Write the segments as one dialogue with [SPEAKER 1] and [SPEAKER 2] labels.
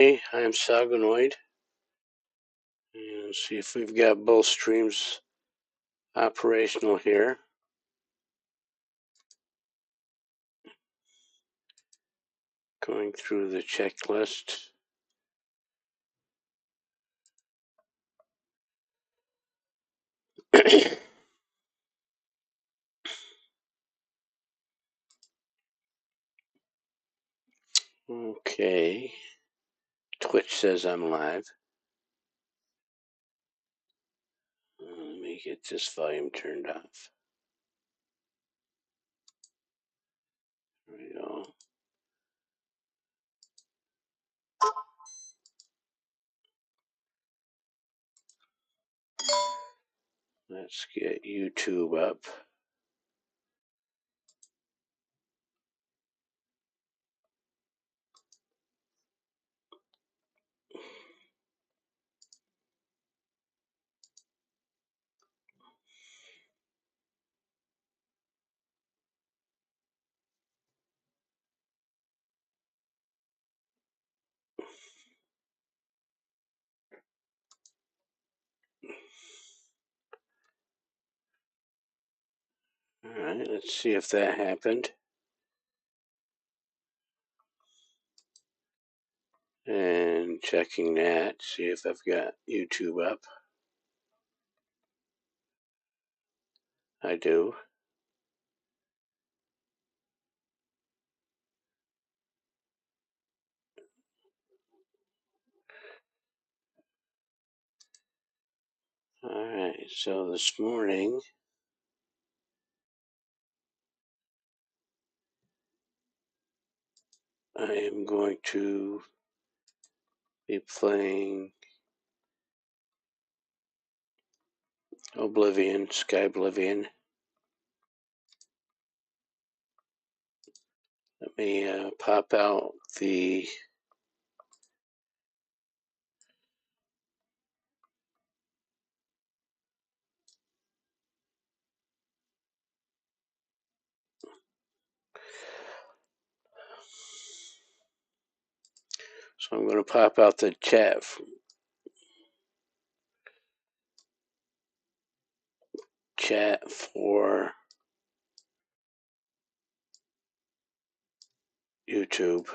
[SPEAKER 1] Hey, I'm Sagonoid, and see if we've got both streams operational here. Going through the checklist. Okay. Twitch says I'm live. Let me get this volume turned off. There we go. Let's get YouTube up. All right, let's see if that happened. And checking that, see if I've got YouTube up. I do. All right, so this morning I am going to be playing Oblivion, Skyblivion. Let me pop out the so I'm going to pop out the chat for YouTube.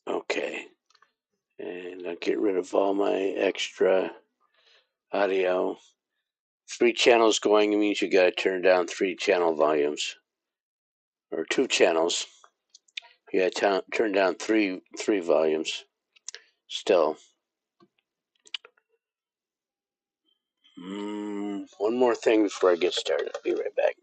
[SPEAKER 1] Okay. And I'll get rid of all my extra audio. 3 channels going means you got to turn down 3 channel volumes. Or 2 channels. You got to turn down three volumes. Still. One more thing before I get started. I'll be right back.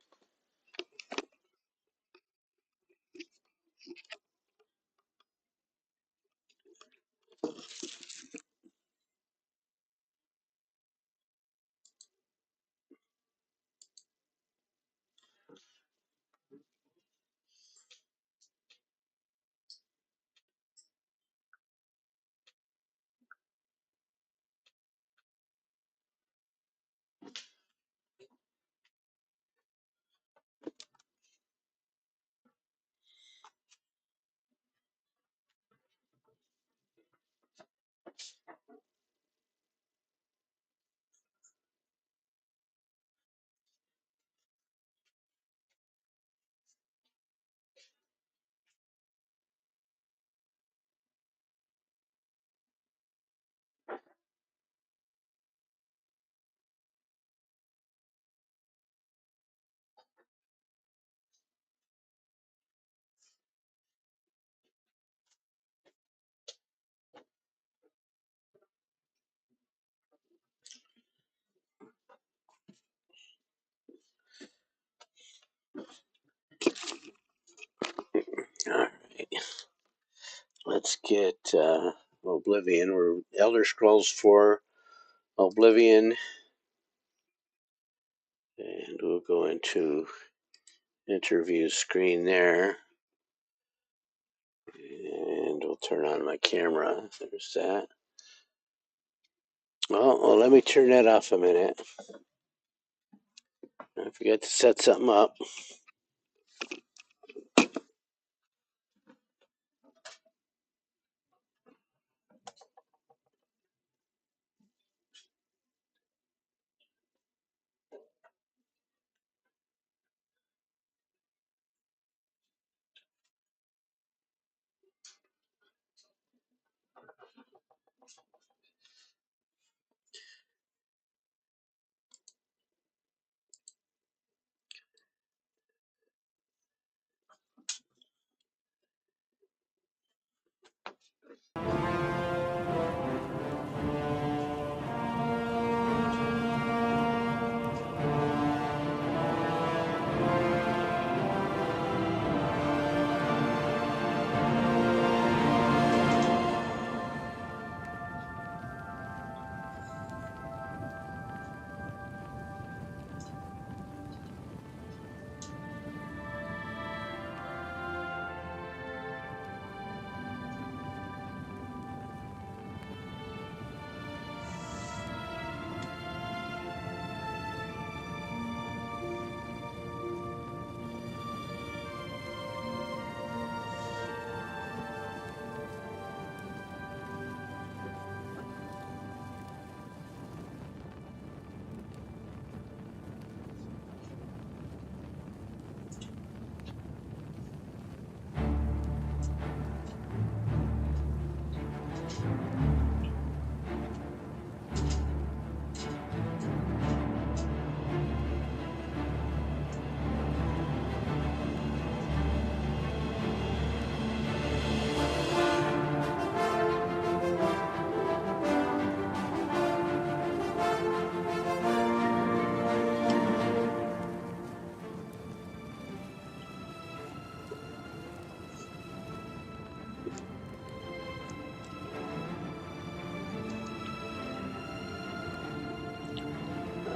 [SPEAKER 1] Alright. Let's get Oblivion or Elder Scrolls 4 Oblivion. And we'll go into interview screen there. And we'll turn on my camera. There's that. Well, let me turn that off a minute. I forgot to set something up.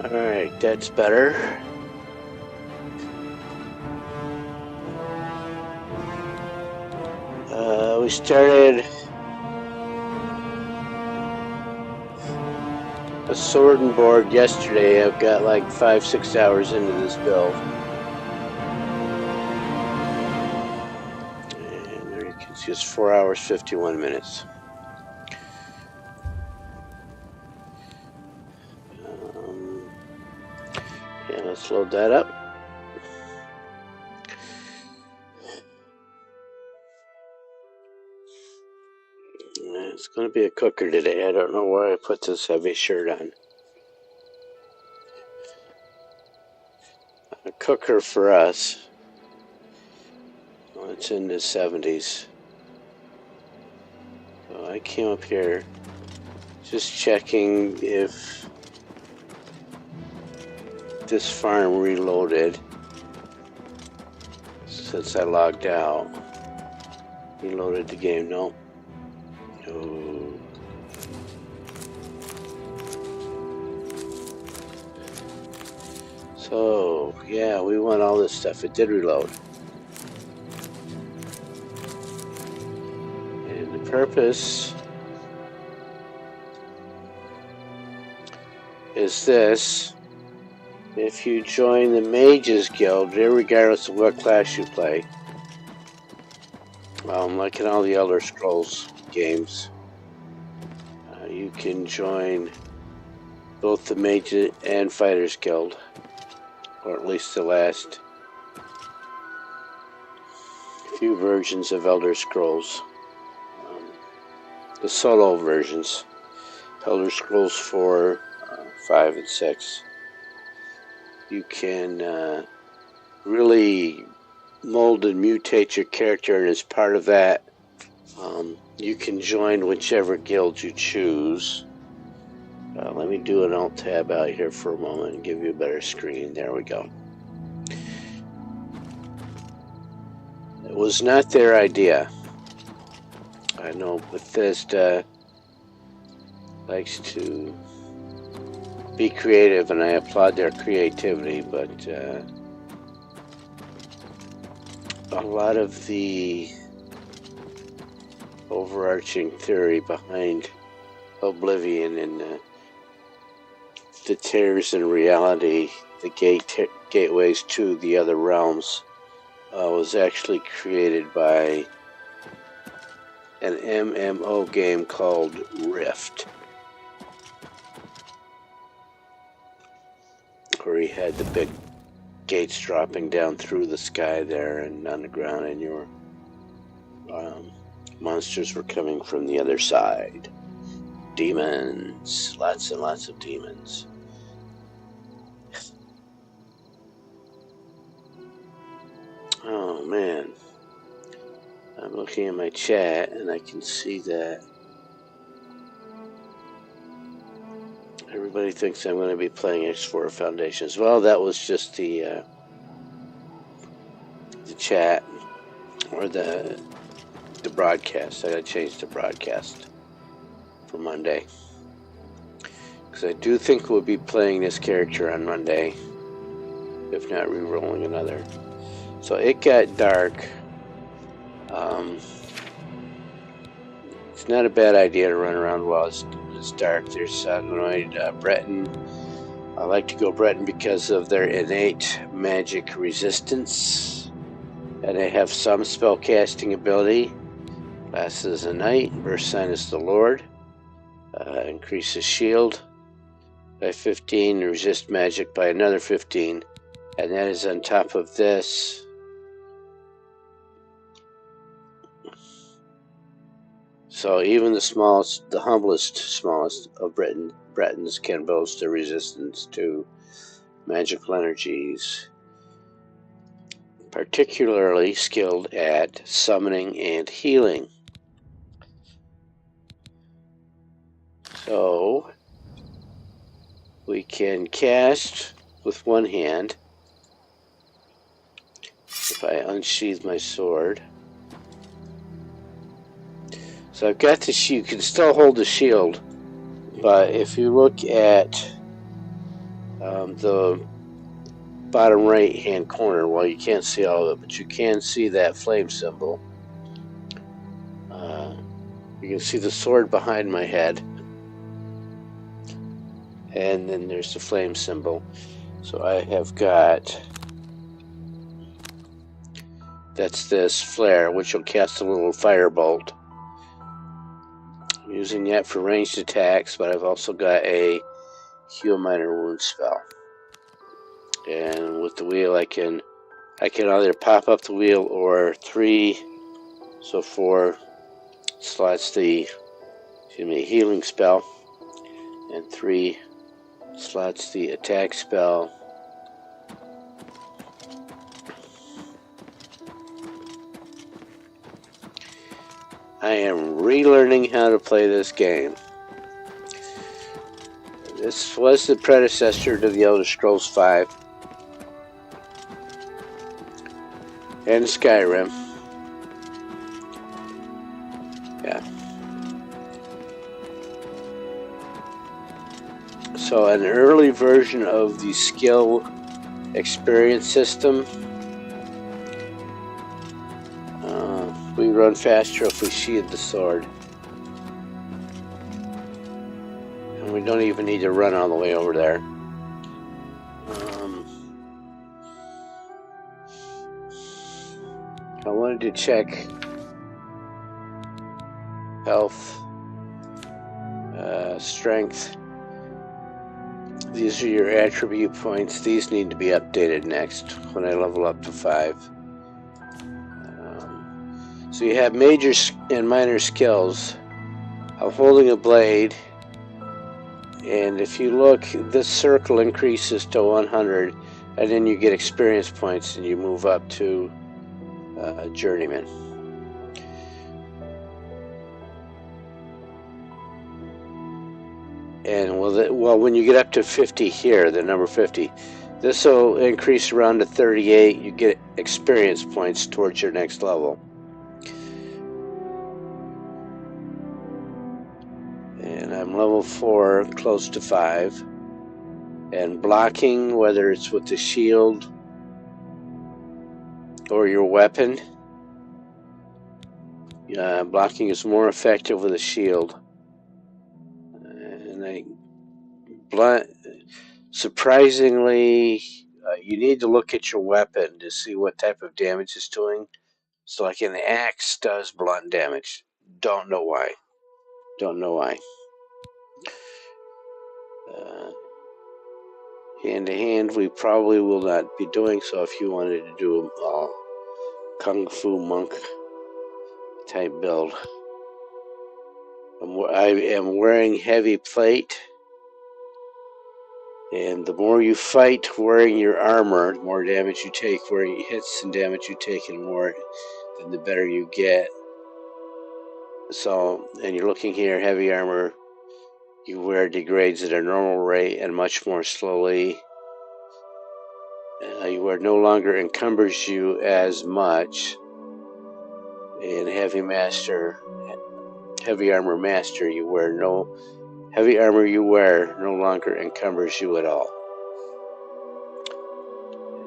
[SPEAKER 1] Alright, that's better. We started a sword and board yesterday. I've got like 5-6 hours into this build. And there you can see it's 4 hours 51 minutes. Yeah, let's load that up. It's going to be a cooker today. I don't know why I put this heavy shirt on. A cooker for us. Well, it's in the 70s. So I came up here just checking if this farm reloaded since I logged out. Reloaded the game. No. No. So, yeah, we want all this stuff. It did reload. And the purpose is this. If you join the Mages Guild, regardless of what class you play, like in all the Elder Scrolls games, you can join both the Mages and Fighters Guild, or at least the last few versions of Elder Scrolls, the solo versions, Elder Scrolls 4, 5, and 6. You can really mold and mutate your character, and as part of that, you can join whichever guild you choose. Let me do an alt tab out here for a moment and give you a better screen. There we go. It was not their idea. I know Bethesda likes to be creative, and I applaud their creativity, but a lot of the overarching theory behind Oblivion and the tears in reality the gateways to the other realms, was actually created by an MMO game called Rift, where he had the big gates dropping down through the sky there and on the ground, and your monsters were coming from the other side. Demons, lots and lots of demons. Oh man, I'm looking at my chat and I can see that everybody thinks I'm going to be playing X4 Foundations. Well, that was just the chat or the broadcast. I got to change the broadcast for Monday, because I do think we'll be playing this character on Monday, if not re-rolling another. So it got dark. It's not a bad idea to run around while it's dark. There's Anoid, Breton. I like to go Breton because of their innate magic resistance, and they have some spell casting ability. Class is a knight. Burst sign is the Lord. Increases shield by 15, resist magic by another 15, and that is on top of this. So even the smallest of Bretons can boast a resistance to magical energies, particularly skilled at summoning and healing. So we can cast with one hand. If I unsheath my sword. So I've got the shield. You can still hold the shield, but if you look at the bottom right hand corner, well, you can't see all of it, but you can see that flame symbol. You can see the sword behind my head, and then there's the flame symbol. So I have got, that's this flare, which will cast a little firebolt. I'm using that for ranged attacks, but I've also got a heal minor wound spell. And with the wheel, I can either pop up the wheel or 4 slots the healing spell, and 3 slots the attack spell. I am relearning how to play this game. This was the predecessor to the Elder Scrolls V and Skyrim. Yeah. So an early version of the skill experience system. We run faster if we sheathe the sword. And we don't even need to run all the way over there. I wanted to check health, strength. These are your attribute points. These need to be updated next when I level up to 5. So you have major and minor skills. I'm holding a blade, and if you look, this circle increases to 100, and then you get experience points and you move up to journeyman. And when you get up to 50 here, the number 50, this will increase around to 38. You get experience points towards your next level. And I'm level 4, close to 5. And blocking, whether it's with the shield or your weapon, blocking is more effective with a shield. Surprisingly, you need to look at your weapon to see what type of damage it's doing. So like an axe does blunt damage. Don't know why. Don't know why. Hand to hand, we probably will not be doing so if you wanted to do a Kung Fu Monk type build. I am wearing heavy plate, and the more you fight wearing your armor, the more damage you take wearing hits and damage you take, and more, then the better you get. So, and you're looking here, heavy armor, you wear degrades at a normal rate and much more slowly. You wear no longer encumbers you as much. In heavy armor master, you wear no heavy armor. You wear no longer encumbers you at all.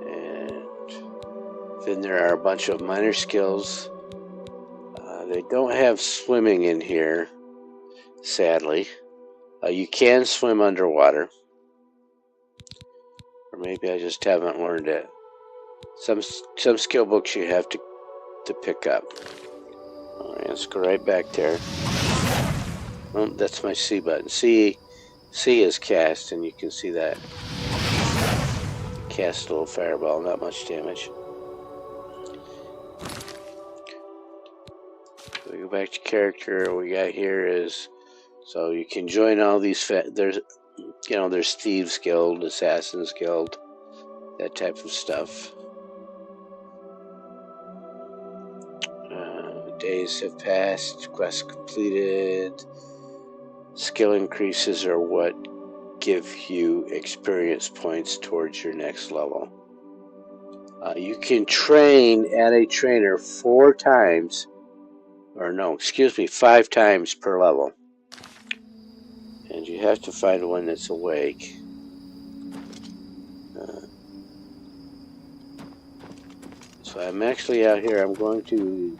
[SPEAKER 1] And then there are a bunch of minor skills. They don't have swimming in here, sadly. You can swim underwater, or maybe I just haven't learned it. Some skill books you have to pick up. All right, let's go right back there. Oh, that's my C button. C is cast, and you can see that. Cast a little fireball, not much damage. So we go back to character. What we got here is, so you can join all these. There's Thieves Guild, Assassins Guild, that type of stuff. Days have passed, quests completed. Skill increases are what give you experience points towards your next level. You can train at a trainer 5 times per level. And you have to find one that's awake. So I'm actually out here. I'm going to...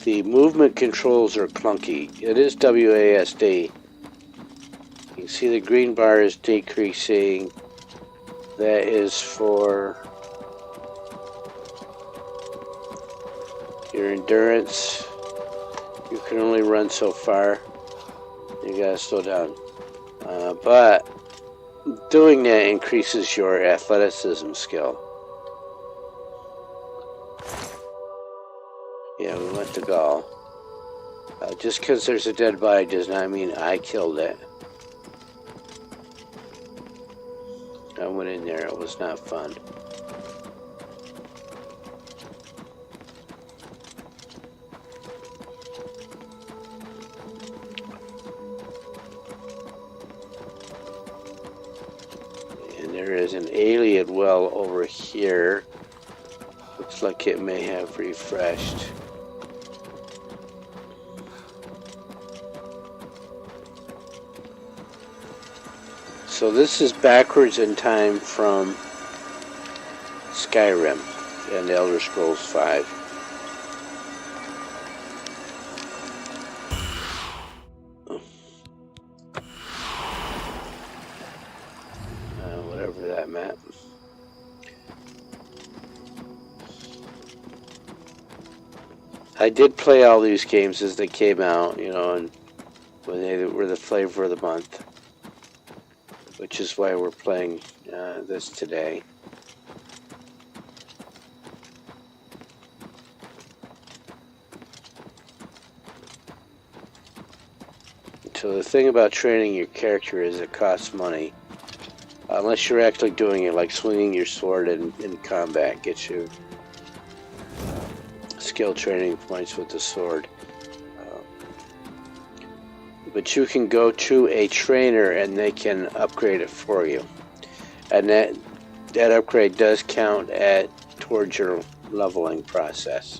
[SPEAKER 1] The movement controls are clunky. It is WASD. You can see the green bar is decreasing. That is for your endurance. You can only run so far. You gotta slow down. But doing that increases your athleticism skill. Yeah, we went to Gaul. Just because there's a dead body does not mean I killed it. I went in there, it was not fun. And there is an alien well over here. Looks like it may have refreshed. So this is backwards in time from Skyrim and Elder Scrolls V. Whatever that meant. I did play all these games as they came out, and when they were the flavor of the month. Which is why we're playing this today. So the thing about training your character is it costs money. Unless you're actually doing it, like swinging your sword in combat gets you skill training points with the sword. But you can go to a trainer and they can upgrade it for you. And that upgrade does count towards your leveling process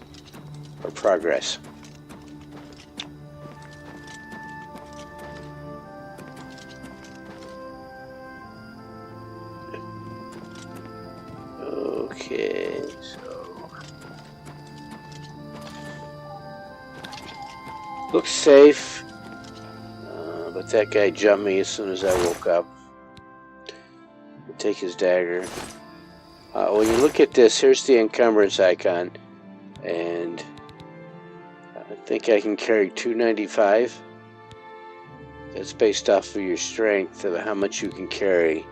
[SPEAKER 1] or progress. Okay, so looks safe. But that guy jump me as soon as I woke up. I'll take his dagger. When you look at this, here's the encumbrance icon, and I think I can carry 295. That's based off of your strength, of how much you can carry.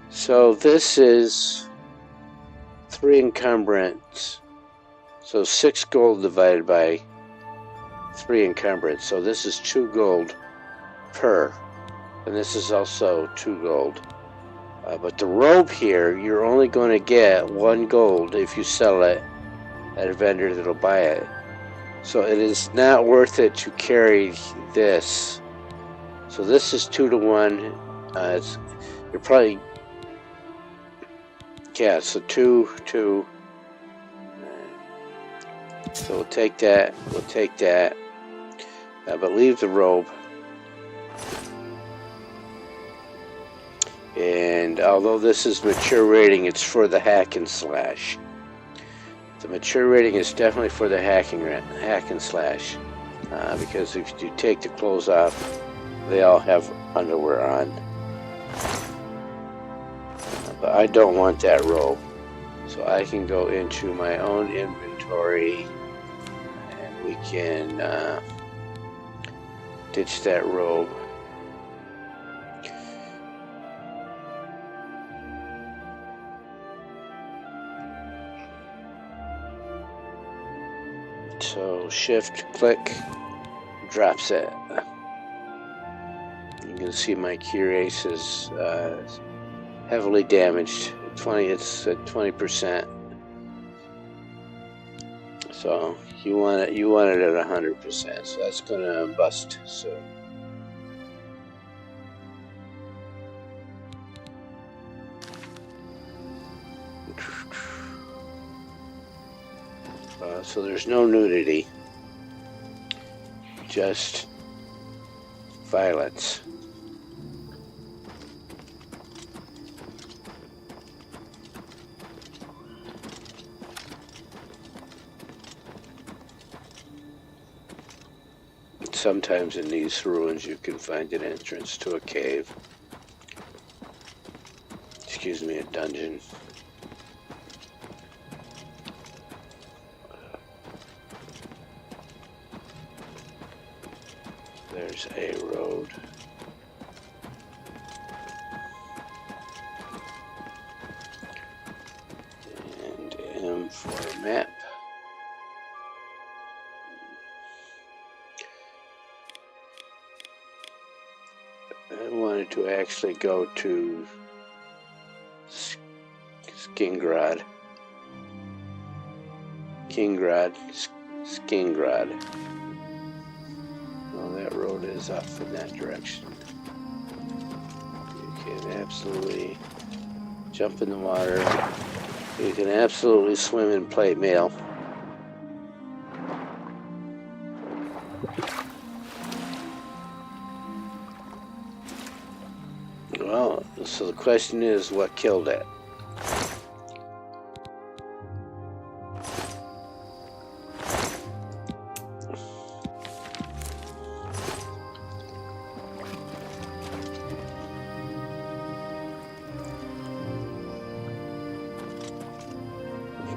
[SPEAKER 1] So this is 3 encumbrance. So 6 gold divided by 3 encumbrance. So this is 2 gold per. And this is also 2 gold. But the robe here, you're only going to get 1 gold if you sell it at a vendor that'll buy it. So it is not worth it to carry this. So this is 2 to 1. You're probably, yeah, so 2, 2. So we'll take that, but leave the robe. And although this is mature rating, it's for the hack and slash. The mature rating is definitely for the hack and slash, because if you take the clothes off, they all have underwear on. But I don't want that robe, so I can go into my own inventory, and we can ditch that robe. So shift click drops it. You can see my cuirass is heavily damaged. It's at 20%. So you want it at 100%. So that's gonna bust soon. So there's no nudity, just violence. Sometimes in these ruins you can find an entrance to a cave. Excuse me, a dungeon. There's a road. And M for map. I wanted to actually go to Skingrad. Skingrad. Well, that road is off in that direction. You can absolutely jump in the water. You can absolutely swim in plate mail. Well, so the question is, what killed it?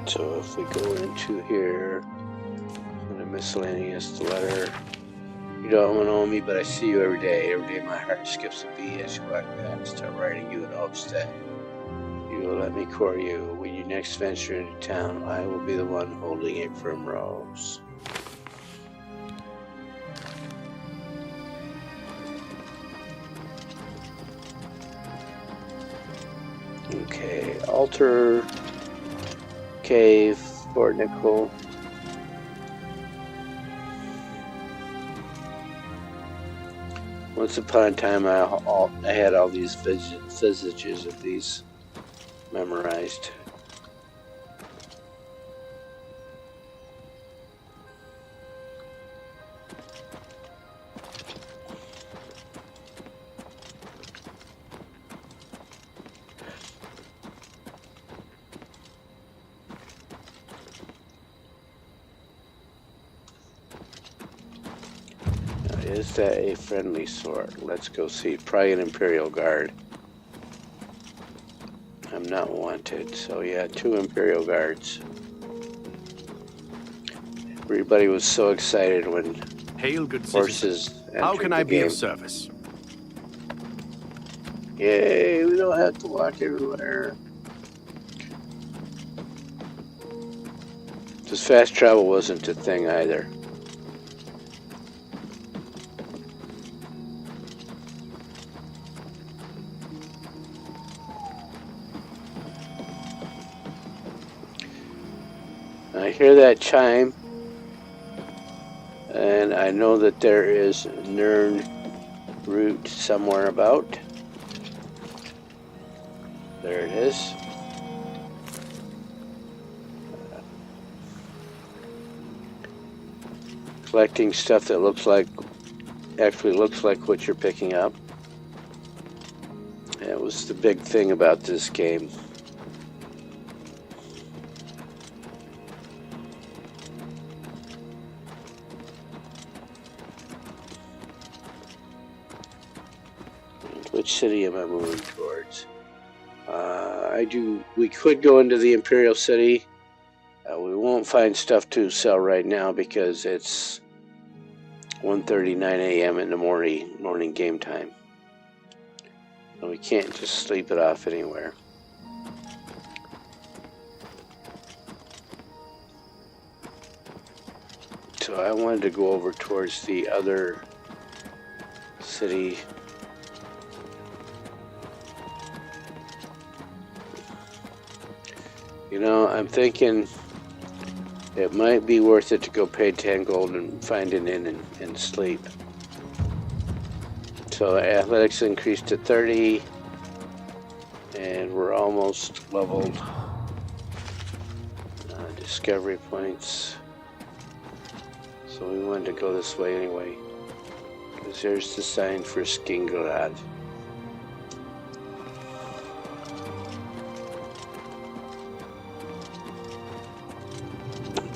[SPEAKER 1] So if we go into here, in the miscellaneous letter, you don't know me, but I see you every day. Every day my heart skips a beat as you walk past. I'm writing you in hopes that you will let me court you. When you next venture into town, I will be the one holding a firm rose. Okay, altar, cave, Fort Nickel. Once upon a time, I had all these visages of these memorized. Is that a friendly sword? Let's go see. Probably an Imperial Guard. I'm not wanted, so yeah, 2 Imperial Guards. Everybody was so excited when
[SPEAKER 2] Hail, good
[SPEAKER 1] horses
[SPEAKER 2] citizen. How can I be of service?
[SPEAKER 1] Yay, we don't have to walk everywhere. This fast travel wasn't a thing either. I hear that chime, and I know that there is Nirn route somewhere about. There it is. Collecting stuff that actually looks like what you're picking up. That was the big thing about this game. Which city am I moving towards? We could go into the Imperial City. We won't find stuff to sell right now because it's 1:39 a.m. in the morning game time. And we can't just sleep it off anywhere. So I wanted to go over towards the other city. You know, I'm thinking it might be worth it to go pay 10 gold and find an inn and sleep. So athletics increased to 30, and we're almost leveled. Discovery points. So we wanted to go this way anyway, because there's the sign for Skingrad.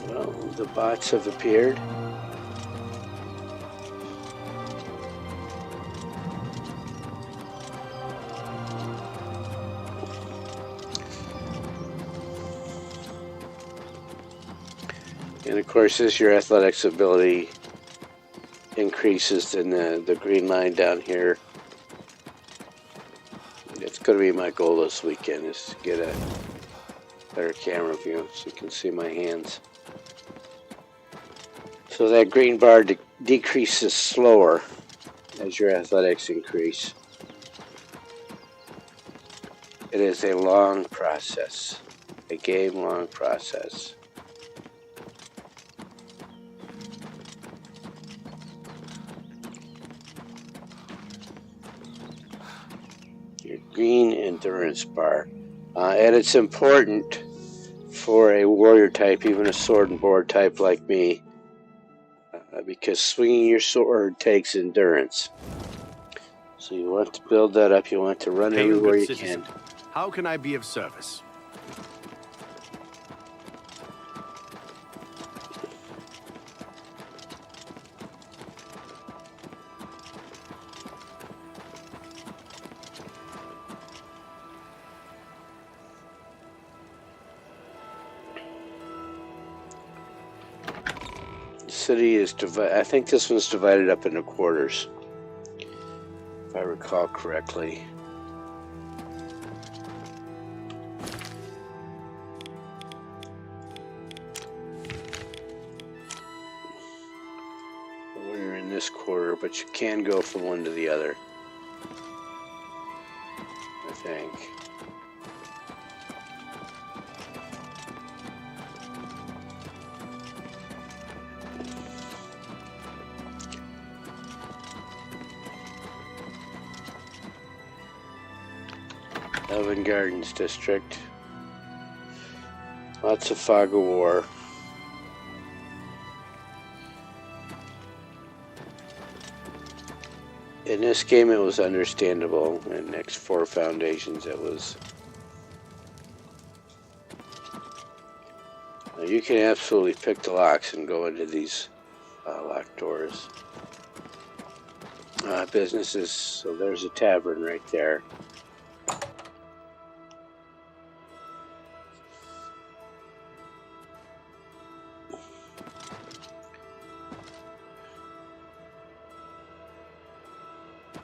[SPEAKER 1] Well, the bots have appeared. And of course, as your athletics ability increases, then the green line down here, it's going to be my goal this weekend, is to get a better camera view so you can see my hands. So that green bar decreases slower as your athletics increase. It is a long process, a game-long process. Your green endurance bar. And it's important for a warrior type, even a sword and board type like me, because swinging your sword takes endurance. So you want to build that up. You want to run everywhere you can.
[SPEAKER 2] How can I be of service?
[SPEAKER 1] The city is divided. I think this one's divided up into quarters, if I recall correctly. We're in this quarter, but you can go from one to the other, I think. Elven Gardens District. Lots of fog of war. In this game, it was understandable. In next 4 foundations, it was. Now you can absolutely pick the locks and go into these locked doors. businesses. So there's a tavern right there.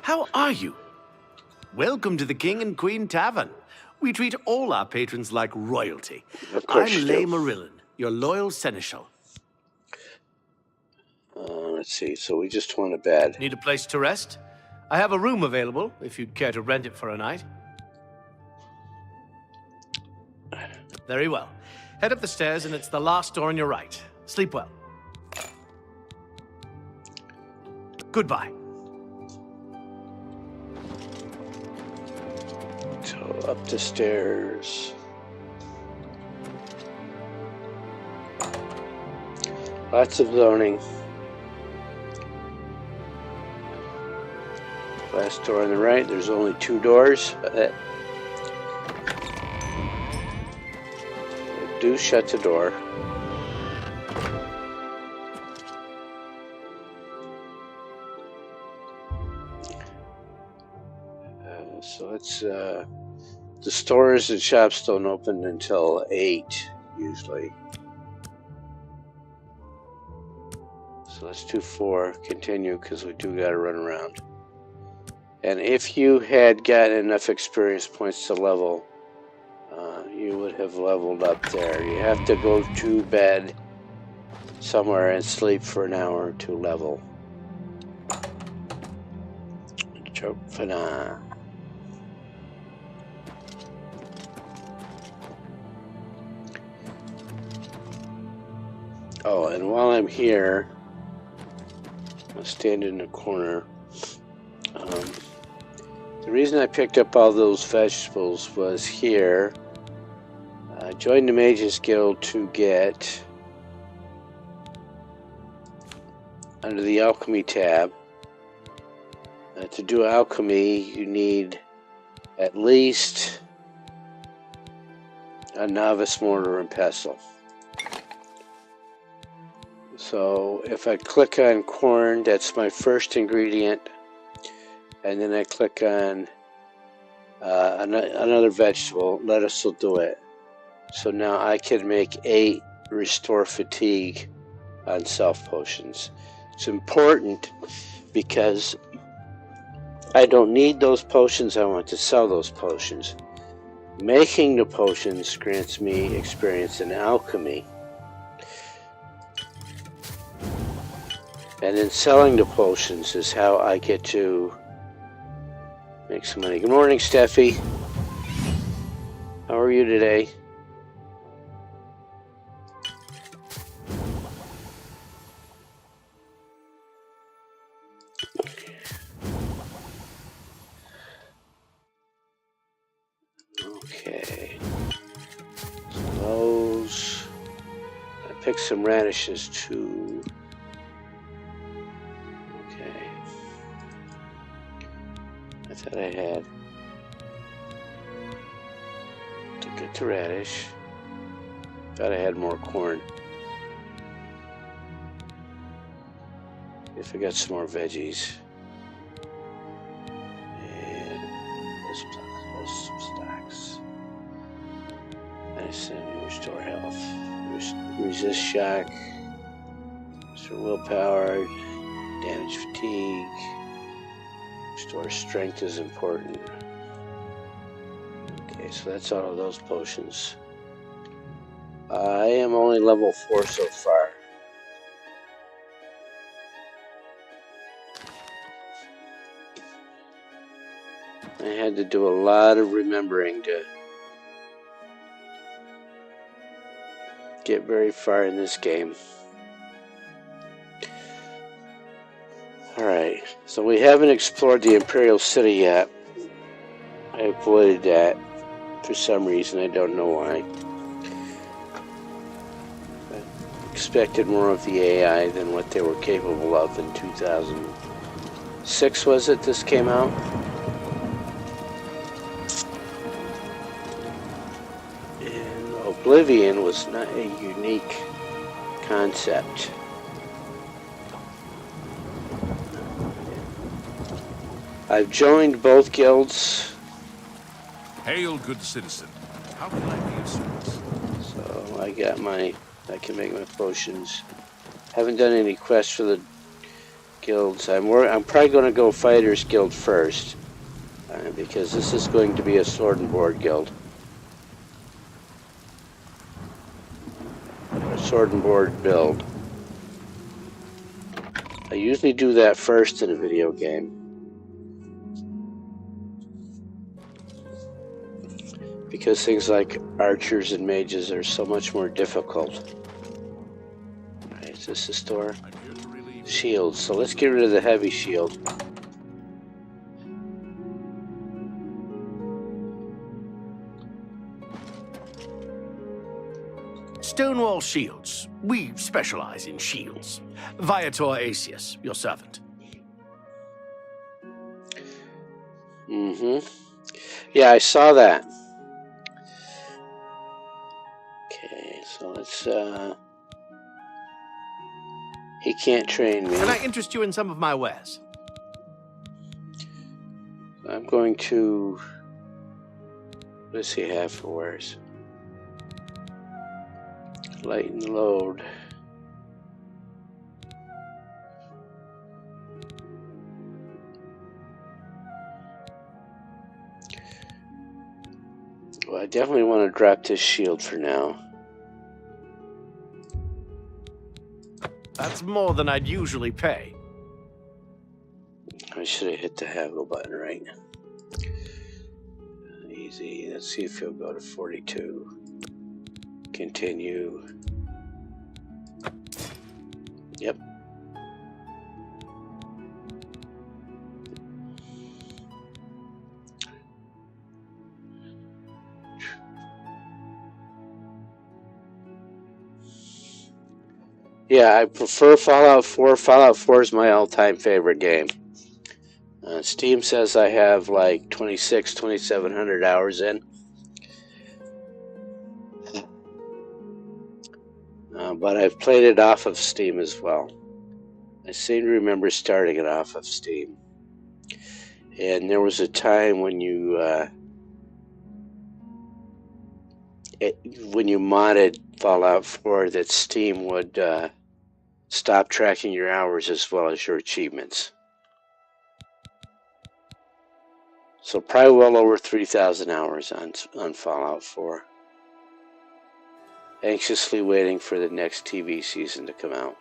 [SPEAKER 2] How are you? Welcome to the King and Queen Tavern. We treat all our patrons like royalty.
[SPEAKER 1] Of course
[SPEAKER 2] I'm
[SPEAKER 1] you
[SPEAKER 2] Lay
[SPEAKER 1] do.
[SPEAKER 2] Marillan, your loyal seneschal.
[SPEAKER 1] Let's see. So we just want a bed.
[SPEAKER 2] Need a place to rest? I have a room available, if you'd care to rent it for a night. Very well. Head up the stairs and it's the last door on your right. Sleep well. Goodbye.
[SPEAKER 1] So up the stairs. Lots of zoning. Last door on the right. There's only 2 doors. Do shut the door. So it's the stores and shops don't open until 8 usually. So let's do 4. Continue because we do got to run around. And if you had gotten enough experience points to level, you would have leveled up there. You have to go to bed somewhere and sleep for an hour to level. Chopina. Oh, and while I'm here, I'll stand in the corner. The reason I picked up all those vegetables was here. I joined the Mages Guild to get, under the Alchemy tab, to do alchemy you need at least a novice mortar and pestle. So if I click on corn, that's my first ingredient, and then I click on another vegetable, lettuce will do it. So now I can make 8 restore fatigue on self potions. It's important because I don't need those potions, I want to sell those potions. Making the potions grants me experience in alchemy. And then selling the potions is how I get to make some money. Good morning, Steffi. How are you today? Okay. So those. I picked some radishes too. Okay. I thought I had. To get to radish. Thought I had more corn. If I got some more veggies. And those stocks. Medicine, restore health. Resist shock. Restore willpower. Damage fatigue. Restore strength is important. Okay, so that's all of those potions. I am only level 4 so far. I had to do a lot of remembering to get very far in this game. Alright, so we haven't explored the Imperial City yet. I avoided that for some reason, I don't know why. I expected more of the AI than what they were capable of in 2006, was it, this came out? And Oblivion was not a unique concept. I've joined both guilds.
[SPEAKER 3] Hail, good citizen. How can I be of service?
[SPEAKER 1] So I got I can make my potions. Haven't done any quests for the guilds. I'm probably going to go Fighters Guild first. Because this is going to be a sword and board guild. A sword and board build. I usually do that first in a video game. Because things like archers and mages are so much more difficult. Alright, is this the store? Shields. So let's get rid of the heavy shield.
[SPEAKER 2] Stonewall Shields. We specialize in shields. Viator Asius, your servant.
[SPEAKER 1] Yeah, I saw that. Okay, so let's, he can't train me.
[SPEAKER 2] Can I interest you in some of my wares?
[SPEAKER 1] I'm going to, what does he have for wares? Lighten the load. Well, I definitely want to drop this shield for now.
[SPEAKER 2] That's more than I'd usually pay.
[SPEAKER 1] I should have hit the haggle button right. Easy. Let's see if he'll go to 42. Continue. Yep. Yeah, I prefer Fallout 4. Fallout 4 is my all-time favorite game. Steam says I have like 2,700 hours in. But I've played it off of Steam as well. I seem to remember starting it off of Steam. And there was a time when you modded Fallout 4 that Steam would stop tracking your hours as well as your achievements. So probably well over 3,000 hours on Fallout 4. Anxiously waiting for the next TV season to come out.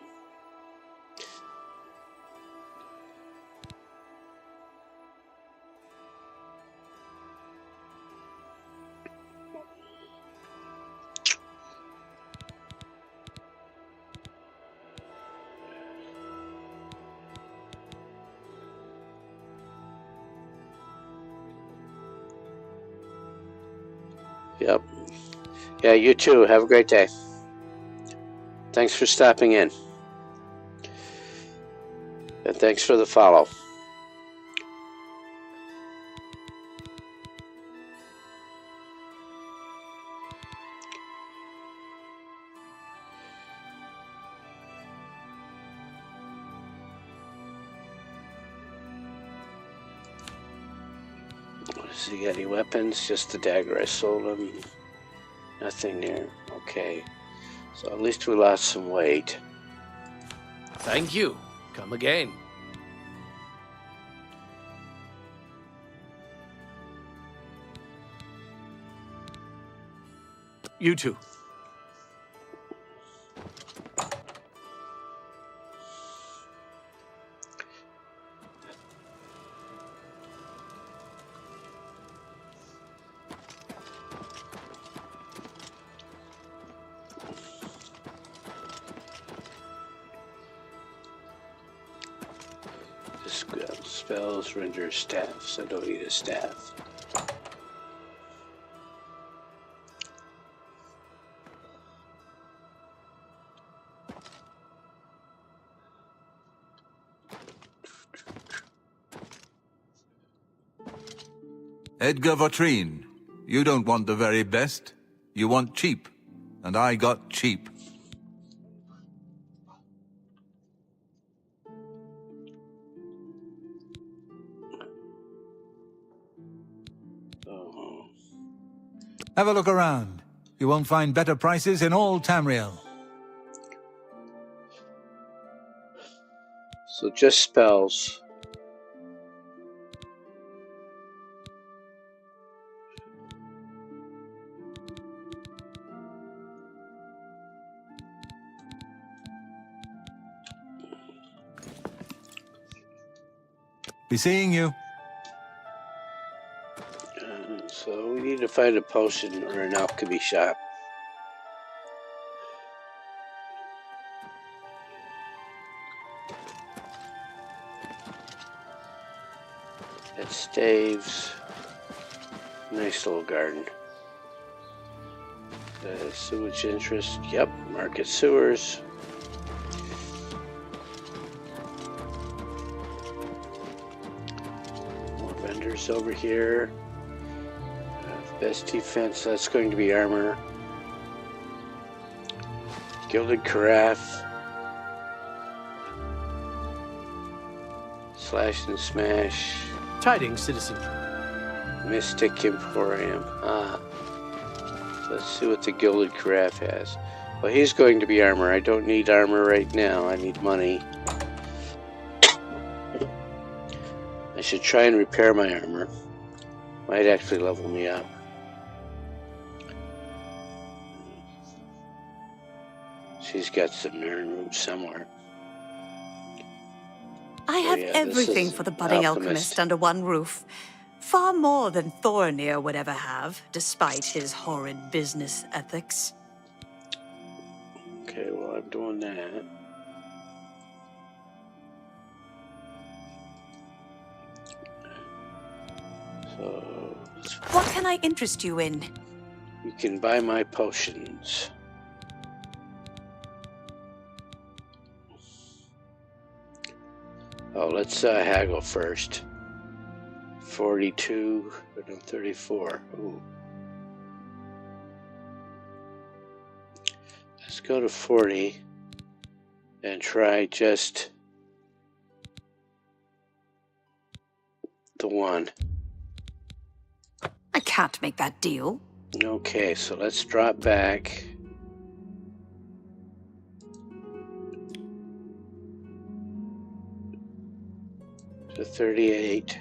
[SPEAKER 1] Yep. Yeah, you too. Have a great day. Thanks for stopping in. And thanks for the follow. Does he got any weapons? Just the dagger I sold him. Nothing there. Okay. So at least we lost some weight.
[SPEAKER 2] Thank you. Come again. You too. Spells render staff, so don't need a staff.
[SPEAKER 4] Edgar Vautrin, you don't want the very best. You want cheap, and I got cheap.
[SPEAKER 1] So,
[SPEAKER 4] Have a look around. You won't find better prices in all Tamriel.
[SPEAKER 1] so just spells.
[SPEAKER 4] Be seeing you.
[SPEAKER 1] So we need to find a potion or an alchemy shop. That's staves. Nice little garden. Sewage interest. Yep, market sewers. More vendors over here. Best defense, that's going to be armor. Gilded Carafe. Slash and Smash.
[SPEAKER 2] Tidings, citizen.
[SPEAKER 1] Mystic Emporium. Let's see what the Gilded Carafe has. Well, he's going to be armor. I don't need armor right now. I need money. I should try and repair my armor. Might actually level me up. She's got some iron rooms somewhere.
[SPEAKER 5] I have
[SPEAKER 1] yeah,
[SPEAKER 5] everything
[SPEAKER 1] this is
[SPEAKER 5] for the budding
[SPEAKER 1] Alchemist.
[SPEAKER 5] alchemist under one roof. Far more than Thorinir would ever have, despite his horrid business ethics.
[SPEAKER 1] Okay, well, I'm doing that. So,
[SPEAKER 5] What can I interest you in?
[SPEAKER 1] you can buy my potions. Oh, let's haggle first. 42, no, 34. Ooh. Let's go to 40 and try just the one.
[SPEAKER 5] I can't make that deal.
[SPEAKER 1] Okay, so let's drop back. To 38.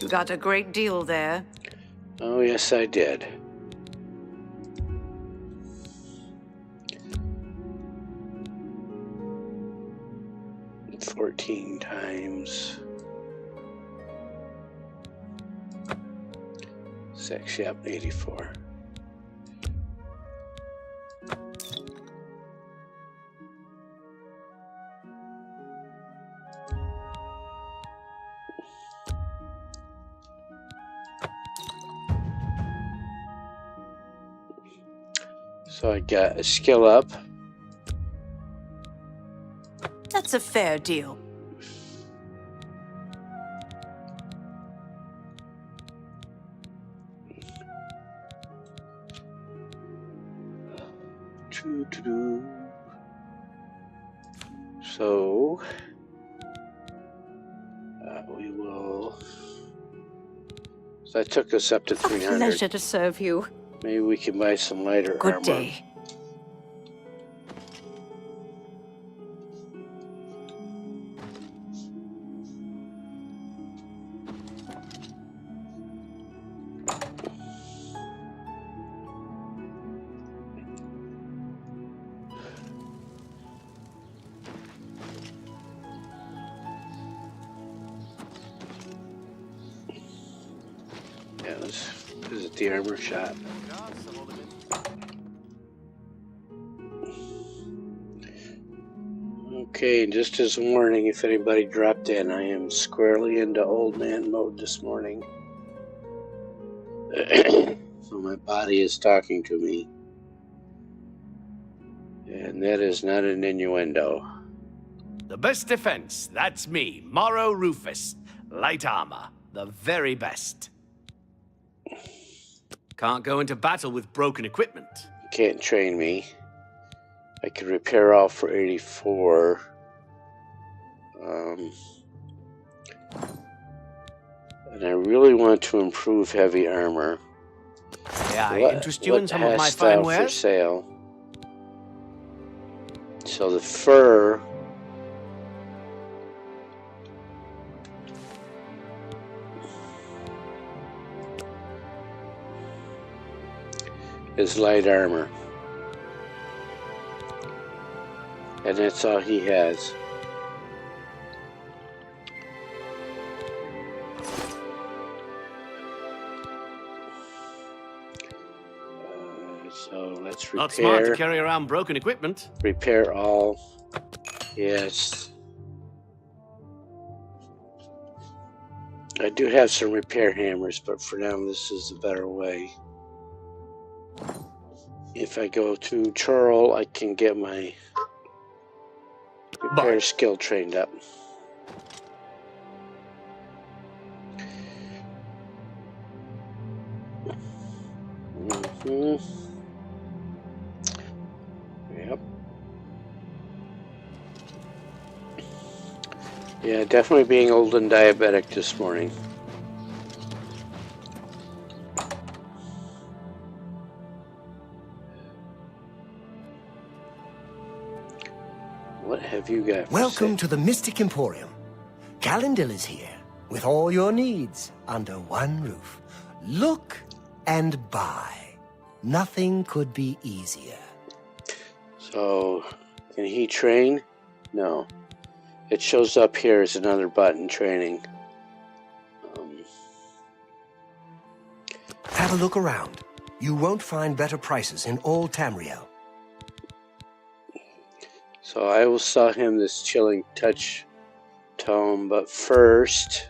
[SPEAKER 5] You got a great deal there.
[SPEAKER 1] Oh, yes, I did. $14 times 6, yep, 84. So I got a skill up.
[SPEAKER 5] That's a fair deal.
[SPEAKER 1] So we will. So that took us up to
[SPEAKER 5] A
[SPEAKER 1] 300.
[SPEAKER 5] pleasure to serve you.
[SPEAKER 1] Maybe we can buy some lighter
[SPEAKER 5] Good
[SPEAKER 1] armor.
[SPEAKER 5] day.
[SPEAKER 1] Yeah, let's visit the armor shop. Okay, just as a warning, if anybody dropped in, I am squarely into old man mode this morning. So my body is talking to me. And that is not an innuendo.
[SPEAKER 2] The best defense, that's me, Morrow Rufus. Light armor, the very best. Can't go into battle with broken equipment.
[SPEAKER 1] You can't train me. I could repair all for 84. And I really want to improve heavy armor.
[SPEAKER 2] May I interest you in some of my
[SPEAKER 1] hast
[SPEAKER 2] fine
[SPEAKER 1] thou for
[SPEAKER 2] wares?
[SPEAKER 1] sale? So the fur is light armor. And that's all he has. So let's repair.
[SPEAKER 2] Not smart to carry around broken equipment.
[SPEAKER 1] Repair all. Yes. I do have some repair hammers, but for now this is a better way. If I go to Churl, I can get my repair skill trained up. Yep. Yeah, definitely being old and diabetic this morning. What have you got for
[SPEAKER 6] Welcome
[SPEAKER 1] sale?
[SPEAKER 6] to the Mystic Emporium. Calendil is here, with all your needs under one roof. Look and buy. Nothing could be easier.
[SPEAKER 1] So, can he train? No. It shows up here as another button, training.
[SPEAKER 6] Have a look around. You won't find better prices in all Tamriel.
[SPEAKER 1] So I will sell him this Chilling Touch tome, but first...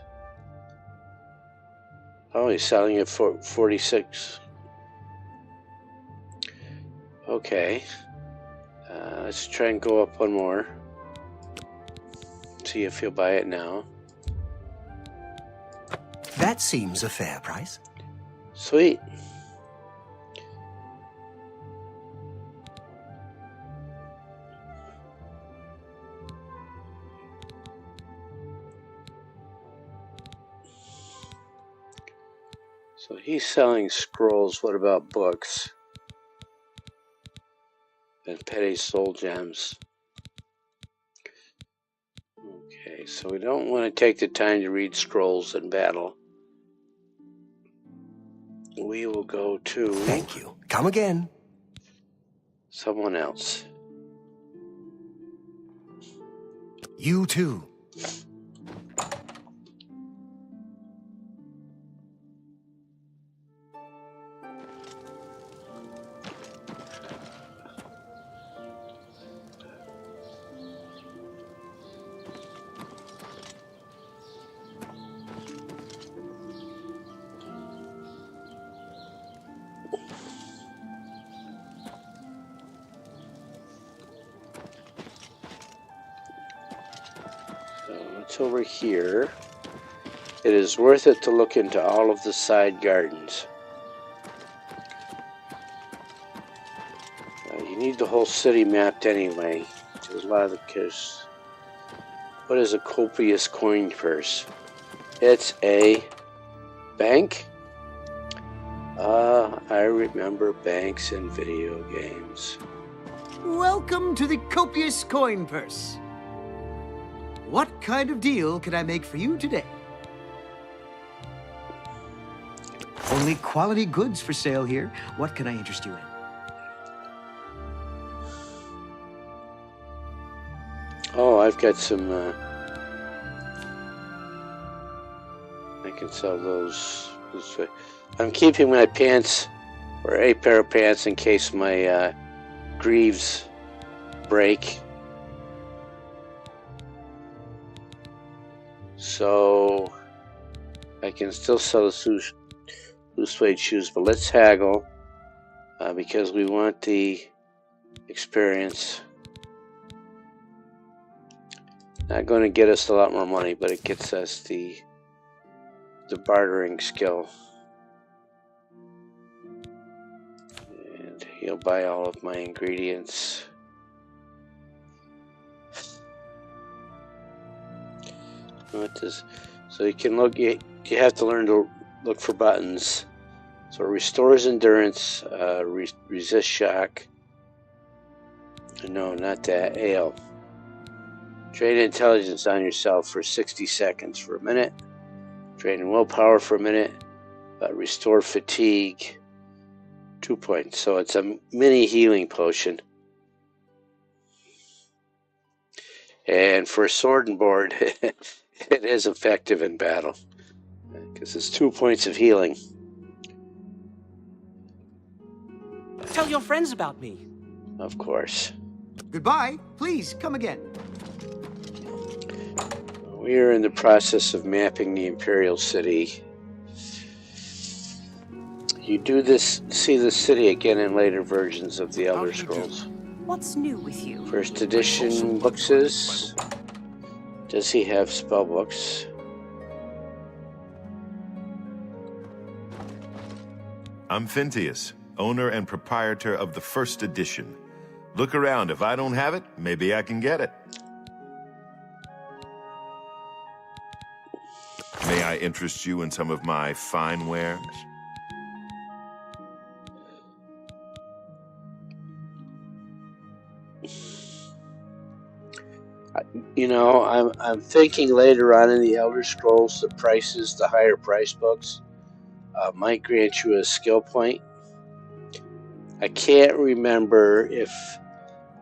[SPEAKER 1] Oh, he's selling it for 46. Okay. Let's try and go up one more. See if he'll buy it now.
[SPEAKER 6] That seems a fair price.
[SPEAKER 1] Sweet. So he's selling scrolls. What about books? And petty soul gems. Okay, so we don't want to take the time to read scrolls in battle. We will go to...
[SPEAKER 6] Thank you. Come again.
[SPEAKER 1] someone else.
[SPEAKER 6] You too.
[SPEAKER 1] It's over here. It is worth it to look into all of the side gardens. You need the whole city mapped anyway. There's a lot of the kids. What is a copious coin purse? It's a bank. I remember banks in video games.
[SPEAKER 7] Welcome to the Copious Coin Purse. What kind of deal can I make for you today? Only quality goods for sale here. What can I interest you in?
[SPEAKER 1] Oh, I've got some, I can sell those. I'm keeping my pants, or a pair of pants, in case my greaves break. So I can still sell the blue suede shoes, but let's haggle because we want the experience. Not going to get us a lot more money, but it gets us the bartering skill. And he'll buy all of my ingredients. What does, so you can look, you have to learn to look for buttons. So it restores endurance, resist shock. No, not that. Ale. Drain intelligence on yourself for 60 seconds for a minute. Drain willpower for a minute. Restore fatigue. 2 points. So it's a mini healing potion. And for a sword and board, it is effective in battle. Because it's 2 points of healing.
[SPEAKER 8] Tell your friends about me.
[SPEAKER 1] Of course.
[SPEAKER 7] Goodbye. Please, come again.
[SPEAKER 1] We are in the process of mapping the Imperial City. You do this, see the city again in later versions of the Elder Scrolls.
[SPEAKER 5] What's new with you?
[SPEAKER 1] First edition books. Does he have spell books?
[SPEAKER 9] I'm Phintius, owner and proprietor of the first edition. Look around. If I don't have it, maybe I can get it. May I interest you in some of my fine wares?
[SPEAKER 1] You know, I'm thinking later on in the Elder Scrolls, the prices, the higher price books, might grant you a skill point. I can't remember if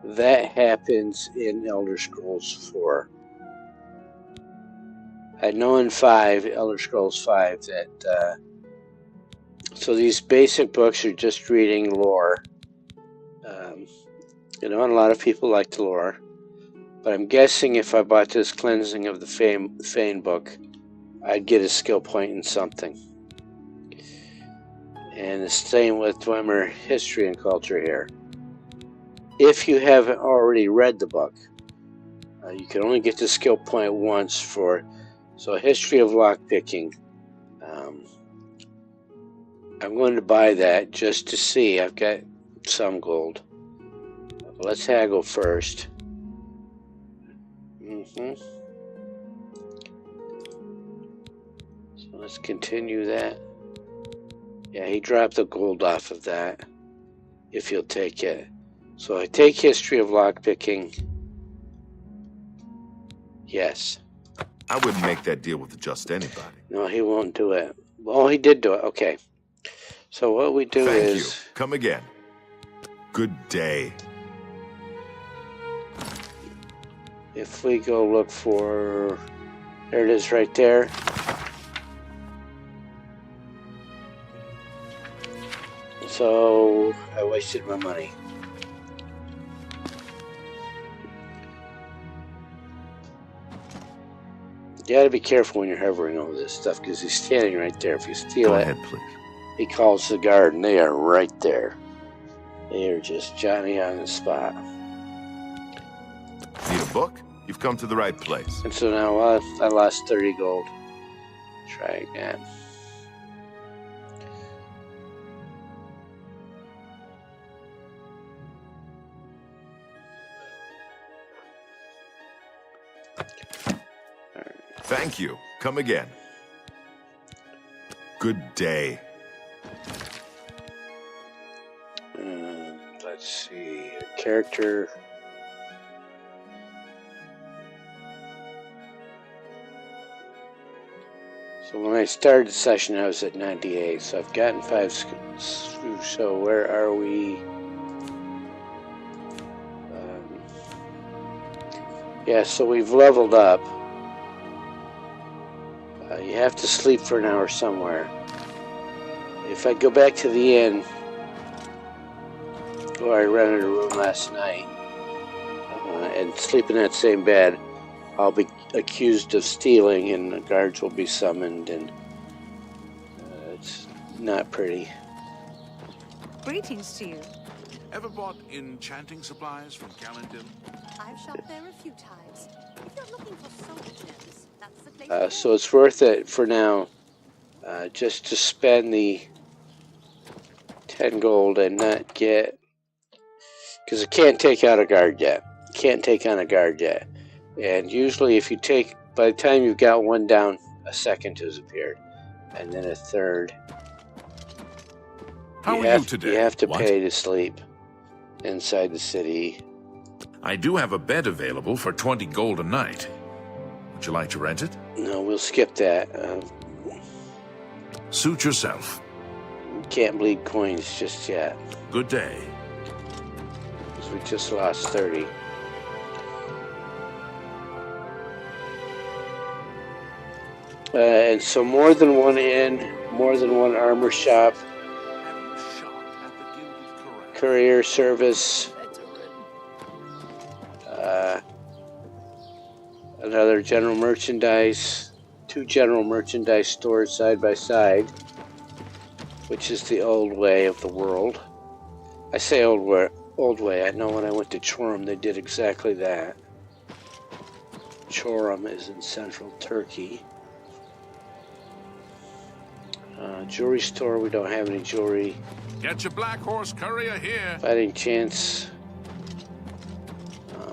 [SPEAKER 1] that happens in Elder Scrolls 4. I know in 5, Elder Scrolls 5, that so these basic books are just reading lore. You know, and a lot of people like the lore. But I'm guessing if I bought this Cleansing of the Fane book, I'd get a skill point in something. And the same with Dwemer History and Culture here. If you haven't already read the book, you can only get the skill point once for... So History of Lockpicking. I'm going to buy that just to see. I've got some gold. Let's haggle first. So let's continue that. Yeah, he dropped the gold off of that, if he'll take it. So I take History of Lockpicking. Yes.
[SPEAKER 9] I wouldn't make that deal with just anybody.
[SPEAKER 1] No, he won't do it. Oh, he did do it. Okay. So what we do
[SPEAKER 9] Thank
[SPEAKER 1] is...
[SPEAKER 9] you. Come again. Good day.
[SPEAKER 1] If we go look for... There it is right there. So I wasted my money. You gotta be careful when you're hovering over this stuff because he's standing right there. If you steal
[SPEAKER 9] Go
[SPEAKER 1] it,
[SPEAKER 9] ahead, please.
[SPEAKER 1] he calls the guard and they are right there. They are just Johnny on the spot.
[SPEAKER 9] Need a book? You've come to the right place.
[SPEAKER 1] And so now I lost 30 gold. Try again.
[SPEAKER 9] Thank you. Come again. Good day.
[SPEAKER 1] Let's see. A character. So when I started the session, I was at 98. So I've gotten 5 skills. So where are we? Yeah, so we've leveled up. You have to sleep for an hour somewhere. If I go back to the inn, where I rented a room last night, and sleep in that same bed, I'll be accused of stealing and the guards will be summoned, and it's not pretty.
[SPEAKER 5] Greetings to you.
[SPEAKER 3] Ever bought enchanting supplies from Calendil?
[SPEAKER 5] I've shopped there a few times. If you're looking for soul gems, that's the place.
[SPEAKER 1] So it's worth it for now, just to spend the 10 gold and not get, because I can't take out a guard yet. Can't take on a guard yet. And usually if you take, by the time you've got one down, a second has appeared. and then a third.
[SPEAKER 3] How are you today?
[SPEAKER 1] You have to
[SPEAKER 3] What?
[SPEAKER 1] pay to sleep inside the city.
[SPEAKER 3] I do have a bed available for 20 gold a night. Would you like to rent it?
[SPEAKER 1] No, we'll skip that.
[SPEAKER 3] Suit yourself.
[SPEAKER 1] Can't bleed coins just yet,
[SPEAKER 3] Good day.
[SPEAKER 1] because we just lost 30. And so more than one inn, more than one armor shop, courier service, another general merchandise, 2 general merchandise stores side by side, which is the old way of the world. I say old way. I know when I went to Çorum, they did exactly that. Çorum is in central Turkey. Jewelry store, we don't have any jewelry.
[SPEAKER 3] Get your Black Horse courier here.
[SPEAKER 1] Fighting chance.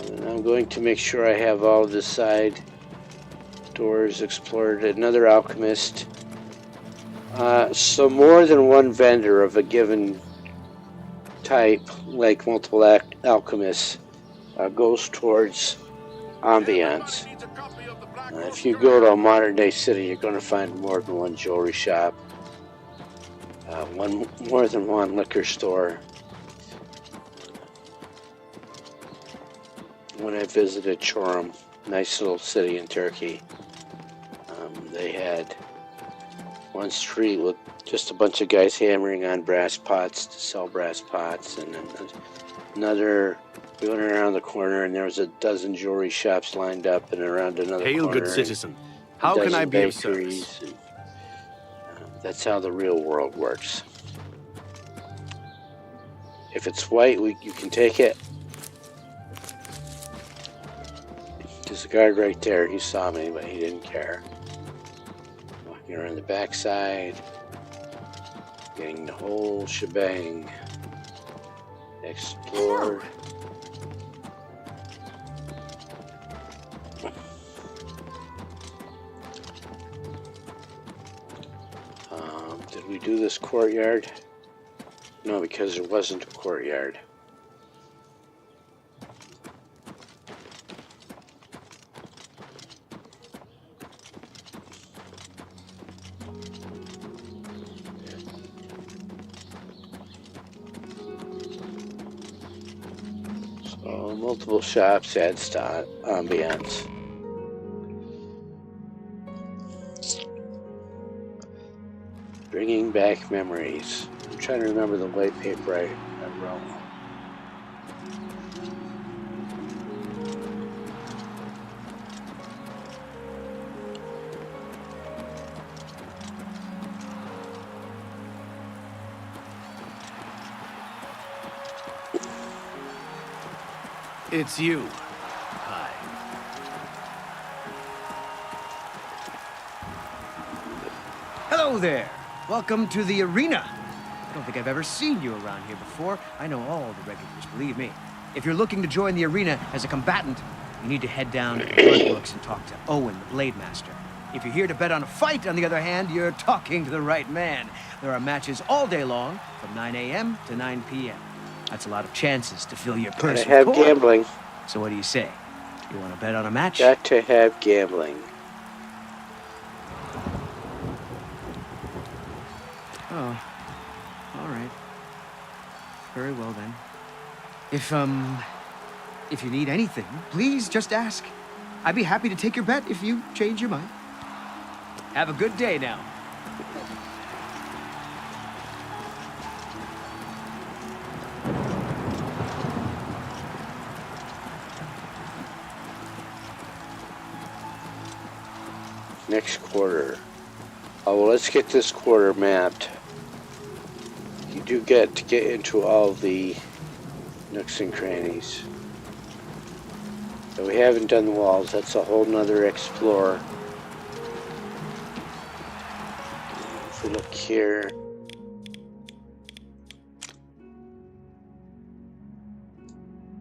[SPEAKER 1] And I'm going to make sure I have all of the side doors explored. Another alchemist. So more than one vendor of a given type, like multiple alchemists, goes towards ambiance. If you go to a modern day city, you're going to find more than one jewelry shop, more than one liquor store. When I visited Çorum, nice little city in Turkey, they had one street with just a bunch of guys hammering on brass pots to sell brass pots, and then another. We went around the corner, and there was a dozen jewelry shops lined up, and around another
[SPEAKER 2] Hail,
[SPEAKER 1] corner.
[SPEAKER 2] good citizen. How can I be of
[SPEAKER 1] bakeries,
[SPEAKER 2] service?
[SPEAKER 1] and, that's how the real world works. If it's white, you can take it. There's a guard right there. He saw me, but he didn't care. Walking around the backside, getting the whole shebang explored. Did we do this courtyard? No, because there wasn't a courtyard. So multiple shops adds to ambiance. Bringing back memories. I'm trying to remember the white paper I wrote.
[SPEAKER 2] It's you. Hi.
[SPEAKER 7] Hello there. Welcome to the arena. I don't think I've ever seen you around here before. I know all the regulars, believe me. If you're looking to join the arena as a combatant, you need to head down to the Blood Books and talk to Owen, the Blade Master. If you're here to bet on a fight, on the other hand, you're talking to the right man. There are matches all day long, from 9 a.m. to 9 p.m. That's a lot of chances to fill your purse
[SPEAKER 1] Gotta have
[SPEAKER 7] with coin.
[SPEAKER 1] gambling.
[SPEAKER 7] So what do you say? You want to bet on a match?
[SPEAKER 1] Got to have gambling.
[SPEAKER 7] Oh, all right. Very well then. If you need anything, please just ask. I'd be happy to take your bet if you change your mind. Have a good day now.
[SPEAKER 1] Next quarter. Oh, well, let's get this quarter mapped. You do get to get into all the nooks and crannies. But we haven't done the walls. That's a whole nother explore. If we look here.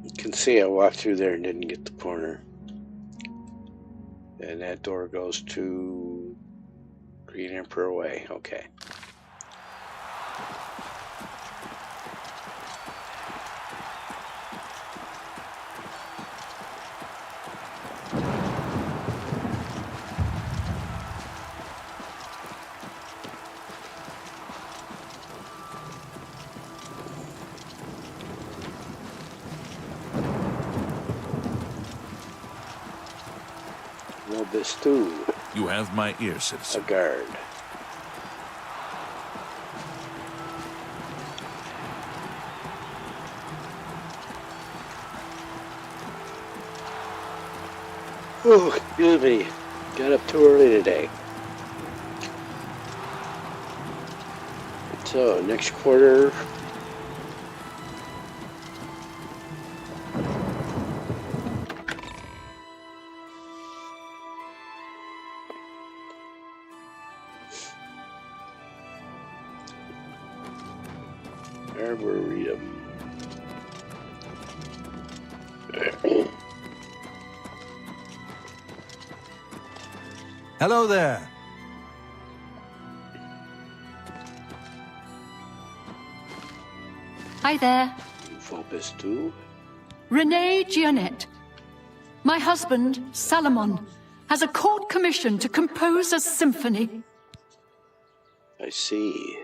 [SPEAKER 1] You can see I walked through there and didn't get the corner. And that door goes to Green Emperor Way. Okay. Nobistu,
[SPEAKER 3] You have my ear,
[SPEAKER 1] a
[SPEAKER 3] citizen.
[SPEAKER 1] guard. Oh, excuse me. Got up too early today. So, next quarter. Arboretum.
[SPEAKER 4] Hello there.
[SPEAKER 10] Hi there.
[SPEAKER 1] Nobistu.
[SPEAKER 10] Renee Gionette. My husband, Salomon, has a court commission to compose a symphony.
[SPEAKER 1] I see.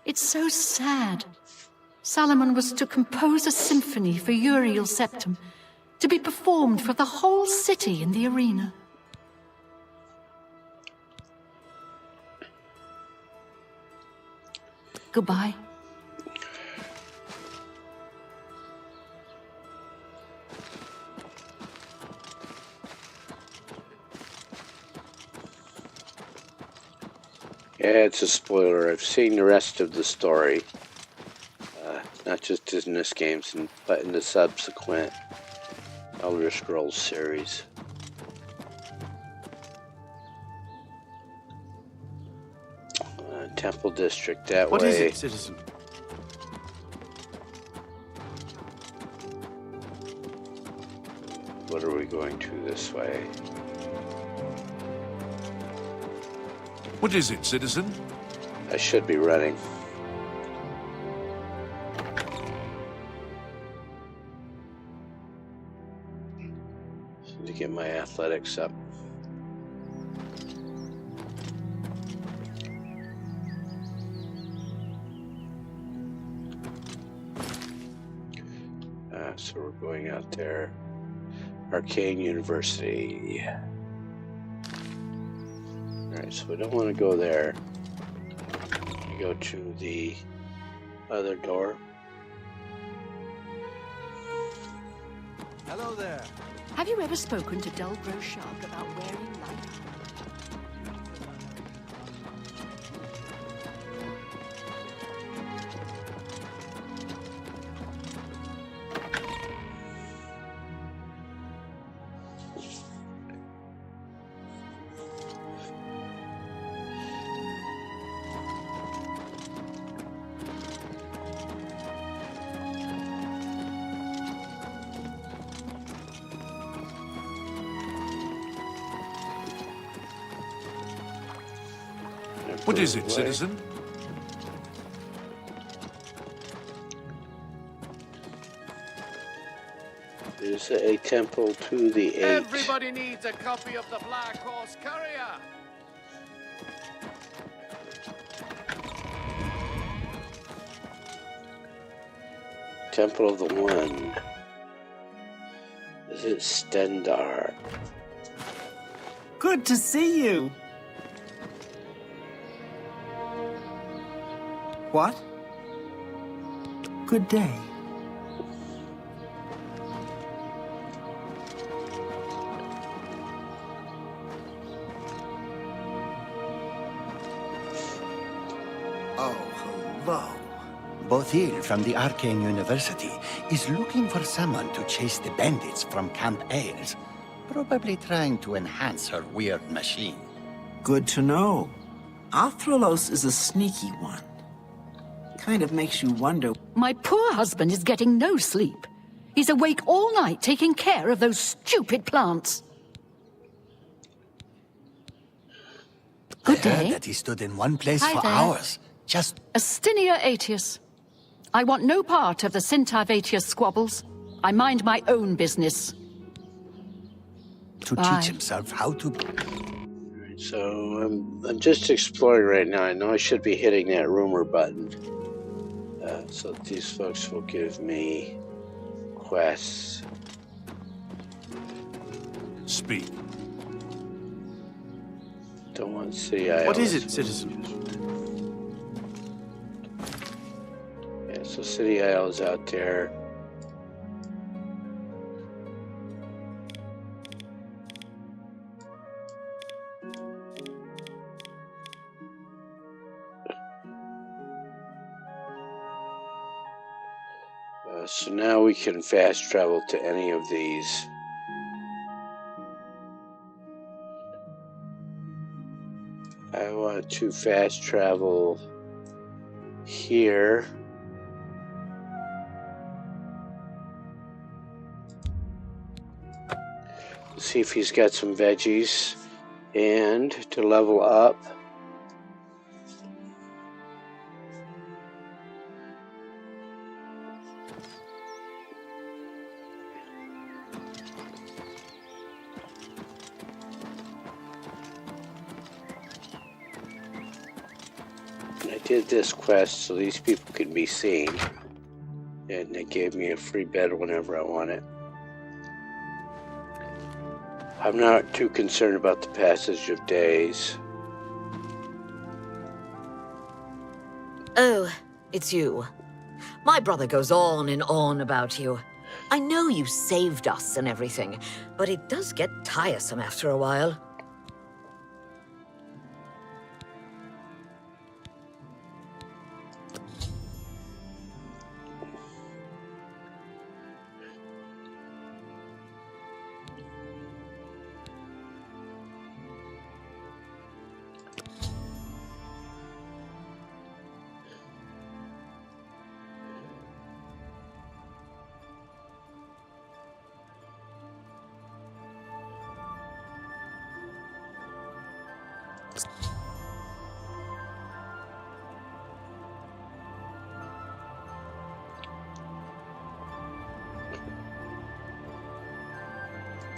[SPEAKER 10] It's so sad. Salomon was to compose a symphony for Uriel Septim, to be performed for the whole city in the arena. Goodbye.
[SPEAKER 1] Yeah, it's a spoiler. I've seen the rest of the story. Not just in this game, but in the subsequent Elder Scrolls series. Temple District, that
[SPEAKER 2] What
[SPEAKER 1] way.
[SPEAKER 2] is it, citizen?
[SPEAKER 1] What are we going to this way?
[SPEAKER 3] What is it, citizen?
[SPEAKER 1] I should be running. To get my athletics up. So we're going out there. Arcane University. Alright, so we don't want to go there. We go to the other door.
[SPEAKER 4] Hello there.
[SPEAKER 10] Have you ever spoken to Delbro Shark about wearing light?
[SPEAKER 3] What is it, citizen?
[SPEAKER 1] There's a temple to the eight.
[SPEAKER 2] Everybody needs a copy of the Black Horse Courier.
[SPEAKER 1] Temple of the One. This is Stendar.
[SPEAKER 8] Good to see you. What? Good day.
[SPEAKER 6] Oh, hello. Bothil from the Arcane University is looking for someone to chase the bandits from Camp Ailes. Probably trying to enhance her weird machine.
[SPEAKER 8] Good to know. Arthrolos is a sneaky one. Kind of makes you wonder.
[SPEAKER 10] My poor husband is getting no sleep. He's awake all night taking care of those stupid plants. Good
[SPEAKER 6] I heard
[SPEAKER 10] day.
[SPEAKER 6] that he stood in one place
[SPEAKER 10] Hi
[SPEAKER 6] for
[SPEAKER 10] there.
[SPEAKER 6] hours. Just
[SPEAKER 10] Astinia Aetius. I want no part of the Sintav Aetius squabbles. I mind my own business.
[SPEAKER 6] to
[SPEAKER 10] Bye.
[SPEAKER 6] teach himself how to...
[SPEAKER 1] So I'm just exploring right now. I know I should be hitting that rumor button. So that these folks will give me quests.
[SPEAKER 2] Speak.
[SPEAKER 1] Don't want City Isle.
[SPEAKER 2] What is it, citizen?
[SPEAKER 1] Yeah, so City Isle is out there. So now we can fast travel to any of these. I want to fast travel here. See if he's got some veggies. And to level up, I did this quest so these people can be seen, and it gave me a free bed whenever I want it. I'm not too concerned about the passage of days.
[SPEAKER 11] Oh, it's you. My brother goes on and on about you. I know you saved us and everything, but it does get tiresome after a while.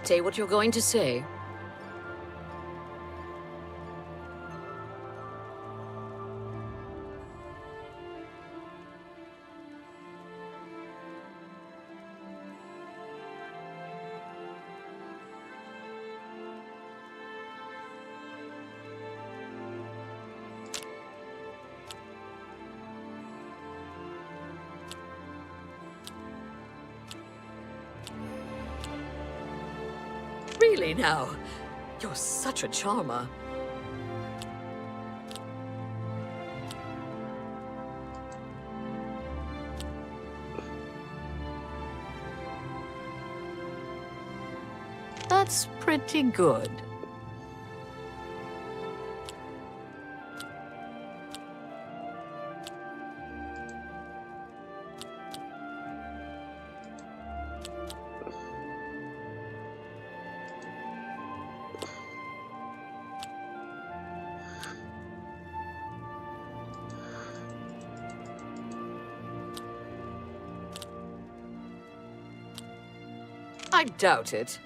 [SPEAKER 11] Say what you're going to say. Really now? You're such a charmer. That's pretty good. I doubt it.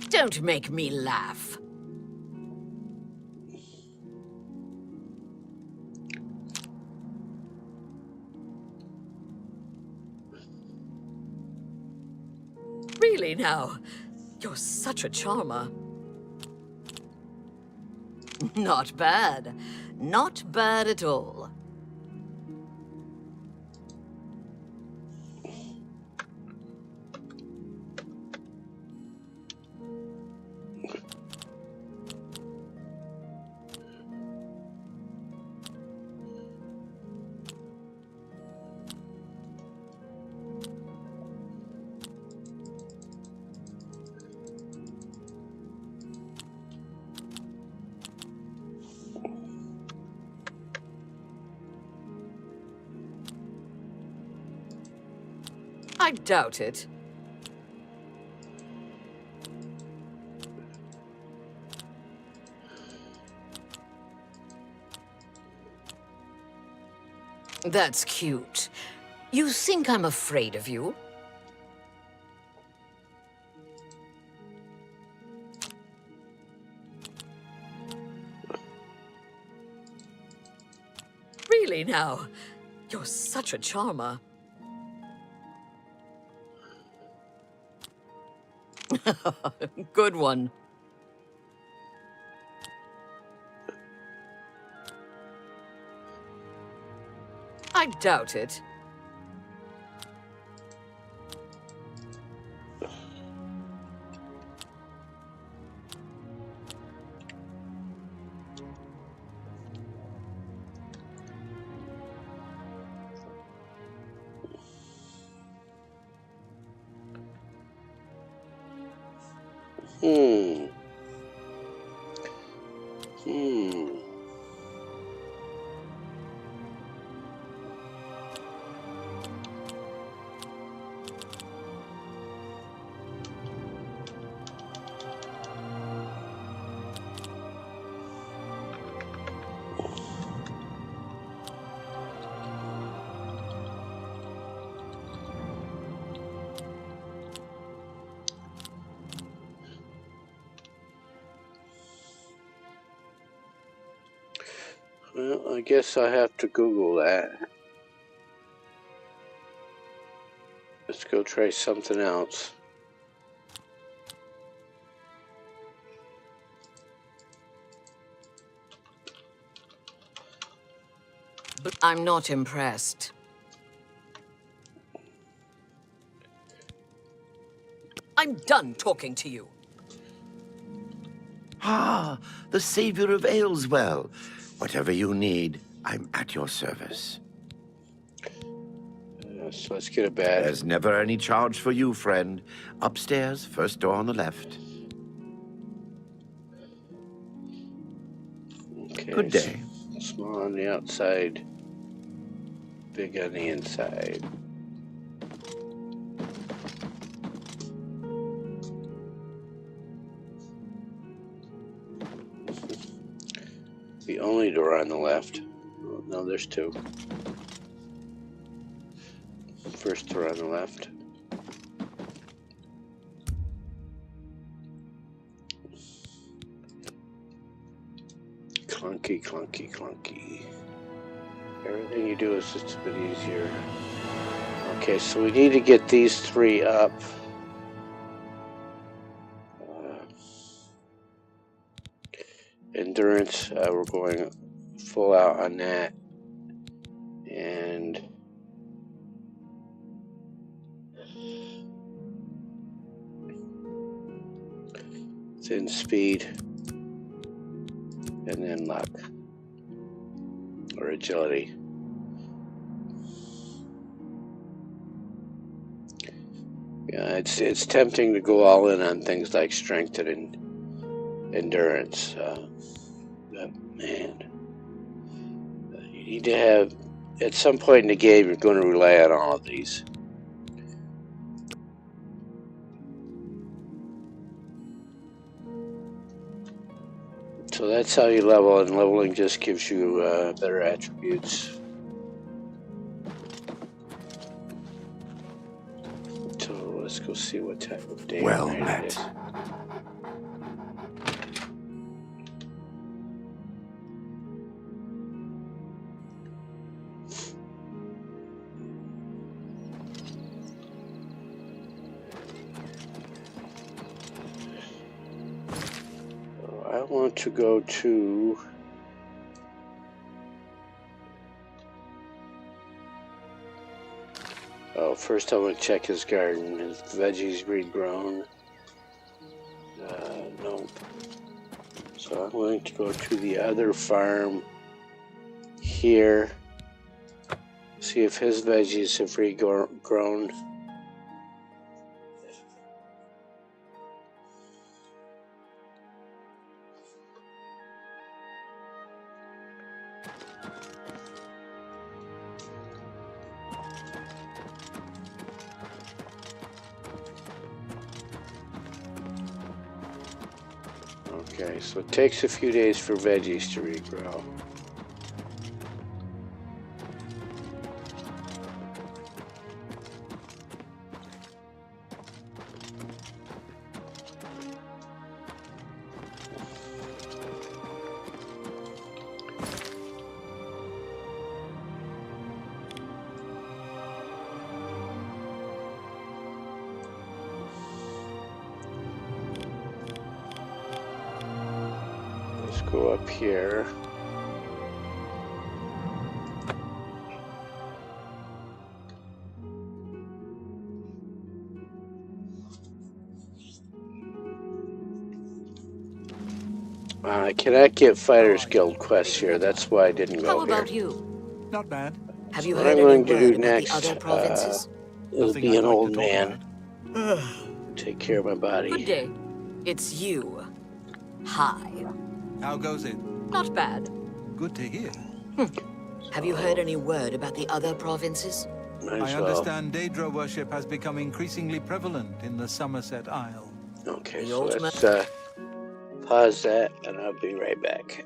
[SPEAKER 11] Don't make me laugh. Really now, you're such a charmer. Not bad. Not bad at all. I doubt it. That's cute. You think I'm afraid of you? Really now, you're such a charmer. Good one. I doubt it.
[SPEAKER 1] Hmm. Well, I guess I have to Google that. Let's go try something else.
[SPEAKER 11] But I'm not impressed. I'm done talking to you.
[SPEAKER 6] Ah, the savior of Ayleswell. Whatever you need, I'm at your service.
[SPEAKER 1] So let's get a bed.
[SPEAKER 6] There's never any charge for you, friend. Upstairs, first door on the left.
[SPEAKER 1] Okay,
[SPEAKER 6] Good day.
[SPEAKER 1] Small on the outside, big on the inside. The only door on the left. Oh, no, there's two. First door on the left. Clunky, clunky, clunky. Everything you do is just a bit easier. Okay, so we need to get these three up. Endurance, we're going full out on that. And then speed. And then luck. Or agility. Yeah, it's tempting to go all in on things like strength and endurance. But man, you need to have, at some point in the game, you're going to rely on all of these. So that's how you level, and leveling just gives you better attributes. So let's go see what type of day
[SPEAKER 6] Well
[SPEAKER 1] night
[SPEAKER 6] met.
[SPEAKER 1] it is. want to go to... Oh, first I want to check his garden. His veggies regrown. Nope. So I'm going to go to the other farm here. See if his veggies have regrown. Okay, so it takes a few days for veggies to regrow. Let's go up here. I cannot get Fighters Guild quests here. That's why I didn't
[SPEAKER 11] How
[SPEAKER 1] go here.
[SPEAKER 11] about you?
[SPEAKER 4] Not bad.
[SPEAKER 11] Have you
[SPEAKER 1] What
[SPEAKER 11] heard
[SPEAKER 1] I'm
[SPEAKER 11] any
[SPEAKER 1] going to
[SPEAKER 11] word
[SPEAKER 1] do
[SPEAKER 11] about
[SPEAKER 1] next,
[SPEAKER 11] the other provinces?
[SPEAKER 1] It'll
[SPEAKER 4] Nothing
[SPEAKER 1] be
[SPEAKER 4] I'd
[SPEAKER 1] an
[SPEAKER 4] like
[SPEAKER 1] old
[SPEAKER 4] to talk
[SPEAKER 1] man.
[SPEAKER 4] about.
[SPEAKER 1] Take care of my
[SPEAKER 11] Good
[SPEAKER 1] body.
[SPEAKER 11] day. It's you. Hi.
[SPEAKER 4] How goes it?
[SPEAKER 11] Not bad.
[SPEAKER 4] Good to hear.
[SPEAKER 11] Have you heard any word about the other provinces?
[SPEAKER 1] Might
[SPEAKER 4] I
[SPEAKER 1] as well.
[SPEAKER 4] understand Daedra worship has become increasingly prevalent in the Somerset Isle.
[SPEAKER 1] Okay,
[SPEAKER 11] The
[SPEAKER 1] so
[SPEAKER 11] ultimate-
[SPEAKER 1] let's pause that, and I'll be right back.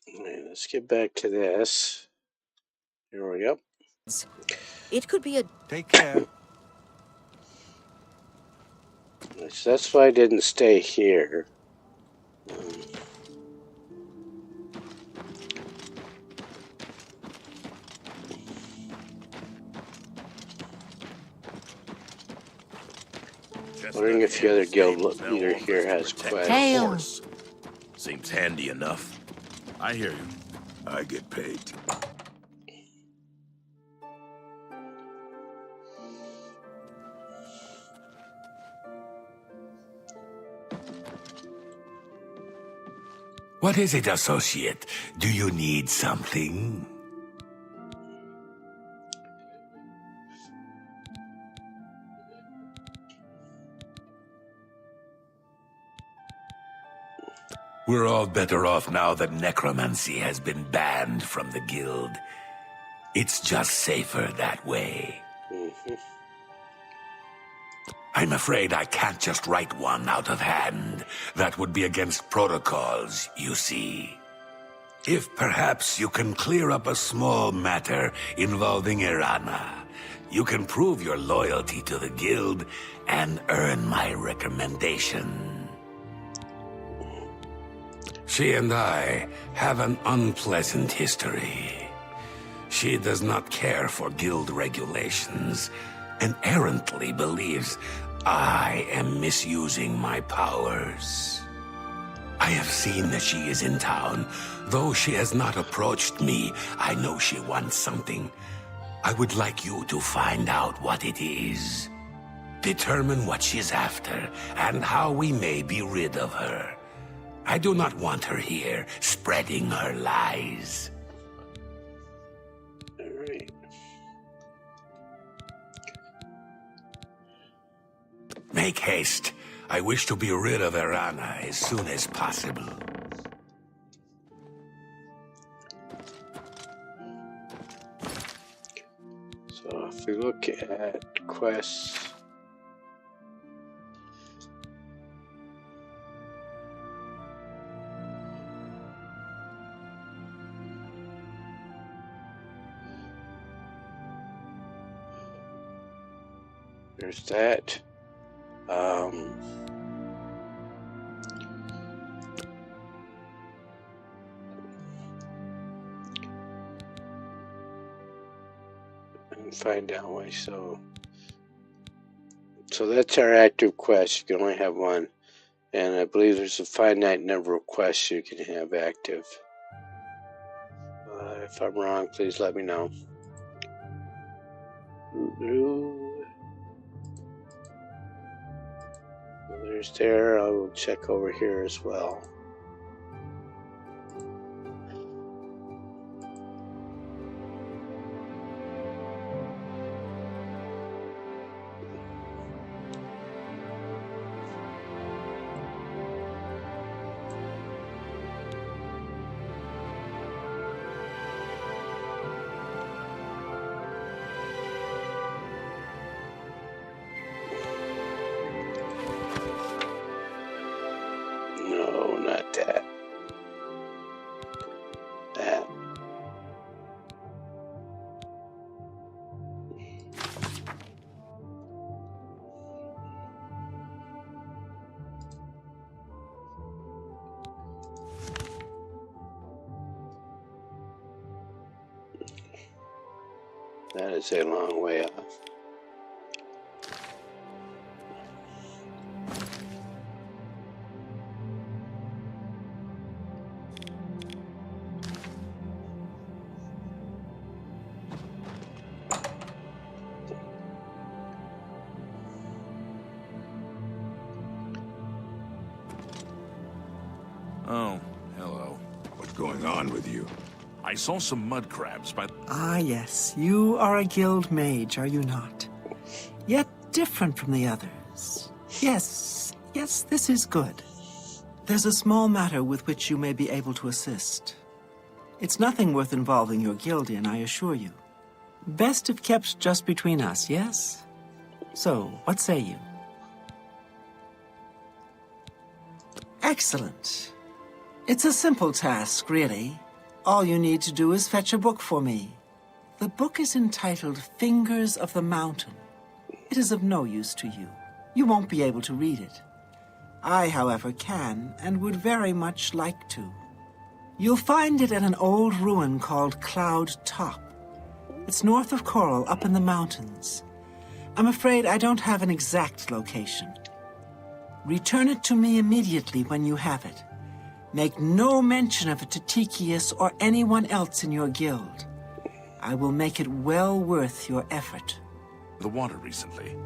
[SPEAKER 1] Alright, let's get back to this. Here we go.
[SPEAKER 11] It could be a...
[SPEAKER 4] Take care.
[SPEAKER 1] So that's why I didn't stay here. Wondering if the other guild leader here has quests.
[SPEAKER 10] Tail.
[SPEAKER 3] Seems handy enough. I hear you. I get paid.
[SPEAKER 2] What is it, associate? Do you need something? We're all better off now that necromancy has been banned from the guild. It's just safer that way. I'm afraid I can't just write one out of hand. That would be against protocols, you see. If perhaps you can clear up a small matter involving Irana, you can prove your loyalty to the guild and earn my recommendation. She and I have an unpleasant history. She does not care for guild regulations and errantly believes I am misusing my powers. I have seen that she is in town. Though she has not approached me, I know she wants something. I would like you to find out what it is. Determine what she's after and how we may be rid of her. I do not want her here, spreading her lies.
[SPEAKER 1] All right.
[SPEAKER 2] Make haste. I wish to be rid of Irana as soon as possible.
[SPEAKER 1] So if we look at quests, there's that. And find out why. So that's our active quest. You can only have one, and I believe there's a finite number of quests you can have active. If I'm wrong, please let me know. There's there. I will check over here as well. No, not that. That. That is a long way off.
[SPEAKER 3] Oh, hello. What's going on with you? I saw some mud crabs by...
[SPEAKER 8] Ah, yes. You are a guild mage, are you not? Yet different from the others. Yes, this is good. There's a small matter with which you may be able to assist. It's nothing worth involving your guild in, I assure you. Best if kept just between us, yes? So, what say you? Excellent. It's a simple task, really. All you need to do is fetch a book for me. The book is entitled Fingers of the Mountain. It is of no use to you. You won't be able to read it. I, however, can and would very much like to. You'll find it at an old ruin called Cloud Top. It's north of Coral, up in the mountains. I'm afraid I don't have an exact location. Return it to me immediately when you have it. Make no mention of it to Tychius or anyone else in your guild. I will make it well worth your effort.
[SPEAKER 2] The water recently.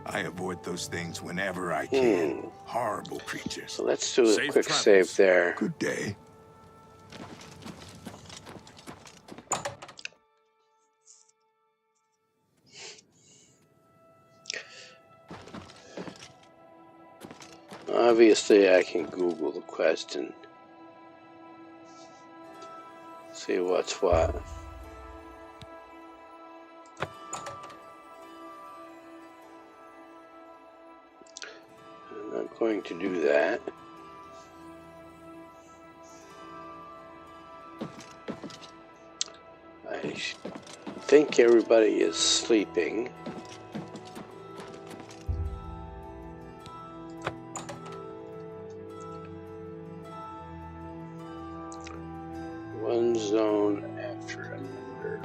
[SPEAKER 12] I avoid those things whenever I can. Horrible creatures.
[SPEAKER 1] So let's do a
[SPEAKER 2] Safe
[SPEAKER 1] quick
[SPEAKER 2] travels.
[SPEAKER 1] save there.
[SPEAKER 12] Good day.
[SPEAKER 1] Obviously, I can Google the quest and see what's what. I'm not going to do that. I think everybody is sleeping. One zone after another.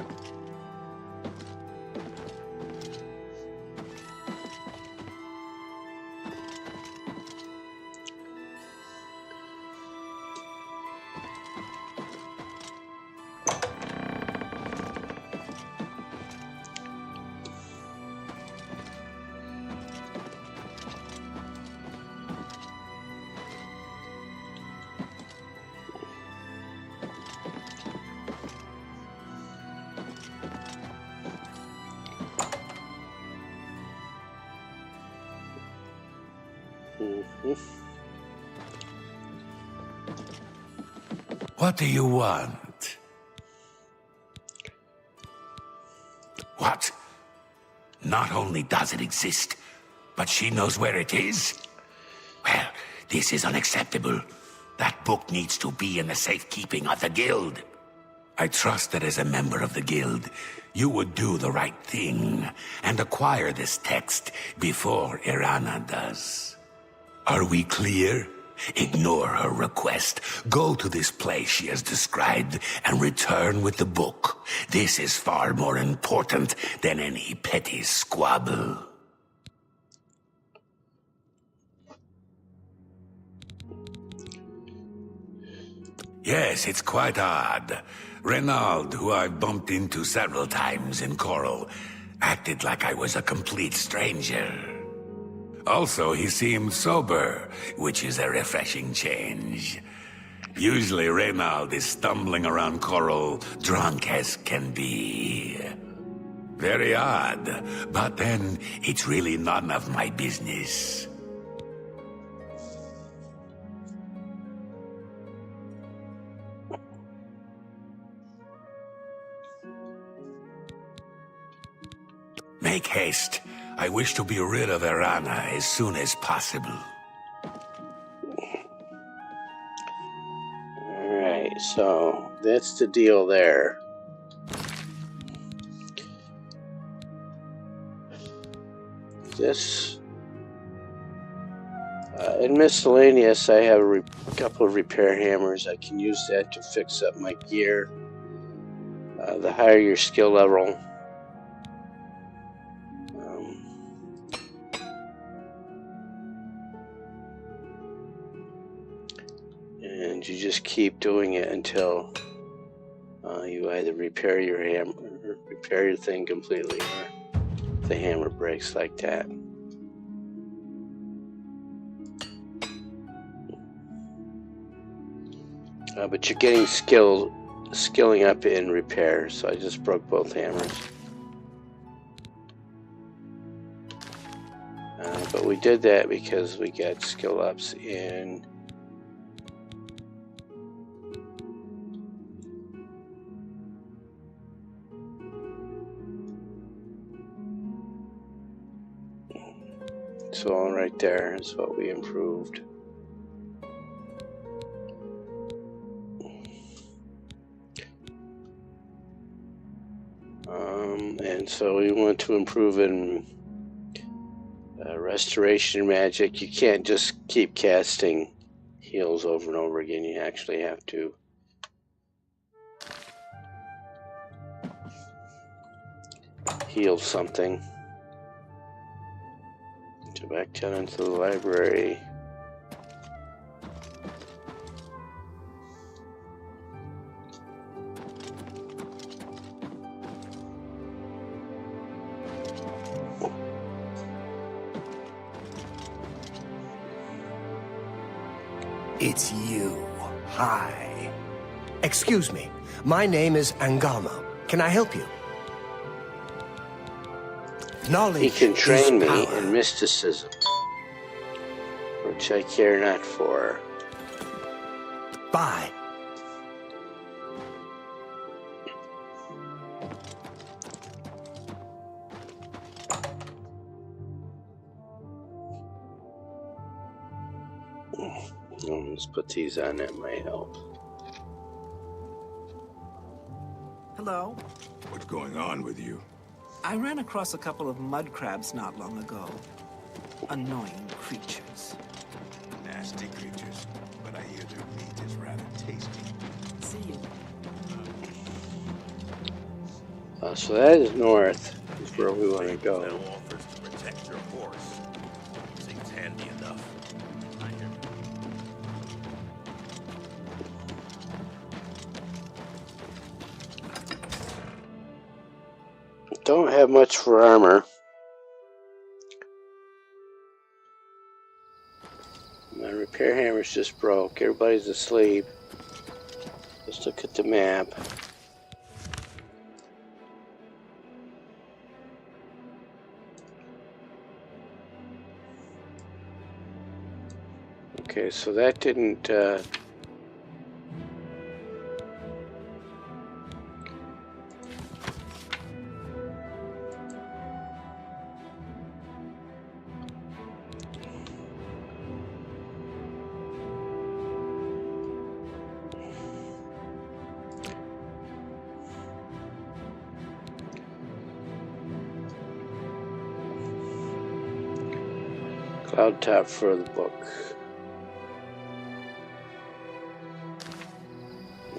[SPEAKER 2] What do you want? What? Not only does it exist, but she knows where it is? Well, this is unacceptable. That book needs to be in the safekeeping of the guild. I trust that as a member of the guild, you would do the right thing and acquire this text before Irana does. Are we clear? Ignore her request. Go to this place she has described and return with the book. This is far more important than any petty squabble. Yes, it's quite odd. Renaud, who I've bumped into several times in Coral, acted like I was a complete stranger. Also, he seemed sober, which is a refreshing change. Usually, Renaud is stumbling around Coral, drunk as can be. Very odd, but then it's really none of my business. Make haste. I wish to be rid of Irana as soon as possible.
[SPEAKER 1] Alright, so that's the deal there. This in miscellaneous, I have a couple of repair hammers. I can use that to fix up my gear. The higher your skill level, and you just keep doing it until you either repair your hammer, or repair your thing completely, or the hammer breaks like that. But you're getting skilling up in repair, so I just broke both hammers. But we did that because we got skill ups in so right there is what we improved. And so we want to improve in restoration magic. You can't just keep casting heals over and over again. You actually have to heal something. Go back down into the library.
[SPEAKER 13] It's you. Hi. Excuse me. My name is Angalmo. Can I help you? Knowledge
[SPEAKER 1] He can train
[SPEAKER 13] is
[SPEAKER 1] me
[SPEAKER 13] power.
[SPEAKER 1] in mysticism, which I care not for.
[SPEAKER 13] Bye.
[SPEAKER 1] Let's put these on, that might help.
[SPEAKER 8] Hello.
[SPEAKER 12] What's going on with you?
[SPEAKER 8] I ran across a couple of mud crabs not long ago. Annoying creatures.
[SPEAKER 12] Nasty creatures, but I hear their meat is rather tasty.
[SPEAKER 8] See you.
[SPEAKER 1] So that is north, is where we want to go.
[SPEAKER 14] Offers to protect your horse. Seems handy enough. I hear.
[SPEAKER 1] Don't have much for armor. My repair hammer's just broke. Everybody's asleep. Let's look at the map. Okay, so that didn't Cloud top for the book.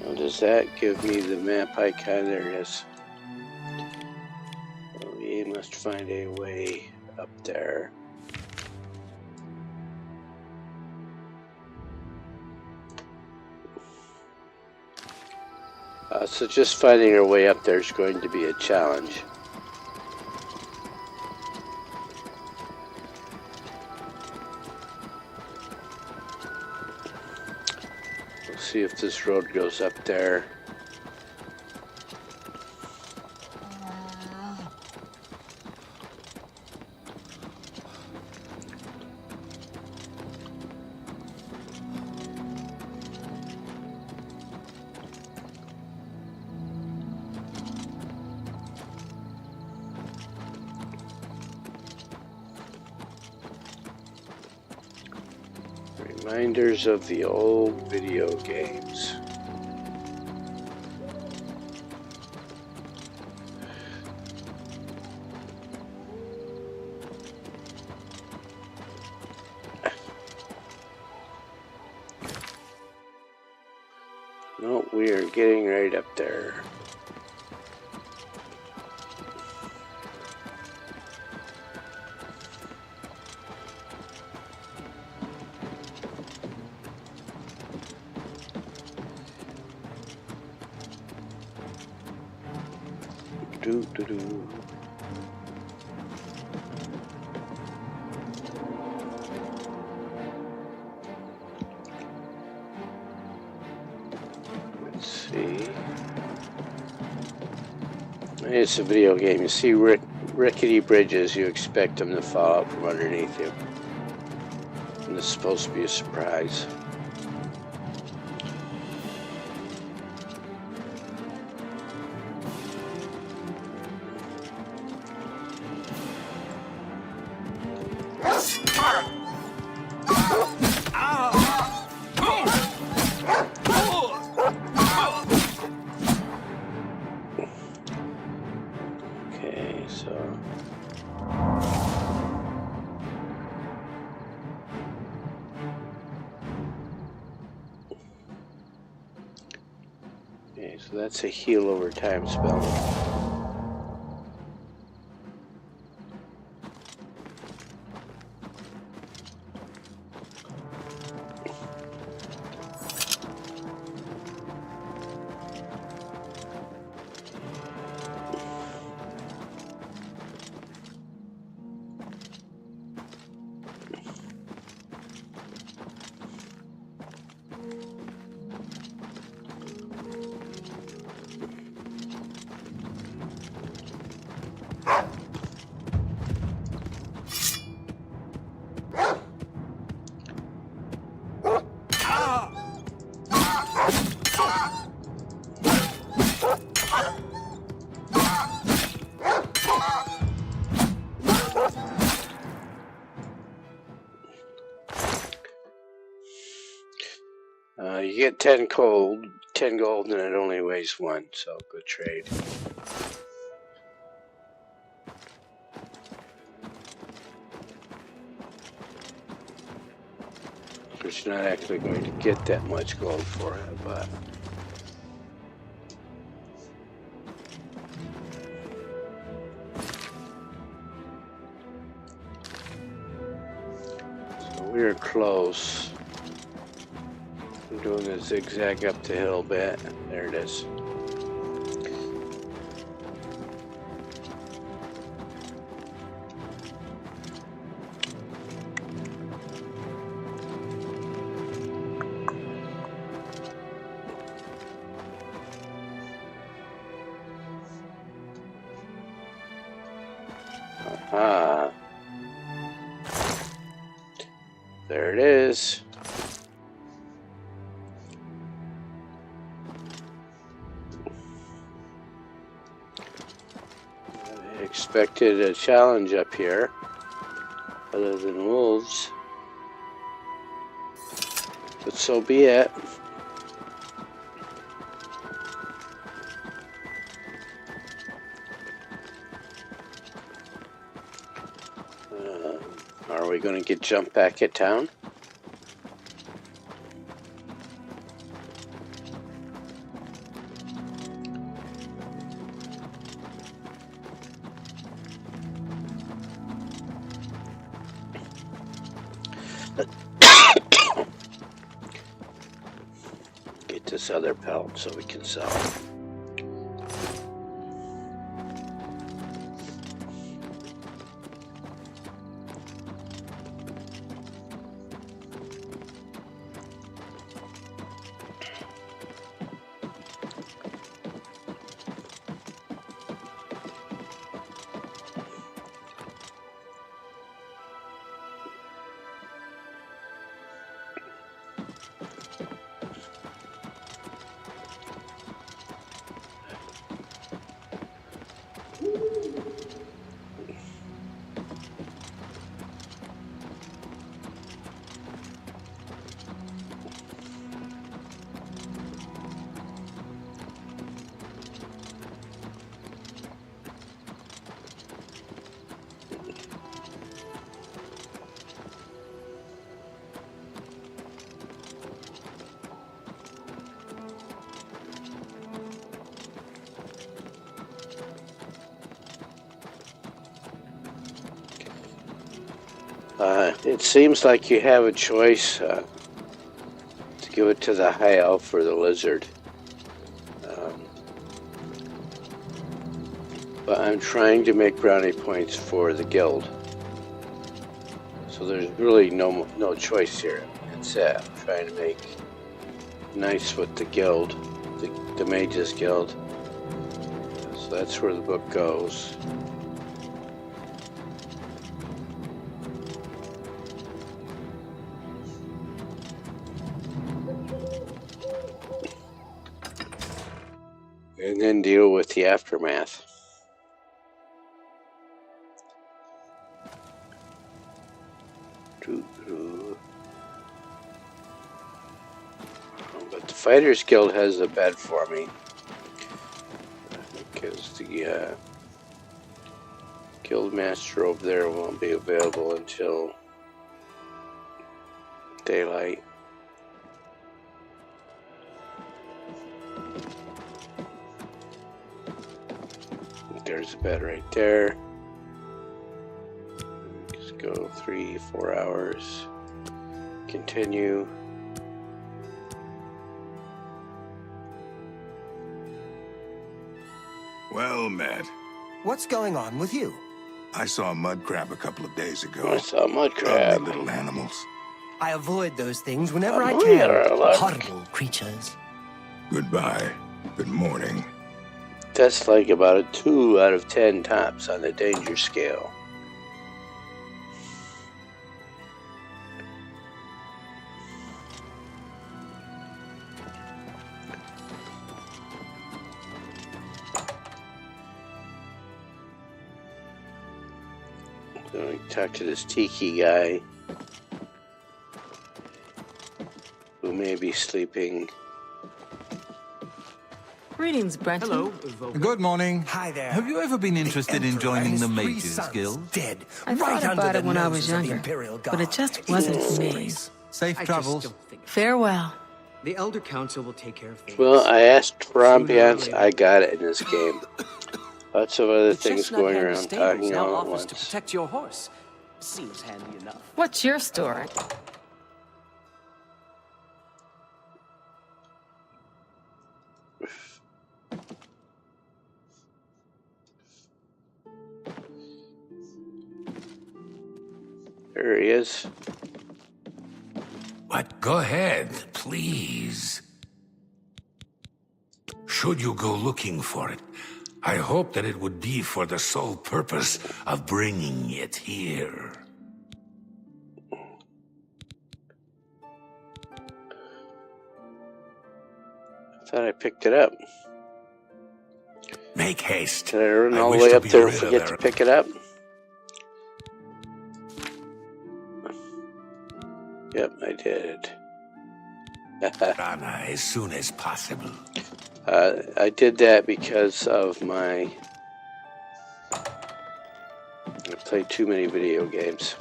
[SPEAKER 1] Now, does that give me the map icon? There it is. We must find a way up there. So just finding our way up there is going to be a challenge. We'll see if this road goes up there. Reminders of the old video games. No, we are getting right up there. Let's see. It's a video game. You see rickety bridges, you expect them to fall out from underneath you. And this is supposed to be a surprise. So that's a heal over time spell. You get 10 gold, and it only weighs 1, so good trade. But you're not actually going to get that much gold for it, but... So we're close. I'm doing a zigzag up the hill bit. There it is. Aha. There it is. I expected a challenge up here, other than wolves. But so be it. Are we going to get jumped back at town? Get this other pelt so we can sell it. It seems like you have a choice to give it to the high elf or the lizard. But I'm trying to make brownie points for the guild. So there's really no choice here. It's I'm trying to make nice with the guild, the mages guild. So that's where the book goes. And then deal with the aftermath. But the Fighters Guild has a bed for me. Because the guild master over there won't be available until daylight. There's a bed right there. Just go 3-4 hours. Continue.
[SPEAKER 12] Well, Matt,
[SPEAKER 13] What's going on with you?
[SPEAKER 12] I saw a mud crab a couple of days ago.
[SPEAKER 1] I saw a mud crab.
[SPEAKER 12] Ugly little animals.
[SPEAKER 13] I avoid those things whenever I
[SPEAKER 1] Oh,
[SPEAKER 13] can.
[SPEAKER 1] yeah, look.
[SPEAKER 13] Horrible creatures.
[SPEAKER 12] Goodbye. Good morning.
[SPEAKER 1] That's like about a 2 out of 10 tops on the danger scale. So we talk to this tiki guy who may be sleeping.
[SPEAKER 15] Greetings, Brenton.
[SPEAKER 7] Hello.
[SPEAKER 4] Good morning.
[SPEAKER 13] Hi there.
[SPEAKER 4] Have you ever been interested in
[SPEAKER 13] Emperor
[SPEAKER 4] joining
[SPEAKER 13] and
[SPEAKER 4] the
[SPEAKER 13] his 3
[SPEAKER 4] Mages
[SPEAKER 13] sons
[SPEAKER 4] Guild?
[SPEAKER 13] Dead,
[SPEAKER 15] I
[SPEAKER 13] right
[SPEAKER 15] thought
[SPEAKER 13] under
[SPEAKER 15] about
[SPEAKER 13] the
[SPEAKER 15] it when I was
[SPEAKER 13] noses of the
[SPEAKER 15] younger,
[SPEAKER 13] Imperial
[SPEAKER 15] but it
[SPEAKER 13] Guard.
[SPEAKER 15] just wasn't for me.
[SPEAKER 4] Safe
[SPEAKER 7] I
[SPEAKER 4] travels.
[SPEAKER 7] just don't think.
[SPEAKER 15] Farewell.
[SPEAKER 7] The Elder Council will take care of things.
[SPEAKER 1] Well, I asked for
[SPEAKER 7] Sooner or
[SPEAKER 1] ambience.
[SPEAKER 7] later.
[SPEAKER 1] I got it in this game. Lots of other
[SPEAKER 16] The
[SPEAKER 1] things
[SPEAKER 16] chestnut
[SPEAKER 1] going
[SPEAKER 16] hand
[SPEAKER 1] around
[SPEAKER 16] stables
[SPEAKER 1] talking
[SPEAKER 16] now
[SPEAKER 1] all at
[SPEAKER 16] offers to
[SPEAKER 1] once.
[SPEAKER 16] protect your horse. Seems handy enough.
[SPEAKER 15] What's your story?
[SPEAKER 1] There he is.
[SPEAKER 2] But go ahead, please. Should you go looking for it, I hope that it would be for the sole purpose of bringing it here.
[SPEAKER 1] I thought I picked it up.
[SPEAKER 2] Make haste.
[SPEAKER 1] Did I run
[SPEAKER 2] I
[SPEAKER 1] all the
[SPEAKER 2] wish
[SPEAKER 1] way
[SPEAKER 2] to
[SPEAKER 1] up
[SPEAKER 2] be
[SPEAKER 1] there and
[SPEAKER 2] rid of
[SPEAKER 1] forget
[SPEAKER 2] their-
[SPEAKER 1] to pick it up? Yep, I did.
[SPEAKER 2] Rana as soon as possible.
[SPEAKER 1] I did that because of my... I played too many video games.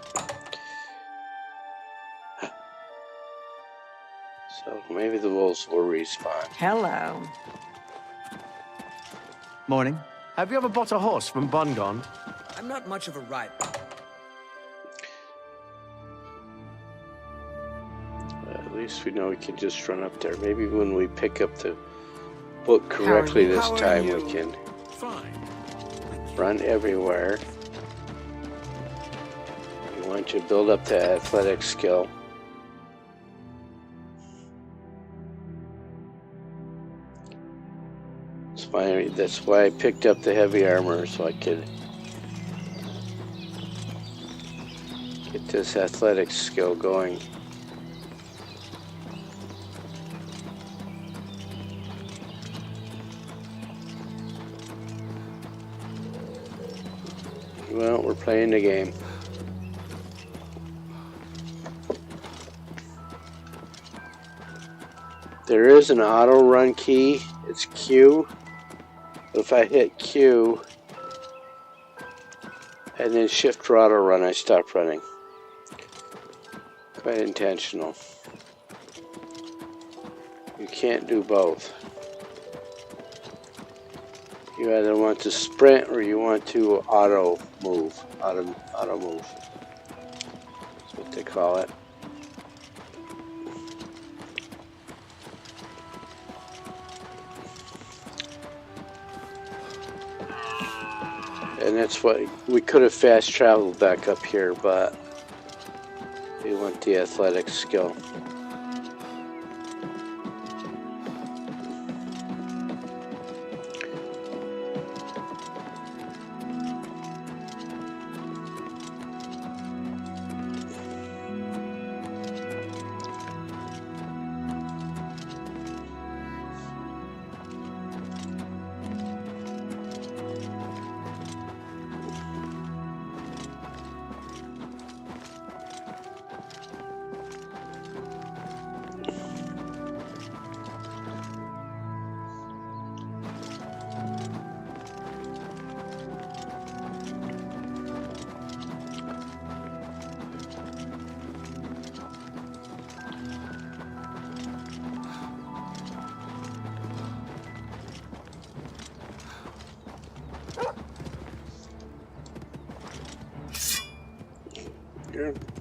[SPEAKER 1] So maybe the wolves will respawn.
[SPEAKER 15] Hello.
[SPEAKER 16] Morning. Have you ever bought a horse from Bongon?
[SPEAKER 13] I'm not much of a rider.
[SPEAKER 1] At least we know we can just run up there. Maybe when we pick up the book correctly this
[SPEAKER 4] How are
[SPEAKER 1] time
[SPEAKER 4] you?
[SPEAKER 1] we can
[SPEAKER 4] Fine.
[SPEAKER 1] run everywhere. We want you to build up the athletic skill. That's why I picked up the heavy armor, so I could get this athletic skill going. Well, we're playing the game. There is an auto run key. It's Q. If I hit Q and then shift for auto run, I stop running. Quite intentional. You can't do both. You either want to sprint or you want to auto move. Auto move. That's what they call it. And that's what we could have fast traveled back up here, but we want the athletic skill.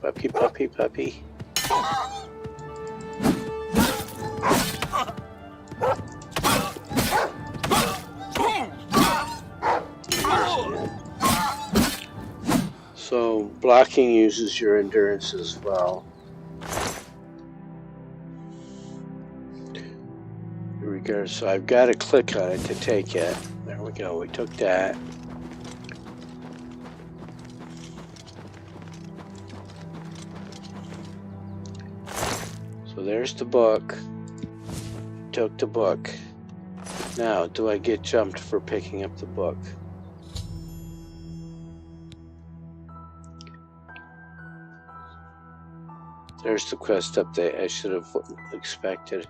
[SPEAKER 1] Puppy, puppy, puppy. So blocking uses your endurance as well. Here we go. So I've got to click on it to take it. There we go. We took that. So there's the book. Took the book. Now, do I get jumped for picking up the book? There's the quest update I should have expected.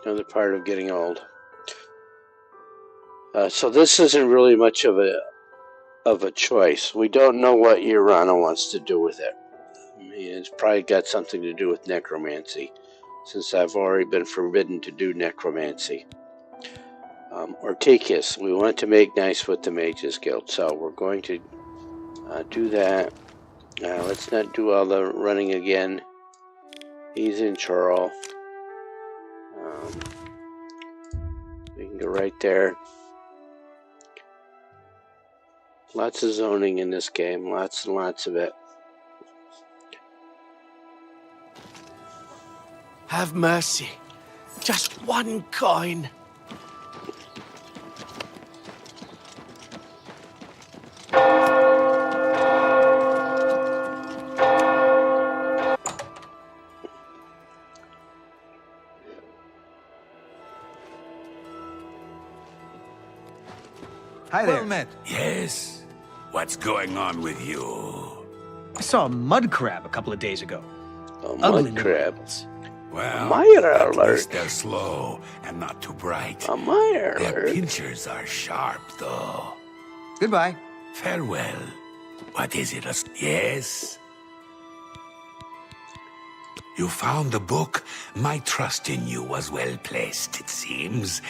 [SPEAKER 1] Another part of getting old. So this isn't really much of a choice. We don't know what Irana wants to do with it. I mean, it's probably got something to do with necromancy, since I've already been forbidden to do necromancy. Orticus, we want to make nice with the Mages Guild, so we're going to do that. Let's not do all the running again. He's in Churl. We can go right there. Lots of zoning in this game, lots and lots of it.
[SPEAKER 16] Have mercy. Just one coin.
[SPEAKER 7] Hi there.
[SPEAKER 4] Well met.
[SPEAKER 2] Yes? What's going on with you?
[SPEAKER 7] I saw a mud crab a couple of days ago.
[SPEAKER 1] A
[SPEAKER 7] Ugly
[SPEAKER 1] mud crab.
[SPEAKER 7] animals.
[SPEAKER 2] Well,
[SPEAKER 1] Mire
[SPEAKER 2] at
[SPEAKER 1] alert.
[SPEAKER 2] least they're slow and not too bright.
[SPEAKER 1] A mire
[SPEAKER 2] Their
[SPEAKER 1] alert.
[SPEAKER 2] pinchers are sharp, though.
[SPEAKER 7] Goodbye.
[SPEAKER 2] Farewell. What is it? Yes? You found the book? My trust in you was well placed, it seems.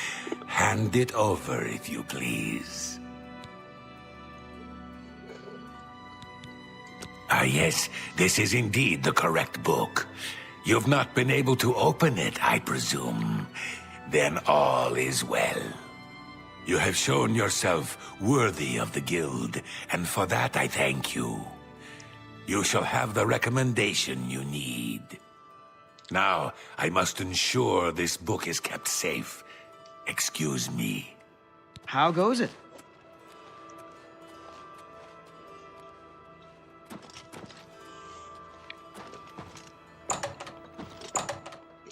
[SPEAKER 2] Hand it over, if you please. Ah, yes, this is indeed the correct book. You've not been able to open it, I presume. Then all is well. You have shown yourself worthy of the guild, and for that I thank you. You shall have the recommendation you need. Now, I must ensure this book is kept safe. Excuse me.
[SPEAKER 7] How goes it?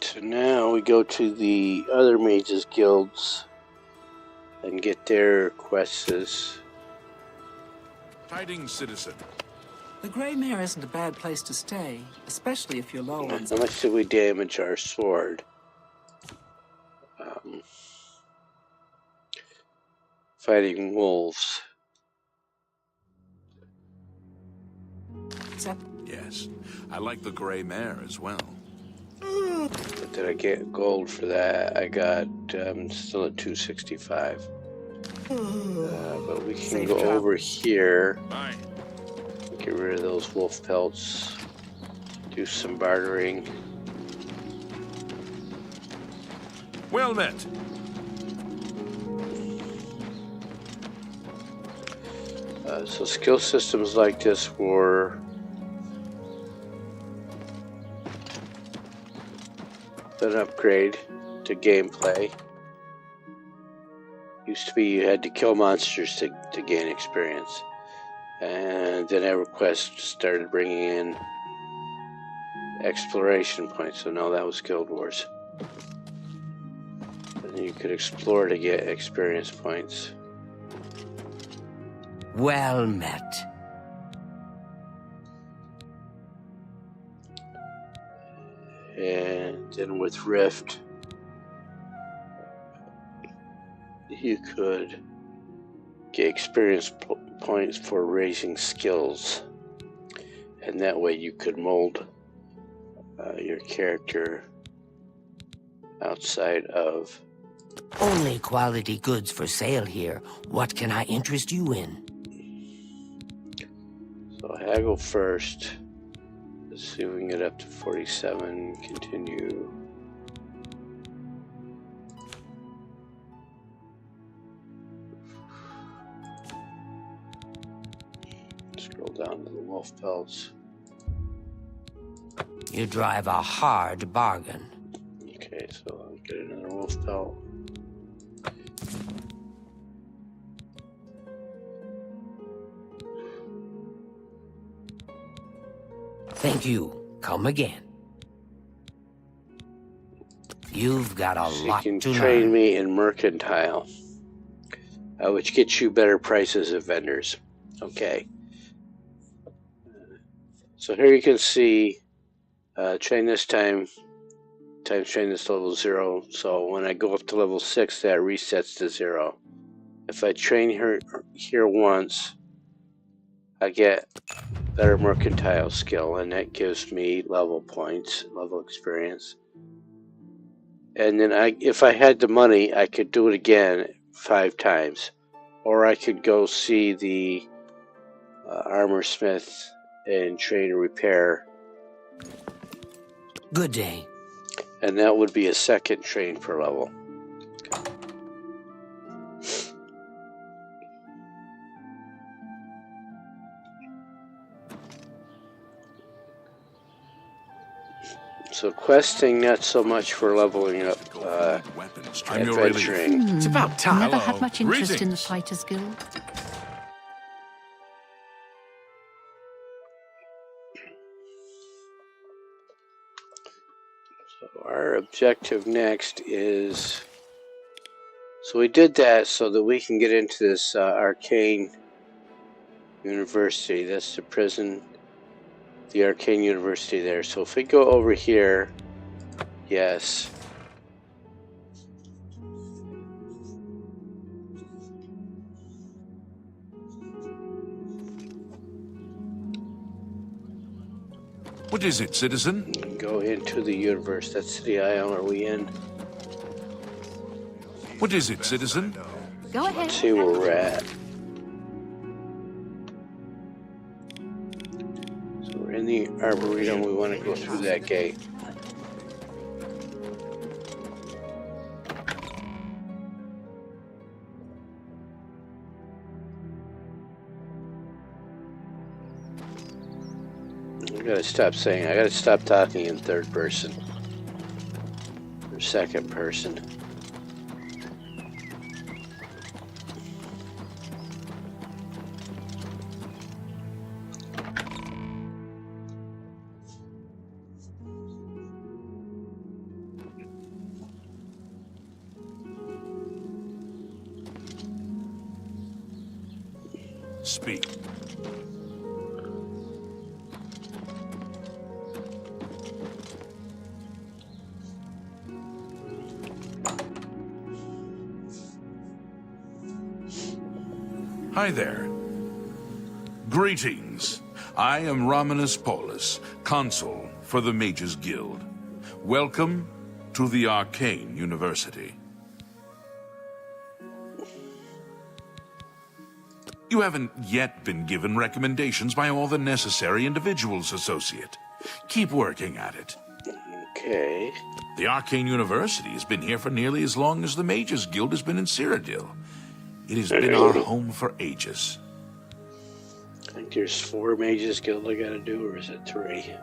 [SPEAKER 1] So now we go to the other mages guilds and get their quests.
[SPEAKER 3] Tidings, citizen.
[SPEAKER 8] The Grey Mare isn't a bad place to stay, especially if you're low on...
[SPEAKER 1] How much did we damage our sword? Fighting wolves.
[SPEAKER 3] Yes. I like the gray mare as well.
[SPEAKER 1] But did I get gold for that? I got still at 265. But we can
[SPEAKER 8] Safe
[SPEAKER 1] go
[SPEAKER 8] travel.
[SPEAKER 1] over here.
[SPEAKER 3] Bye.
[SPEAKER 1] Get rid of those wolf pelts. Do some bartering.
[SPEAKER 3] Well met.
[SPEAKER 1] So skill systems like this were an upgrade to gameplay. Used to be you had to kill monsters to gain experience. And then EverQuest started bringing in exploration points, so now that was Guild Wars. And you could explore to get experience points.
[SPEAKER 17] Well met.
[SPEAKER 1] And then with Rift, you could get experience points for raising skills. And that way you could mold your character outside of...
[SPEAKER 17] Only quality goods for sale here. What can I interest you in?
[SPEAKER 1] So I I go first. Let's see if we can get up to 47. Continue. Scroll down to the wolf pelts.
[SPEAKER 17] You drive a hard bargain.
[SPEAKER 1] Okay, so I'll get another wolf pelt.
[SPEAKER 17] Thank you. Come again. You've got a lot
[SPEAKER 1] You
[SPEAKER 17] to
[SPEAKER 1] can train
[SPEAKER 17] learn.
[SPEAKER 1] me in mercantile, which gets you better prices at vendors. Okay. So here you can see train this time, times train this level 0. So when I go up to level 6, that resets to 0. If I train here once, I get better mercantile skill, and that gives me level points, level experience. And then if I had the money, I could do it again 5 times. Or I could go see the armor smith and train and repair.
[SPEAKER 17] Good day.
[SPEAKER 1] And that would be a second train per level. So questing, not so much for leveling up adventuring.
[SPEAKER 10] It's about time. Never had much interest in the
[SPEAKER 3] Greetings.
[SPEAKER 10] Fighters Guild.
[SPEAKER 1] So our objective next is... So we did that so that we can get into this arcane university. That's the prison. The arcane university there. So if we go over here, yes.
[SPEAKER 3] What is it, citizen?
[SPEAKER 1] Go into the universe. That's City Isle. Are we in?
[SPEAKER 3] What is it, citizen?
[SPEAKER 10] Go ahead.
[SPEAKER 1] Let's see where we're at. So we're in the Arboretum. We want to go through that gate. I gotta stop saying. I gotta stop talking in third person or second person.
[SPEAKER 3] Speak. Hi there. Greetings. I am Romanus Paulus, consul for the Mages Guild. Welcome to the Arcane University. You haven't yet been given recommendations by all the necessary individuals, Associate. Keep working at it.
[SPEAKER 1] Okay.
[SPEAKER 3] The Arcane University has been here for nearly as long as the Mages Guild has been in Cyrodiil. It has been our home for ages.
[SPEAKER 1] I think there's 4 Mages Guild I gotta do, or is it 3?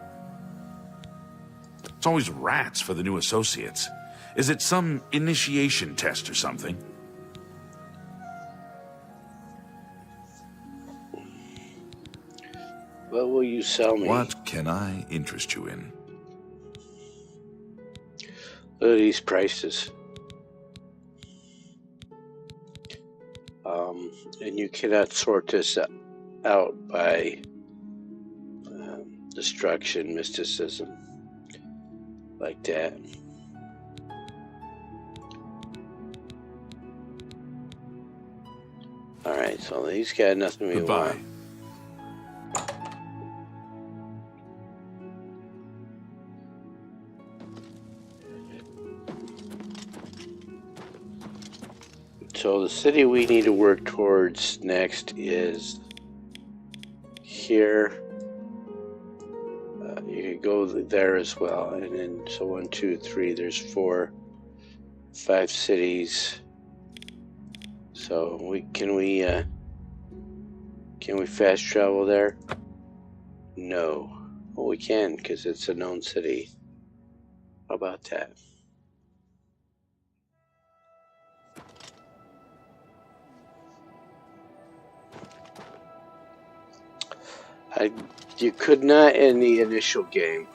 [SPEAKER 3] It's always rats for the new associates. Is it some initiation test or something?
[SPEAKER 1] What will you sell me?
[SPEAKER 3] What can I interest you in?
[SPEAKER 1] Look at these prices. And you cannot sort this out by destruction, mysticism, like that. Alright, so these got nothing we
[SPEAKER 3] Goodbye.
[SPEAKER 1] want. So the city we need to work towards next is here. go there as well. And then, so 1, 2, 3, there's 4, 5 cities. So can we fast travel there? No. Well, we can, because it's a known city. How about that? You could not in the initial game,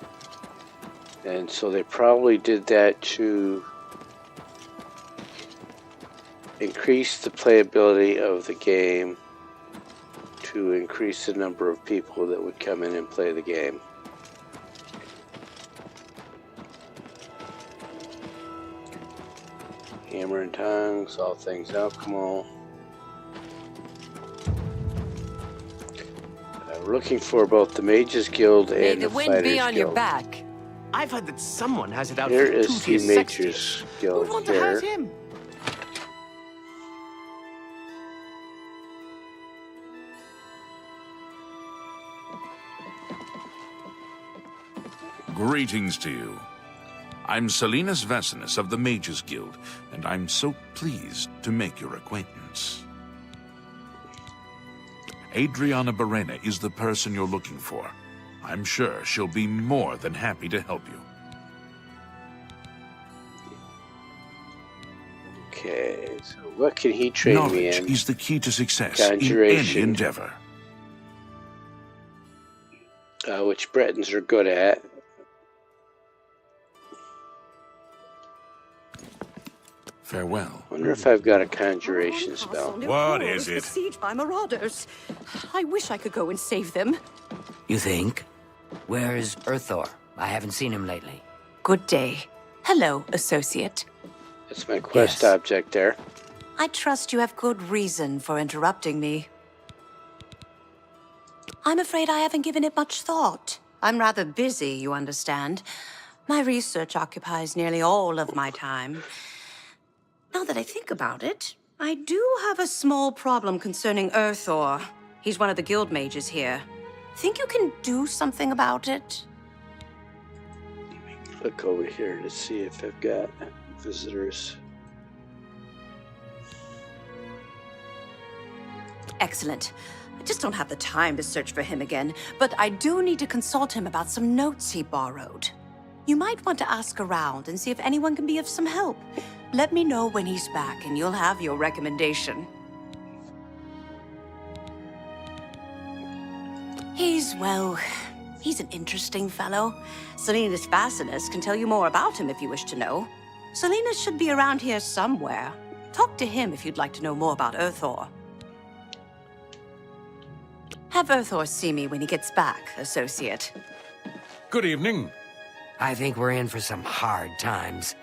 [SPEAKER 1] and so they probably did that to increase the playability of the game, to increase the number of people that would come in and play the game. Hammer and tongs, all things alchemical. We're looking for both the Mages Guild and the Fighters Guild.
[SPEAKER 15] back.
[SPEAKER 16] I've heard that someone has it out
[SPEAKER 1] Here
[SPEAKER 16] for
[SPEAKER 1] is the
[SPEAKER 16] Tutius
[SPEAKER 1] Mages
[SPEAKER 16] Sextius.
[SPEAKER 1] Guild
[SPEAKER 16] Who'd want to
[SPEAKER 1] here.
[SPEAKER 16] hurt him?
[SPEAKER 3] Greetings to you. I'm Salinas Vecinus of the Mages Guild, and I'm so pleased to make your acquaintance. Adriana Barrena is the person you're looking for. I'm sure she'll be more than happy to help you.
[SPEAKER 1] Okay, so what can he train me
[SPEAKER 3] Knowledge
[SPEAKER 1] in?
[SPEAKER 3] is the key to success in any
[SPEAKER 1] Conjuration.
[SPEAKER 3] endeavor.
[SPEAKER 1] Which Bretons are good at.
[SPEAKER 3] Farewell.
[SPEAKER 1] Wonder if I've got a conjuration spell.
[SPEAKER 5] What is it? Besieged by marauders. I wish I could go and save them.
[SPEAKER 17] You think? Where's Earthor? I haven't seen him lately.
[SPEAKER 5] Good day. Hello, associate.
[SPEAKER 1] That's my quest object there.
[SPEAKER 5] I trust you have good reason for interrupting me. I'm afraid I haven't given it much thought. I'm rather busy, you understand. My research occupies nearly all of my time. Now that I think about it, I do have a small problem concerning Earthor. He's one of the guild mages here. Think you can do something about it?
[SPEAKER 1] Look over here to see if I've got visitors.
[SPEAKER 5] Excellent. I just don't have the time to search for him again, but I do need to consult him about some notes he borrowed. You might want to ask around and see if anyone can be of some help. Let me know when he's back, and you'll have your recommendation. He's an interesting fellow. Salinas Vecinus can tell you more about him if you wish to know. Salinas should be around here somewhere. Talk to him if you'd like to know more about Earthor. Have Earthor see me when he gets back, associate.
[SPEAKER 2] Good evening.
[SPEAKER 17] I think we're in for some hard times.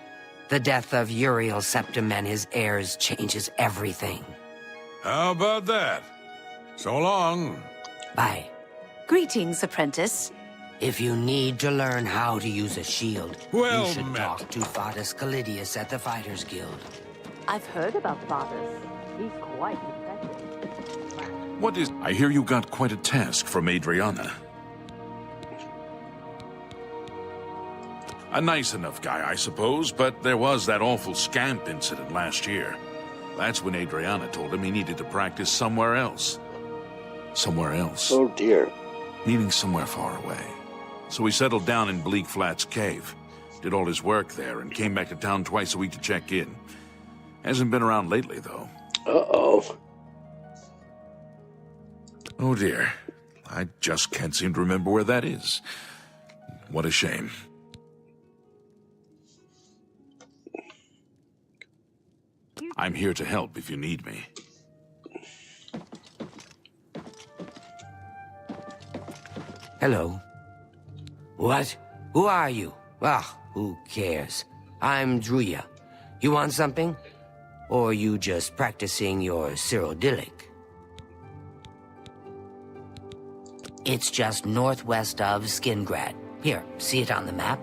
[SPEAKER 17] The death of Uriel Septim and his heirs changes everything.
[SPEAKER 2] How about that? So long.
[SPEAKER 17] Bye.
[SPEAKER 5] Greetings, apprentice.
[SPEAKER 17] If you need to learn how to use a shield,
[SPEAKER 2] Well
[SPEAKER 17] you should
[SPEAKER 2] met.
[SPEAKER 17] talk to Fadas Calidius at the Fighters Guild.
[SPEAKER 5] I've heard about Fadas. He's quite effective.
[SPEAKER 3] What is... I hear you got quite a task from Adriana. A nice enough guy, I suppose, but there was that awful scamp incident last year. That's when Adriana told him he needed to practice somewhere else. Somewhere else.
[SPEAKER 1] Oh dear.
[SPEAKER 3] Meaning somewhere far away. So he settled down in Bleak Flats Cave, did all his work there, and came back to town twice a week to check in. Hasn't been around lately, though.
[SPEAKER 1] Uh-oh.
[SPEAKER 3] Oh dear. I just can't seem to remember where that is. What a shame. I'm here to help if you need me.
[SPEAKER 17] Hello. What? Who are you? Ah, who cares? I'm Druya. You want something? Or you just practicing your Cyrodiilic? It's just northwest of Skingrad. Here, see it on the map?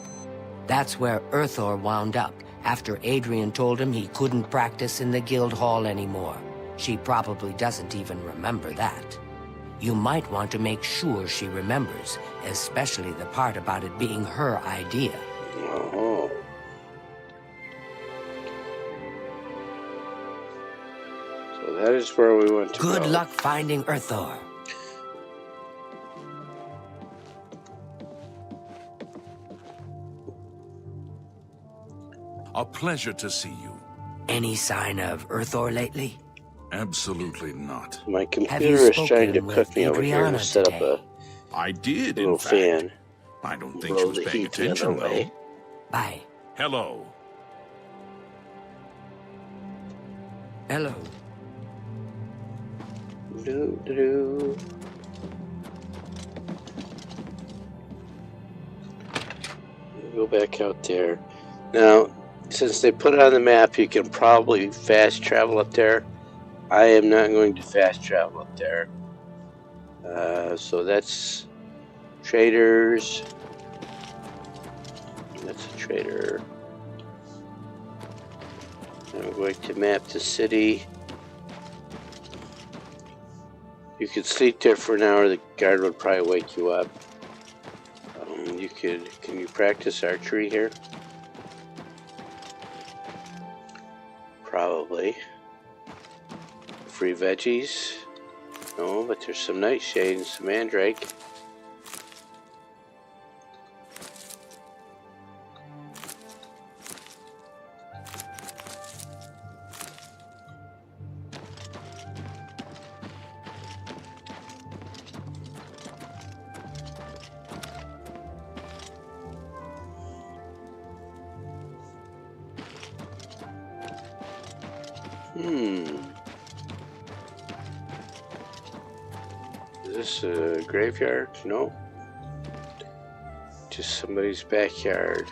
[SPEAKER 17] That's where Earthor wound up after Adrian told him he couldn't practice in the guild hall anymore. She probably doesn't even remember that. You might want to make sure she remembers, especially the part about it being her idea.
[SPEAKER 1] Oh. So that is where we want to go.
[SPEAKER 17] Good luck finding Earthor.
[SPEAKER 3] A pleasure to see you.
[SPEAKER 17] Any sign of Earthor lately?
[SPEAKER 3] Absolutely not.
[SPEAKER 1] My computer is trying to cook me over here to set up a
[SPEAKER 3] I did,
[SPEAKER 1] little
[SPEAKER 3] in fact.
[SPEAKER 1] fan.
[SPEAKER 3] I don't think she
[SPEAKER 1] Blow
[SPEAKER 3] was
[SPEAKER 1] the
[SPEAKER 3] paying
[SPEAKER 1] heat the
[SPEAKER 3] attention,
[SPEAKER 1] other way.
[SPEAKER 3] though.
[SPEAKER 17] Bye.
[SPEAKER 3] Hello.
[SPEAKER 17] Hello.
[SPEAKER 1] Do-do-do. Go back out there. Now, since they put it on the map, you can probably fast travel up there. I am not going to fast travel up there. So that's traders. That's a trader. I'm going to map the city. You could sleep there for an hour. The guard would probably wake you up. Can you practice archery here? Probably. Free veggies? No, but there's some nightshade and some mandrake. Is this a graveyard? No. Just somebody's backyard.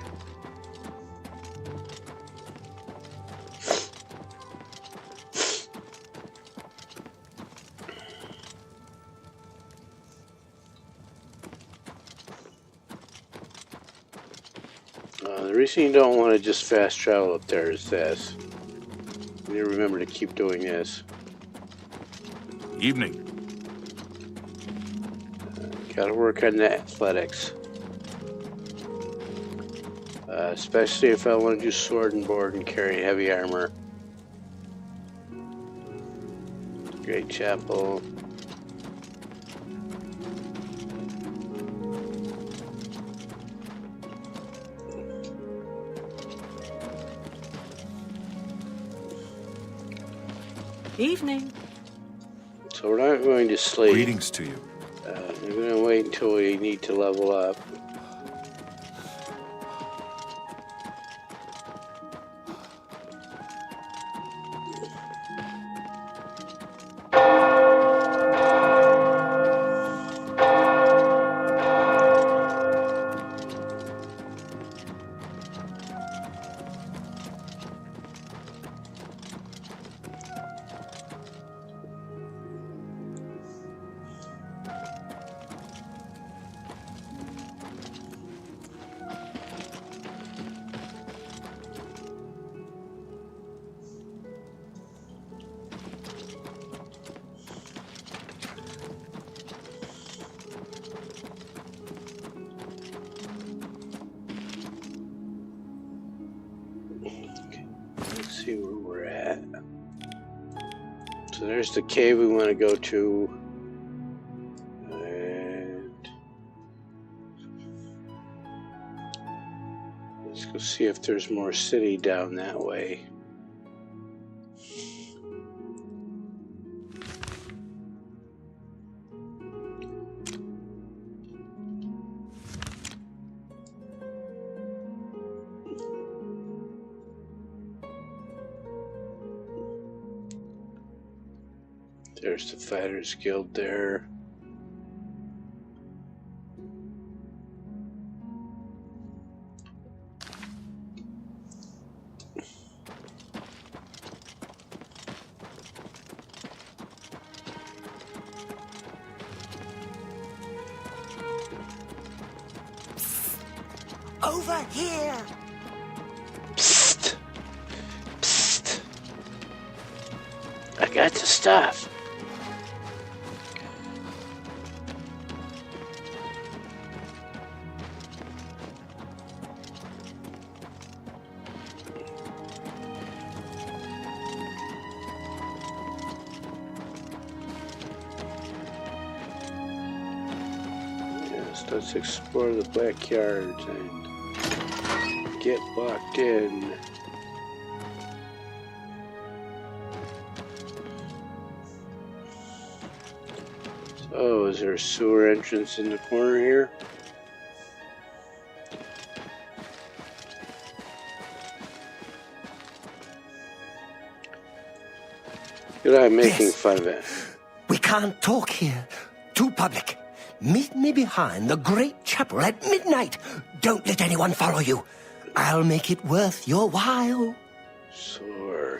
[SPEAKER 1] The reason you don't want to just fast travel up there is this. You need to remember to keep doing this.
[SPEAKER 3] Evening.
[SPEAKER 1] Gotta work on the athletics. Especially if I want to do sword and board and carry heavy armor. Great Chapel.
[SPEAKER 15] Evening.
[SPEAKER 1] So we're not going to sleep.
[SPEAKER 9] Greetings to you.
[SPEAKER 1] I'm going to wait until we need to level up. Let's see where we're at. So there's the cave we want to go to. And let's go see if there's more city down that way. There's the Fighters Guild there.
[SPEAKER 6] Over here!
[SPEAKER 1] Psst. Psst. I got the stuff. let's explore the backyards and get locked in. So, is there a sewer entrance in the corner here? Good, I'm making fun of it.
[SPEAKER 13] We can't talk here. Too public. Meet me behind the great chapel at midnight. Don't let anyone follow you. I'll make it worth your while.
[SPEAKER 1] Sure.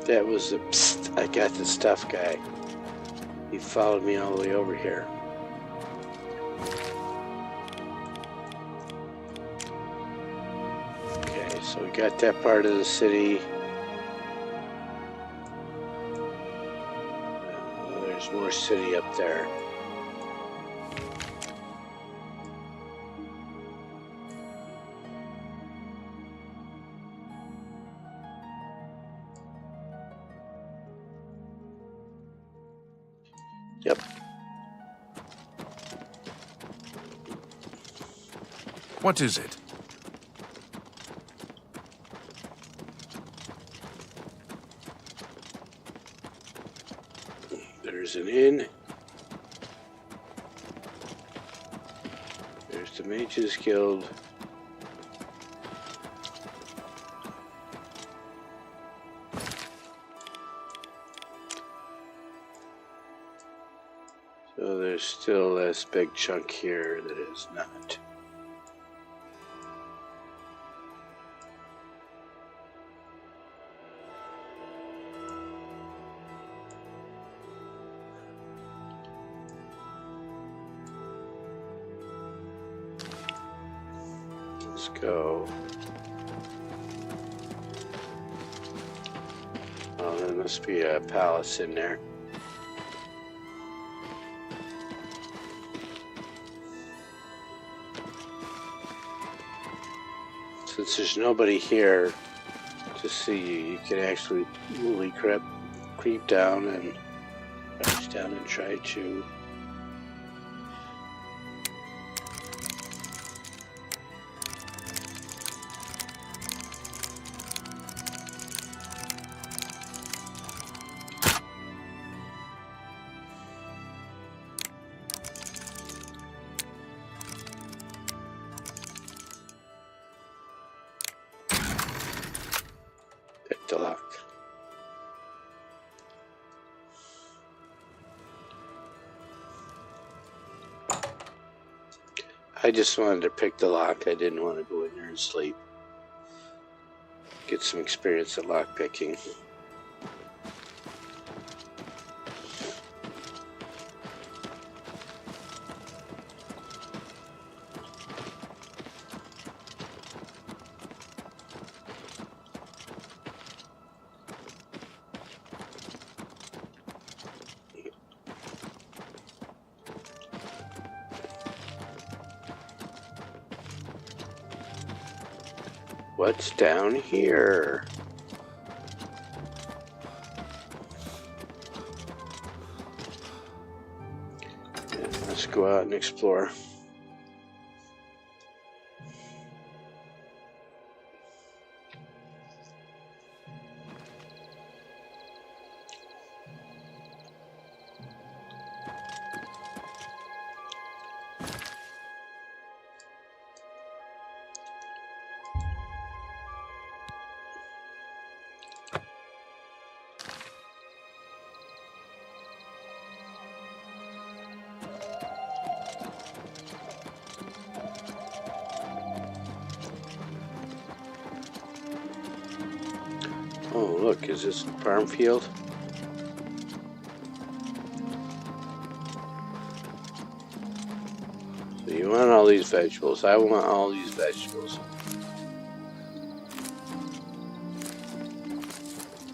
[SPEAKER 1] That was the psst, I got the stuff guy. He followed me all the way over here. Okay, so we got that part of the city. There's more city up there. Yep.
[SPEAKER 3] What is it?
[SPEAKER 1] There's an inn. There's the Mages Guild. So there's still this big chunk here that is not. Let's go. Oh, there must be a palace in there. Since there's nobody here to see you, you can actually really creep down and crouch down and try to pick the lock. I just wanted to pick the lock. I didn't want to go in there and sleep. Get some experience at lock picking. What's down here? Yeah, let's go out and explore. Oh, look, is this a farm field? So you want all these vegetables. I want all these vegetables.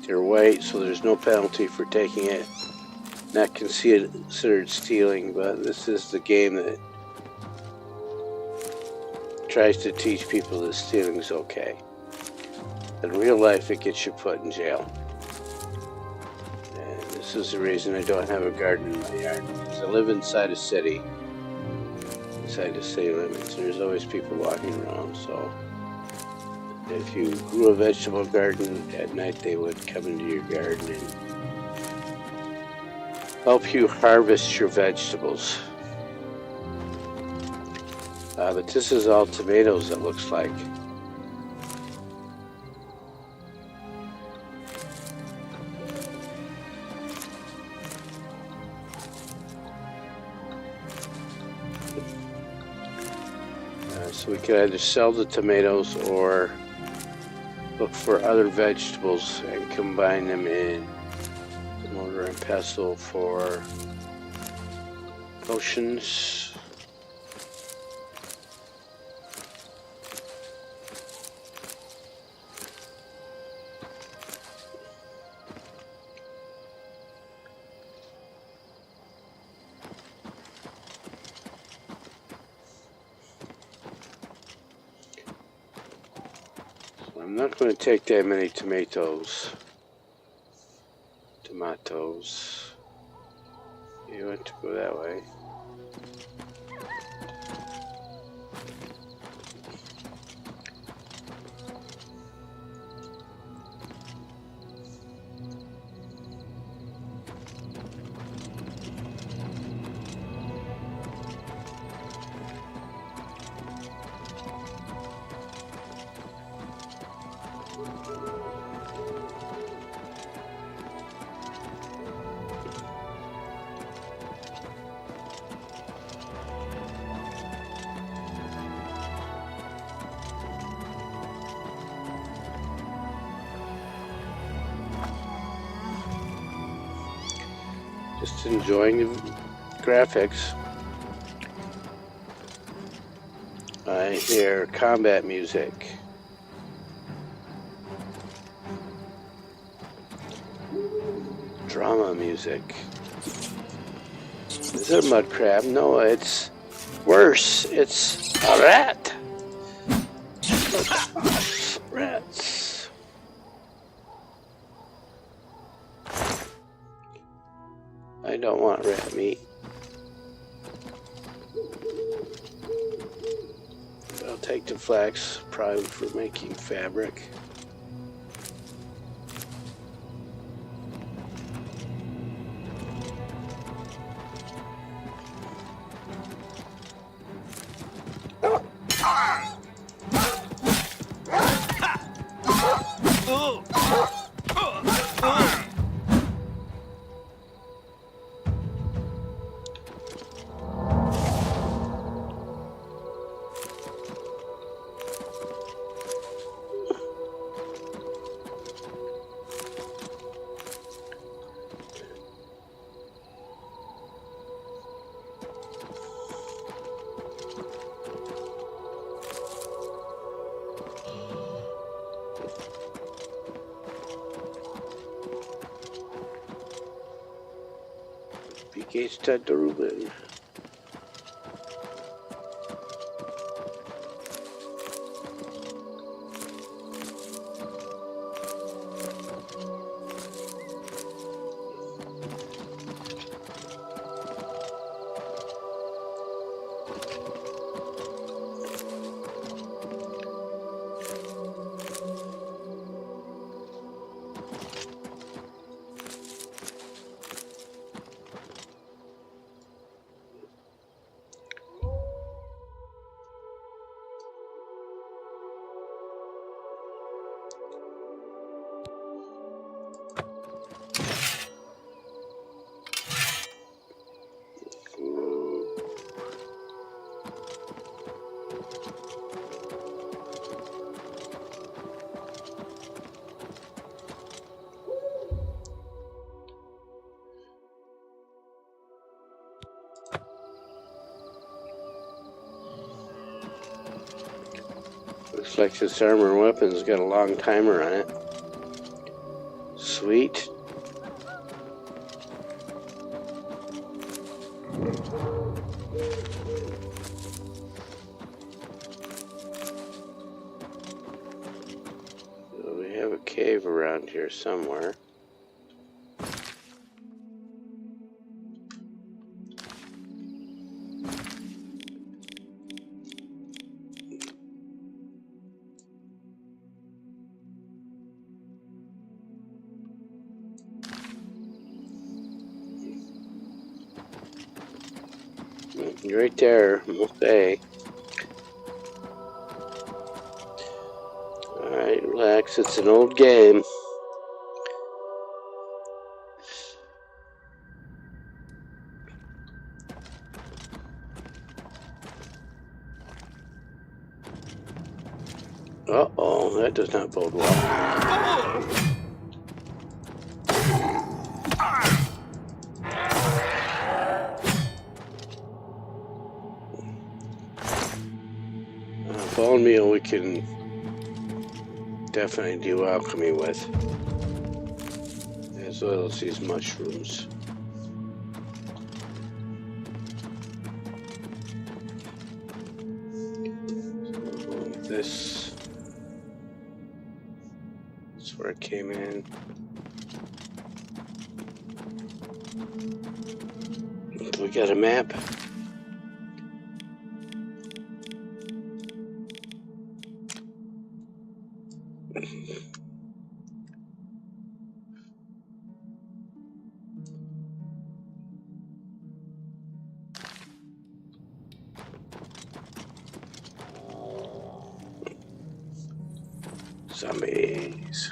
[SPEAKER 1] They're white, so there's no penalty for taking it. Not considered stealing, but this is the game that tries to teach people that stealing is okay. In real life, it gets you put in jail. And this This is the reason I don't have a garden in my yard. Because I live inside a city. Inside the city limits. There's always people walking around, so if you grew a vegetable garden at night, they would come into your garden and help you harvest your vegetables. But this is all tomatoes, it looks like. So we could either sell the tomatoes or look for other vegetables and combine them in the mortar and pestle for potions. I'm not going to take that many tomatoes. You want to go that way. Just enjoying the graphics. I hear combat music. Drama music. Is it a mud crab? No, it's worse. It's a rat. Rats. I don't want rat meat. I'll take the flax, probably for making fabric. PK Ruben. Looks like this armor and weapon's got a long timer on it. Sweet. So we have a cave around here somewhere. Right there, okay. Alright, relax, it's an old game. Uh-oh, that does not bode well. Bone meal we can definitely do alchemy with, as well as these mushrooms. This is where it came in. We got a map. Zombies.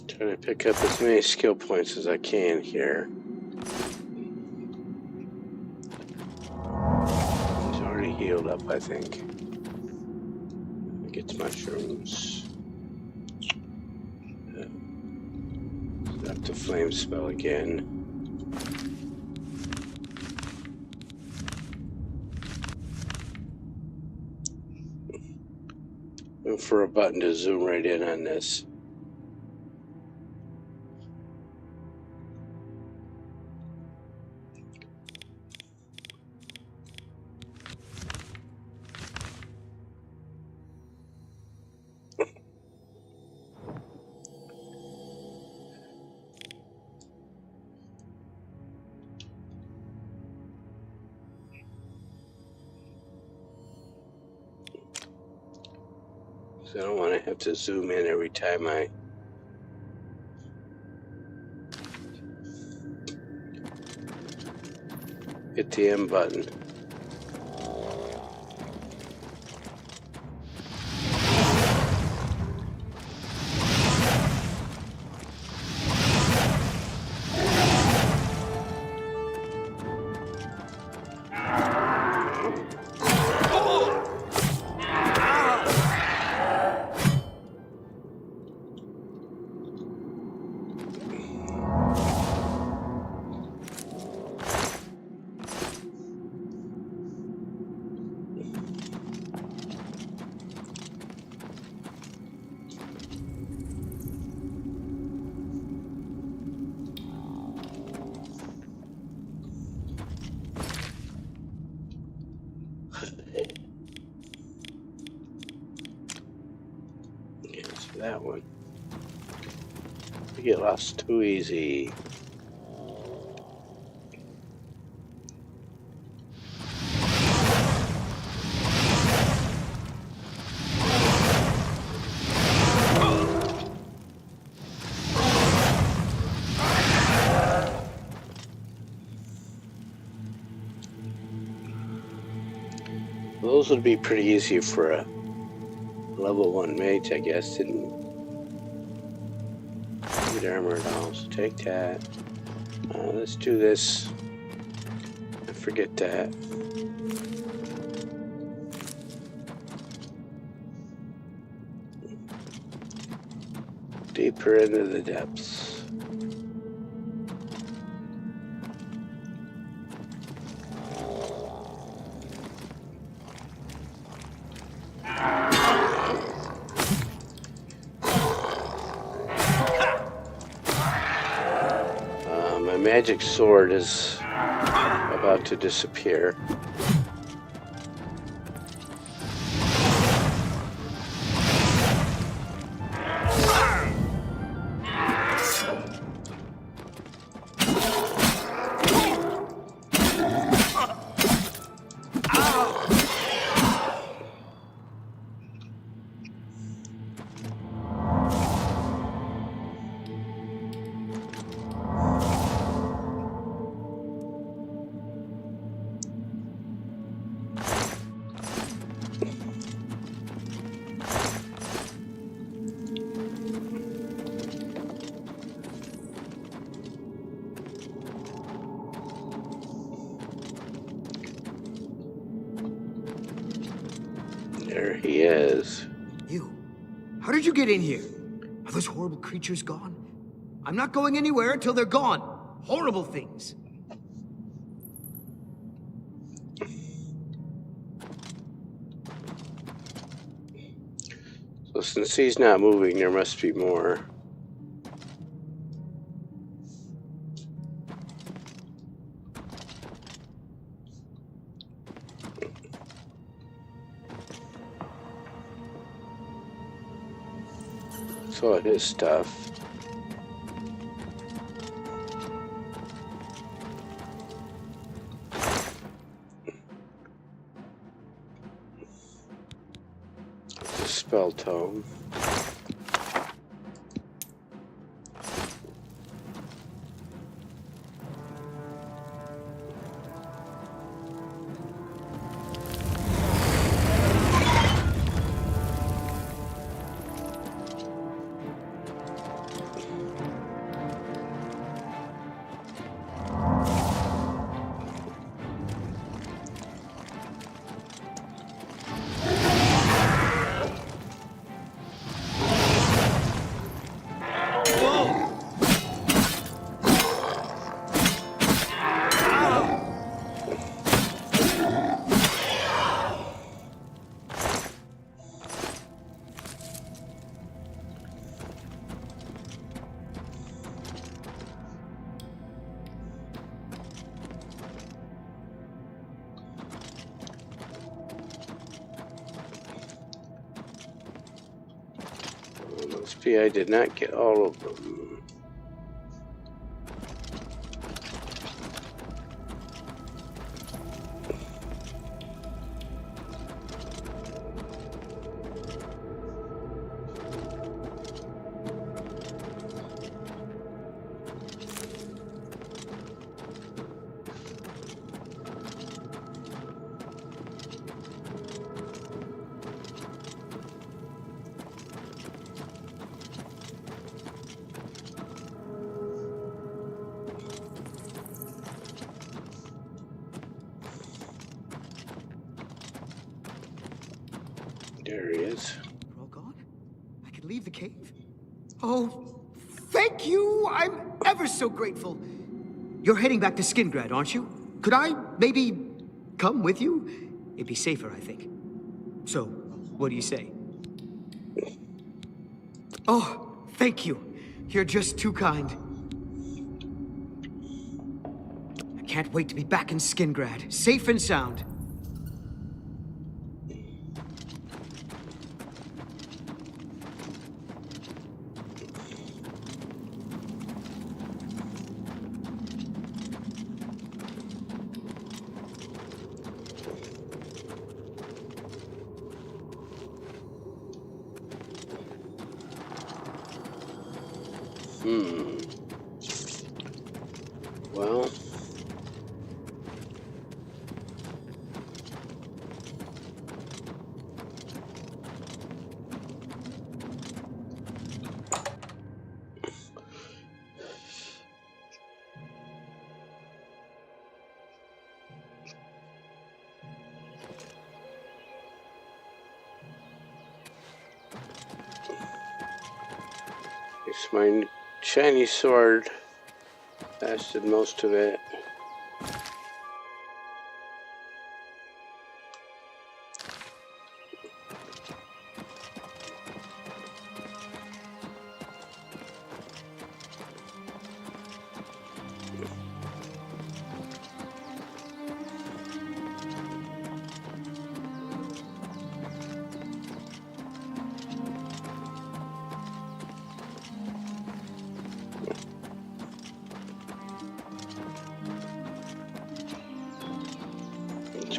[SPEAKER 1] Trying to pick up as many skill points as I can here. Healed up, I think. Get mushrooms. Up to flame spell again. Look for a button to zoom right in on this. I don't want to have to zoom in every time I hit the M button. That one. You get lost too easy. Those would be pretty easy for a level 1 mage, I guess. Didn't need armor at all, so take that. Let's do this. I forget that. Deeper into the depths. Magic sword is about to disappear. There he is.
[SPEAKER 7] You? How did you get in here? Are those horrible creatures gone? I'm not going anywhere until they're gone. Horrible things.
[SPEAKER 1] So since he's not moving, there must be more. So his stuff. Spell tome. Must be I did not get all of them. There he is.
[SPEAKER 7] You're all gone? I can leave the cave? Oh, thank you! I'm ever so grateful. You're heading back to Skingrad, aren't you? Could I maybe come with you? It'd be safer, I think. So, what do you say? Oh, thank you. You're just too kind. I can't wait to be back in Skingrad, safe and sound.
[SPEAKER 1] Well, it's my shiny sword. Lasted most of it.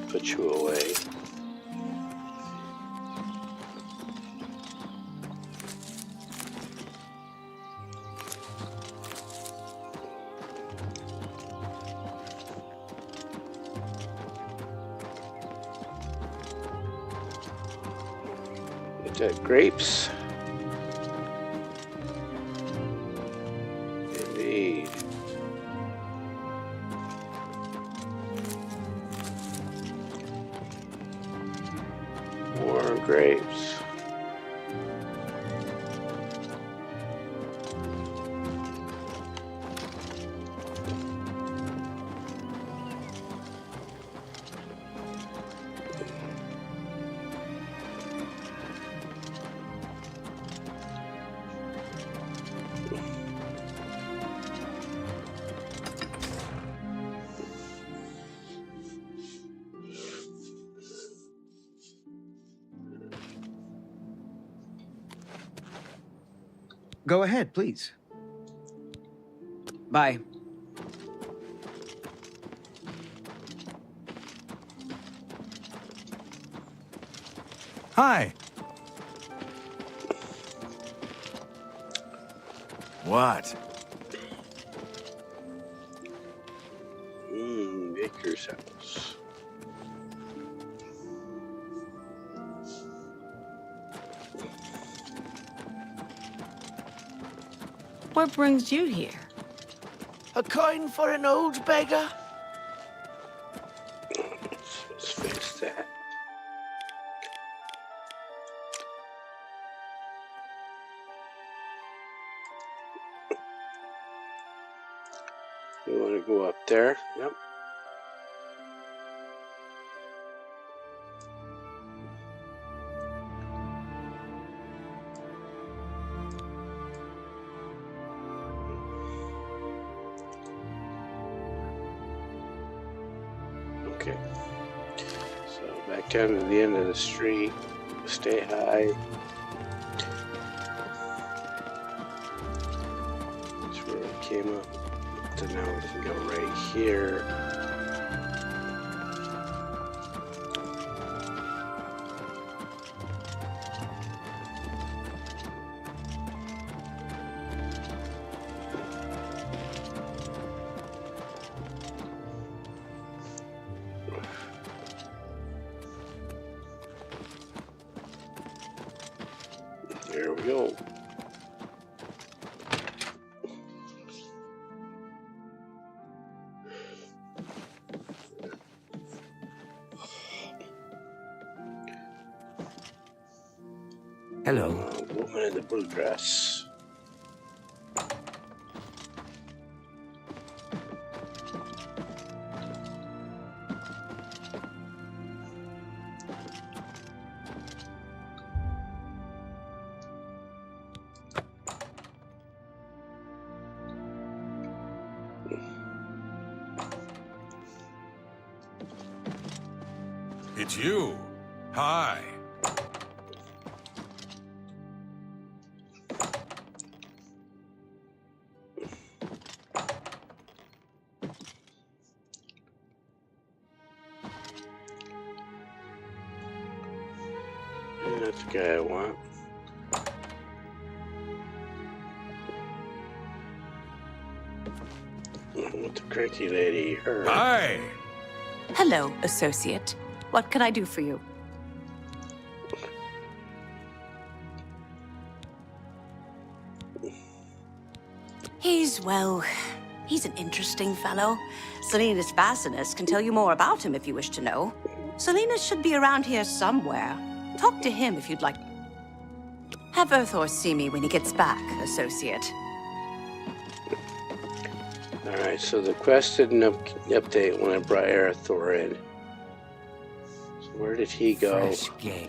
[SPEAKER 1] Put you away. Get that grapes. Indeed. More More grapes.
[SPEAKER 7] Go ahead, please. Bye.
[SPEAKER 4] Hi.
[SPEAKER 3] What?
[SPEAKER 1] Baker's house.
[SPEAKER 15] What brings you here?
[SPEAKER 13] A coin for an old beggar?
[SPEAKER 1] Let's fix that. You want to go up there? Yep. Okay. So back down to the end of the street. Stay high. That's where we came up. So now we can go right here. There we go.
[SPEAKER 17] Hello.
[SPEAKER 1] Woman in the blue dress.
[SPEAKER 2] It's you. Hi.
[SPEAKER 1] Yeah, that's the guy I want. With the cranky lady, her.
[SPEAKER 2] Hi.
[SPEAKER 5] Hello, associate. What can I do for you? He's an interesting fellow. Salinas Vassinus can tell you more about him if you wish to know. Salinas should be around here somewhere. Talk to him if you'd like. Have Earthor see me when he gets back, associate.
[SPEAKER 1] Alright, so the quest didn't update when I brought Earthor in. So where did he go?
[SPEAKER 17] Fresh game.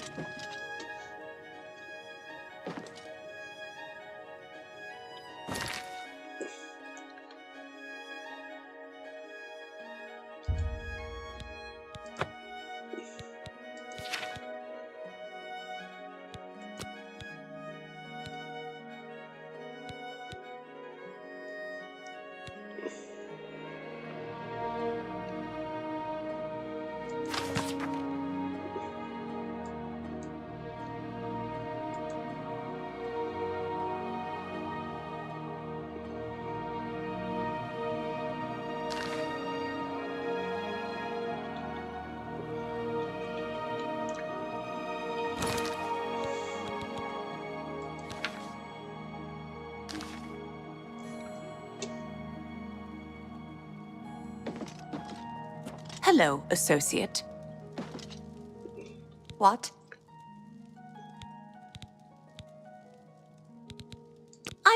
[SPEAKER 5] Hello, associate. What?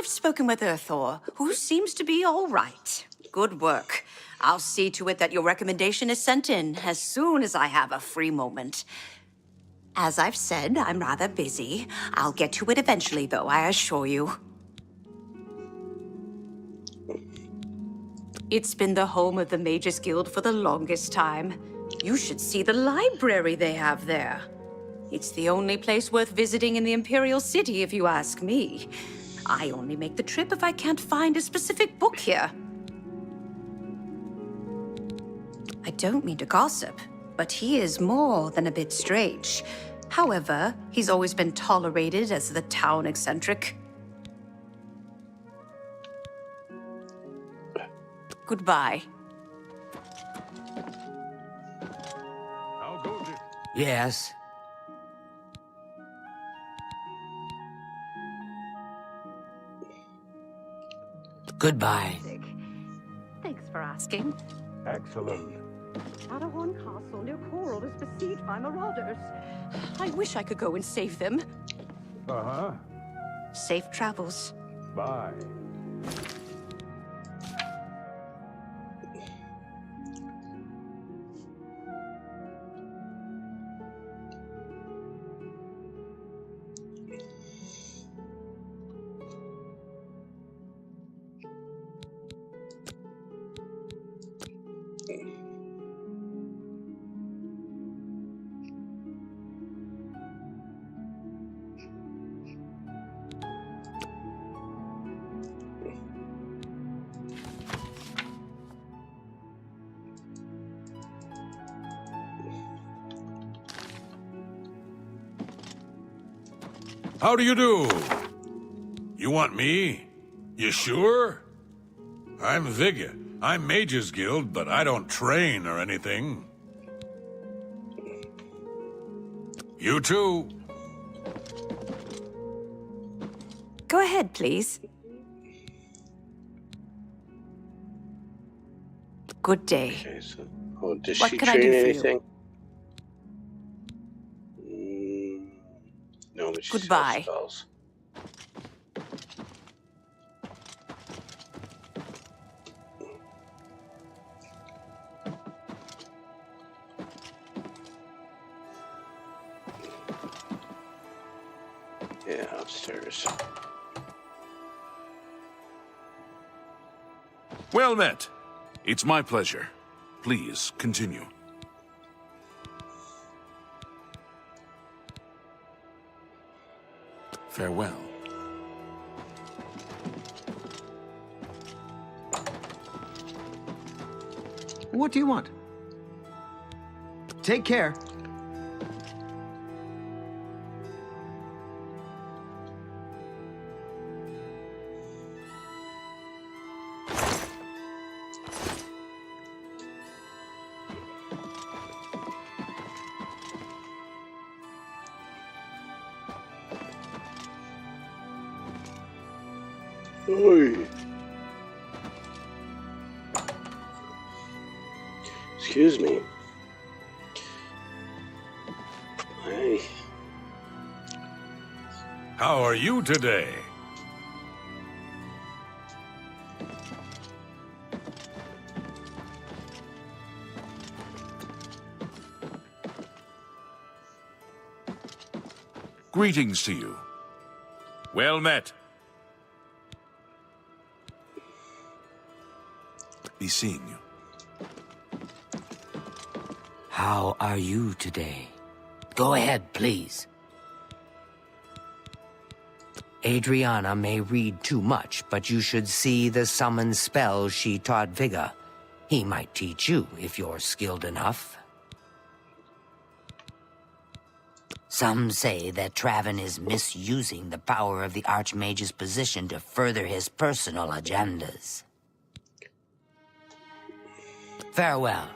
[SPEAKER 5] spoken with Earthor, who seems to be all right. Good work. I'll see to it that your recommendation is sent in as soon as I have a free moment. As I've said, I'm rather busy. I'll get to it eventually, though, I assure you. It's been the home of the Mages Guild for the longest time. You should see the library they have there. It's the only place worth visiting in the Imperial City, if you ask me. I only make the trip if I can't find a specific book here. I don't mean to gossip, but he is more than a bit strange. However, he's always been tolerated as the town eccentric. Goodbye.
[SPEAKER 3] I'll go, Dick.
[SPEAKER 17] Yes. Goodbye.
[SPEAKER 5] Thanks for asking.
[SPEAKER 12] Excellent.
[SPEAKER 5] Shadowhorn Castle near Coral is besieged by marauders. I wish I could go and save them.
[SPEAKER 12] Uh-huh.
[SPEAKER 5] Safe travels.
[SPEAKER 12] Bye.
[SPEAKER 2] How do you do? You want me? You sure? I'm Vigga. I'm Mages Guild, but I don't train or anything. You too.
[SPEAKER 5] Go ahead, please. Good day.
[SPEAKER 1] Okay, so, oh, does
[SPEAKER 5] What
[SPEAKER 1] she
[SPEAKER 5] can I
[SPEAKER 1] train
[SPEAKER 5] do for you?
[SPEAKER 1] anything? No, but she sells
[SPEAKER 5] Goodbye.
[SPEAKER 1] spells. Yeah, upstairs.
[SPEAKER 3] Well met. It's my pleasure. Please, continue. Farewell.
[SPEAKER 7] What do you want? Take care.
[SPEAKER 1] Oi. Excuse me. Hey.
[SPEAKER 2] How are you today?
[SPEAKER 3] Greetings to you. Well met. Be seeing you.
[SPEAKER 17] How are you today? Go ahead, please. Adriana may read too much, but you should see the summon spells she taught Vigga. He might teach you if you're skilled enough. Some say that Traven is misusing the power of the Archmage's position to further his personal agendas. Farewell.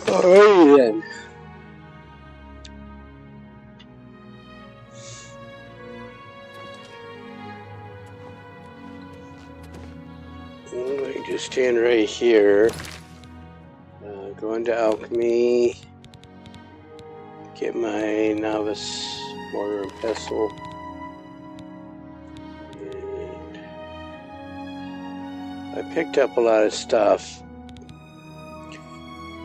[SPEAKER 1] Alrighty then. I'm going to stand right here. Go into alchemy. Get my novice mortar and pestle. And I picked up a lot of stuff.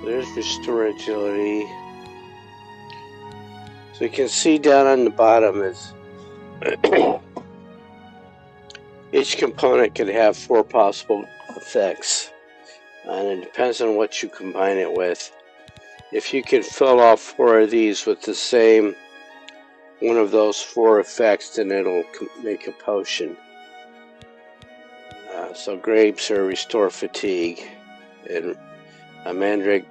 [SPEAKER 1] There's restore agility. So you can see down on the bottom is each component could have 4 possible effects, and it depends on what you combine it with. If you can fill all 4 of these with the same one of those 4 effects, then it'll make a potion. So grapes are restore fatigue, and a mandrake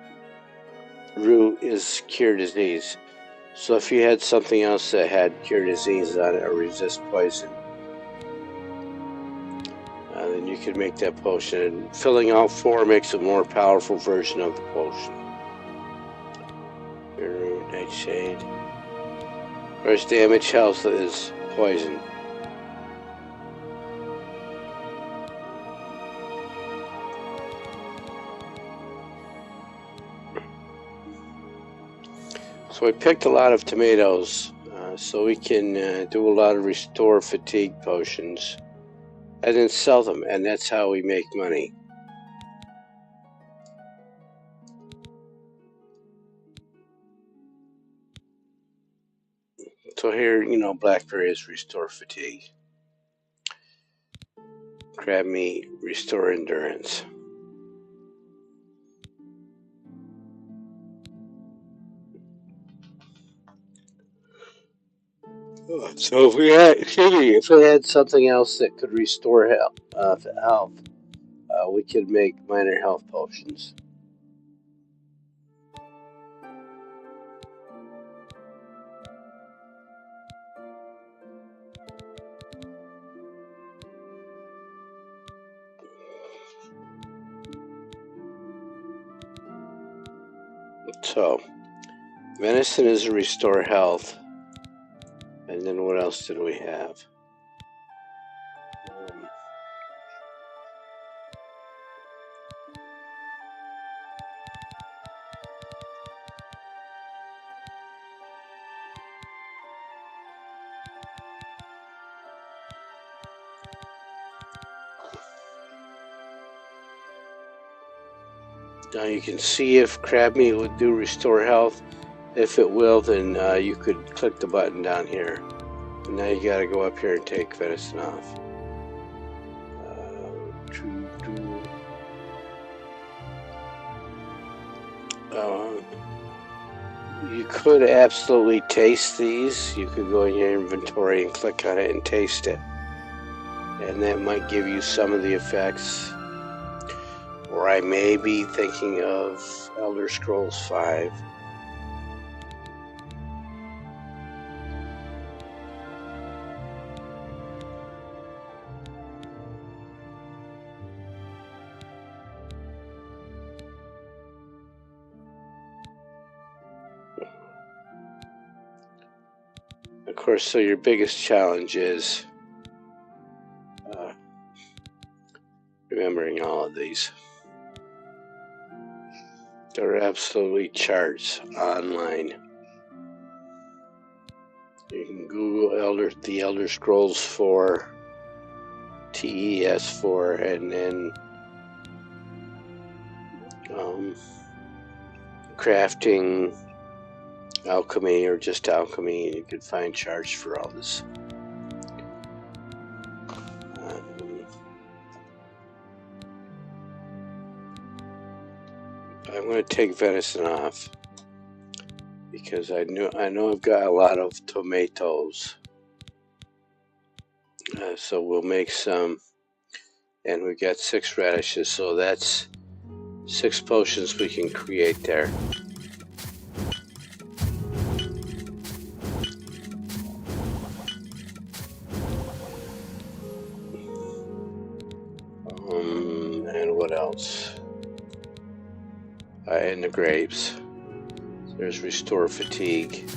[SPEAKER 1] root is cure disease. So if you had something else that had cure disease on it or resist poison, then you could make that potion. And filling all 4 makes a more powerful version of the potion. Nightshade. Of course, damage health is poison. So I picked a lot of tomatoes, so we can do a lot of restore fatigue potions and then sell them, and that's how we make money. So here, blackberries restore fatigue. Crab meat restore endurance. So if we had something else that could restore health, we could make minor health potions. So, venison is a restore health. And then what else did we have? Now you can see if crab meat would do restore health. If it will, then you could click the button down here. And now you got to go up here and take venison off. You could absolutely taste these. You could go in your inventory and click on it and taste it. And that might give you some of the effects. Or I may be thinking of Elder Scrolls V. Of course, so your biggest challenge is remembering all of these. They're absolutely charts online. You can Google the Elder Scrolls 4, TES4, and then crafting, alchemy, or just alchemy, and you can find charts for all this. I'm going to take venison off because I know I've got a lot of tomatoes, so we'll make some, and we got 6 radishes, so that's 6 potions we can create there. And what else? And the grapes. There's restore fatigue.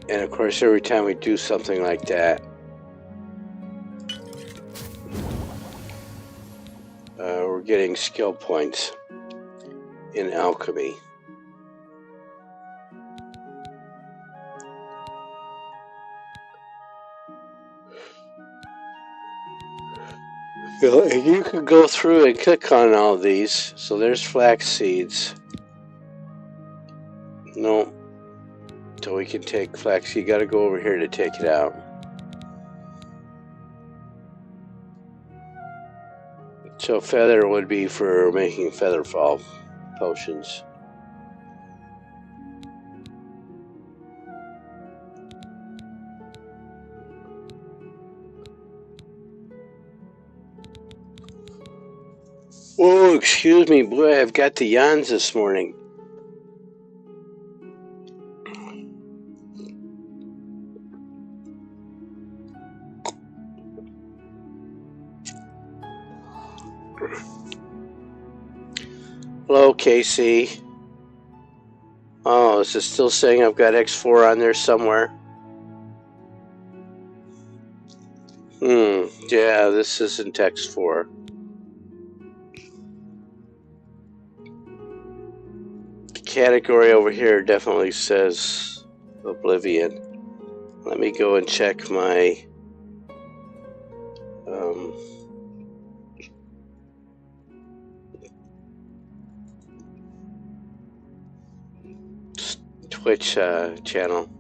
[SPEAKER 1] And of course, every time we do something like that, we're getting skill points in alchemy. You can go through and click on all these. So there's flax seeds. No. So we can take flax. You got to go over here to take it out. So feather would be for making feather fall potions. Oh, excuse me, boy, I've got the yawns this morning. Hello, Casey. Oh, is it still saying I've got X4 on there somewhere? Yeah, this isn't X4. The category over here definitely says Oblivion. Let me go and check my Twitch channel.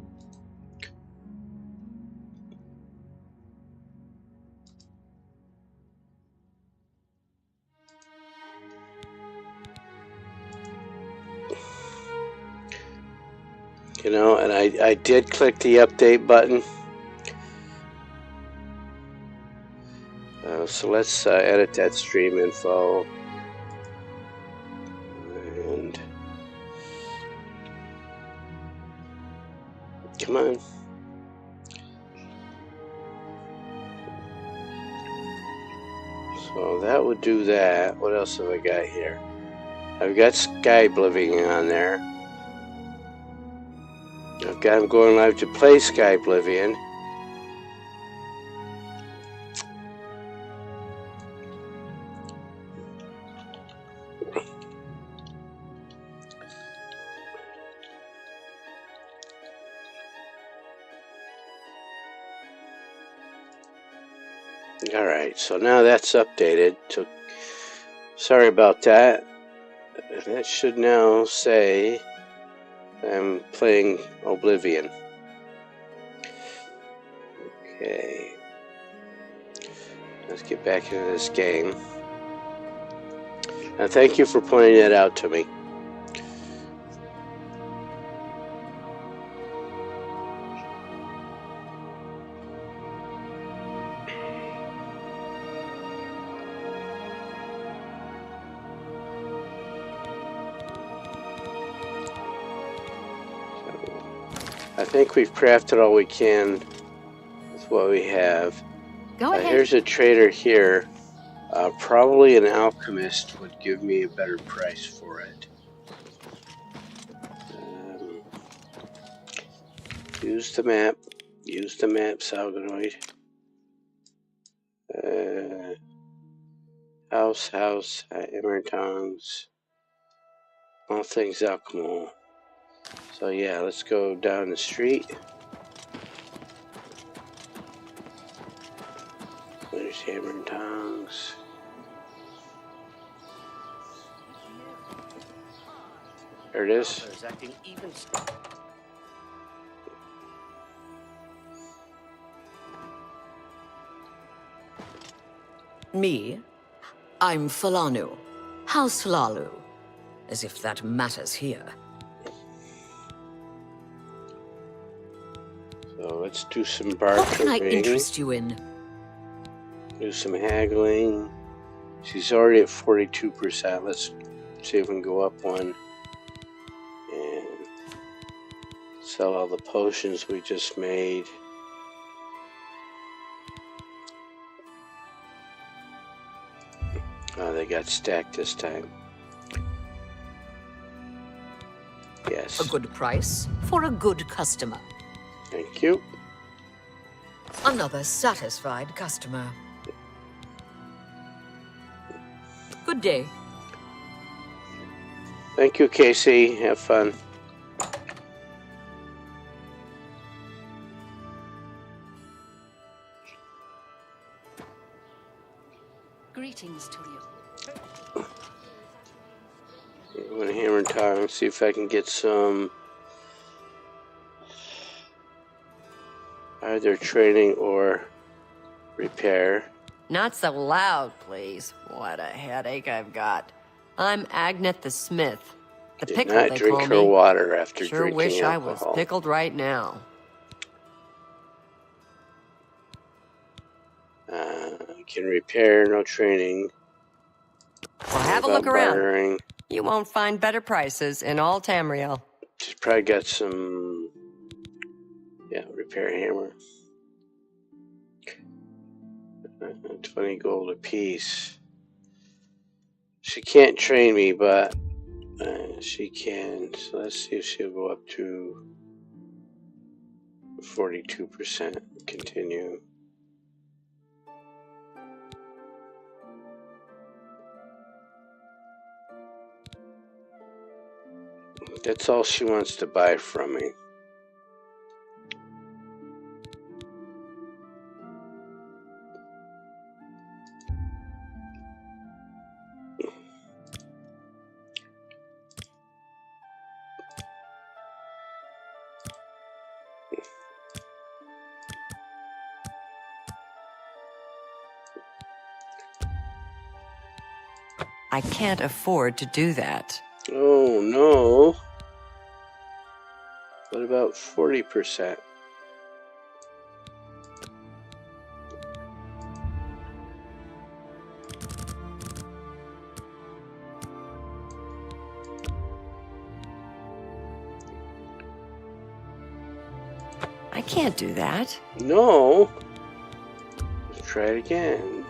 [SPEAKER 1] You know, and I did click the update button. So let's edit that stream info. And come on. So that would do that. What else have I got here? I've got Sky Oblivion on there. I'm going live to play Sky Oblivion. Alright, so now that's updated. So, sorry about that. That should now say I'm playing Oblivion. Okay. Let's get back into this game. And thank you for pointing that out to me. I think we've crafted all we can with what we have.
[SPEAKER 10] Go ahead.
[SPEAKER 1] Here's a trader here. Probably an alchemist would give me a better price for it. Use the map. Use the map, Salganoid. House, Emerald Tongues. All things alchemy. So yeah, let's go down the street. There's hammer and tongs. There it is.
[SPEAKER 11] Me? I'm Falanu. House Falalu. As if that matters here.
[SPEAKER 1] So let's do some bartering.
[SPEAKER 11] What can I interest you in?
[SPEAKER 1] Do some haggling. She's already at 42%. Let's see if we can go up one. And sell all the potions we just made. Oh, they got stacked this time. Yes.
[SPEAKER 11] A good price for a good customer.
[SPEAKER 1] Thank you.
[SPEAKER 11] Another satisfied customer. Good day.
[SPEAKER 1] Thank you, Casey. Have fun.
[SPEAKER 10] Greetings to you.
[SPEAKER 1] I'm gonna hammer and tongs, see if I can get some either training or repair.
[SPEAKER 18] Not so loud, please. What a headache I've got. I'm Agnet the Smith. The
[SPEAKER 1] Did
[SPEAKER 18] pickle,
[SPEAKER 1] not
[SPEAKER 18] they
[SPEAKER 1] drink
[SPEAKER 18] call
[SPEAKER 1] her
[SPEAKER 18] me.
[SPEAKER 1] water after
[SPEAKER 18] Sure
[SPEAKER 1] drinking
[SPEAKER 18] wish I
[SPEAKER 1] alcohol.
[SPEAKER 18] was pickled right now.
[SPEAKER 1] Can repair, no training.
[SPEAKER 18] Well, have a
[SPEAKER 1] About
[SPEAKER 18] look around.
[SPEAKER 1] bartering.
[SPEAKER 18] You won't find better prices in all Tamriel.
[SPEAKER 1] She's probably got some, yeah, repair hammer. 20 gold apiece. She can't train me, but she can. So let's see if she'll go up to 42%. Continue. That's all she wants to buy from me.
[SPEAKER 18] I can't afford to do that.
[SPEAKER 1] Oh no. What about 40%?
[SPEAKER 18] I can't do that.
[SPEAKER 1] No. Let's try it again.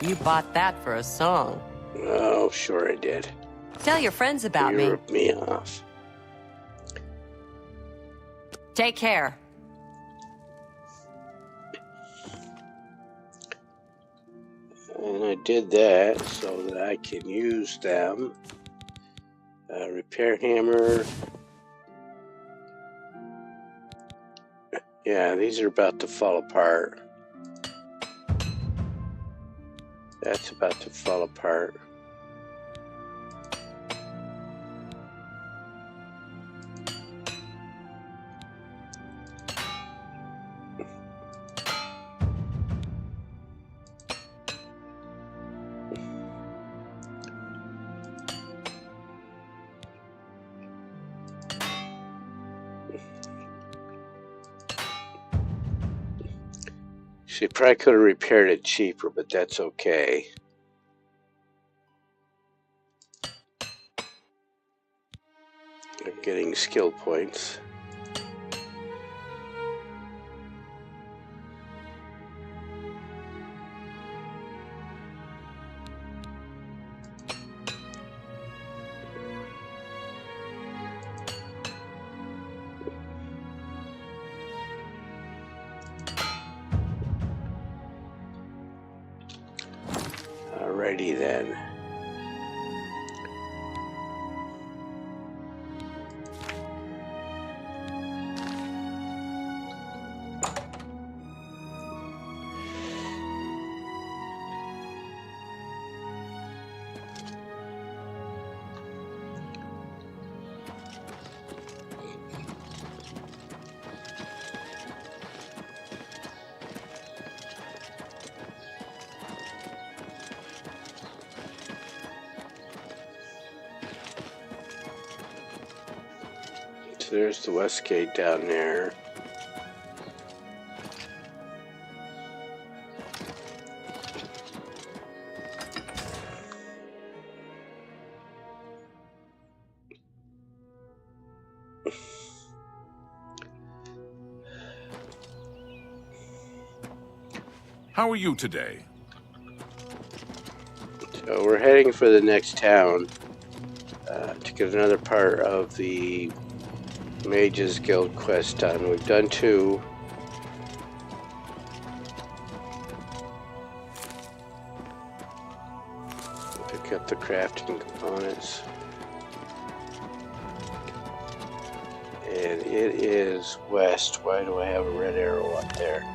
[SPEAKER 18] You bought that for a song.
[SPEAKER 1] Oh, sure I did.
[SPEAKER 18] Tell your friends about
[SPEAKER 1] You
[SPEAKER 18] me.
[SPEAKER 1] ripped me off.
[SPEAKER 18] Take care.
[SPEAKER 1] And I did that so that I can use them. Repair hammer. Yeah, these are about to fall apart. That's about to fall apart. She probably could have repaired it cheaper, but that's okay. I'm getting skill points. Alrighty then. So there's the west gate down there.
[SPEAKER 3] How are you today?
[SPEAKER 1] So we're heading for the next town to get another part of the Mages Guild quest done. We've done 2. Pick up the crafting components. And it is west. Why do I have a red arrow up there?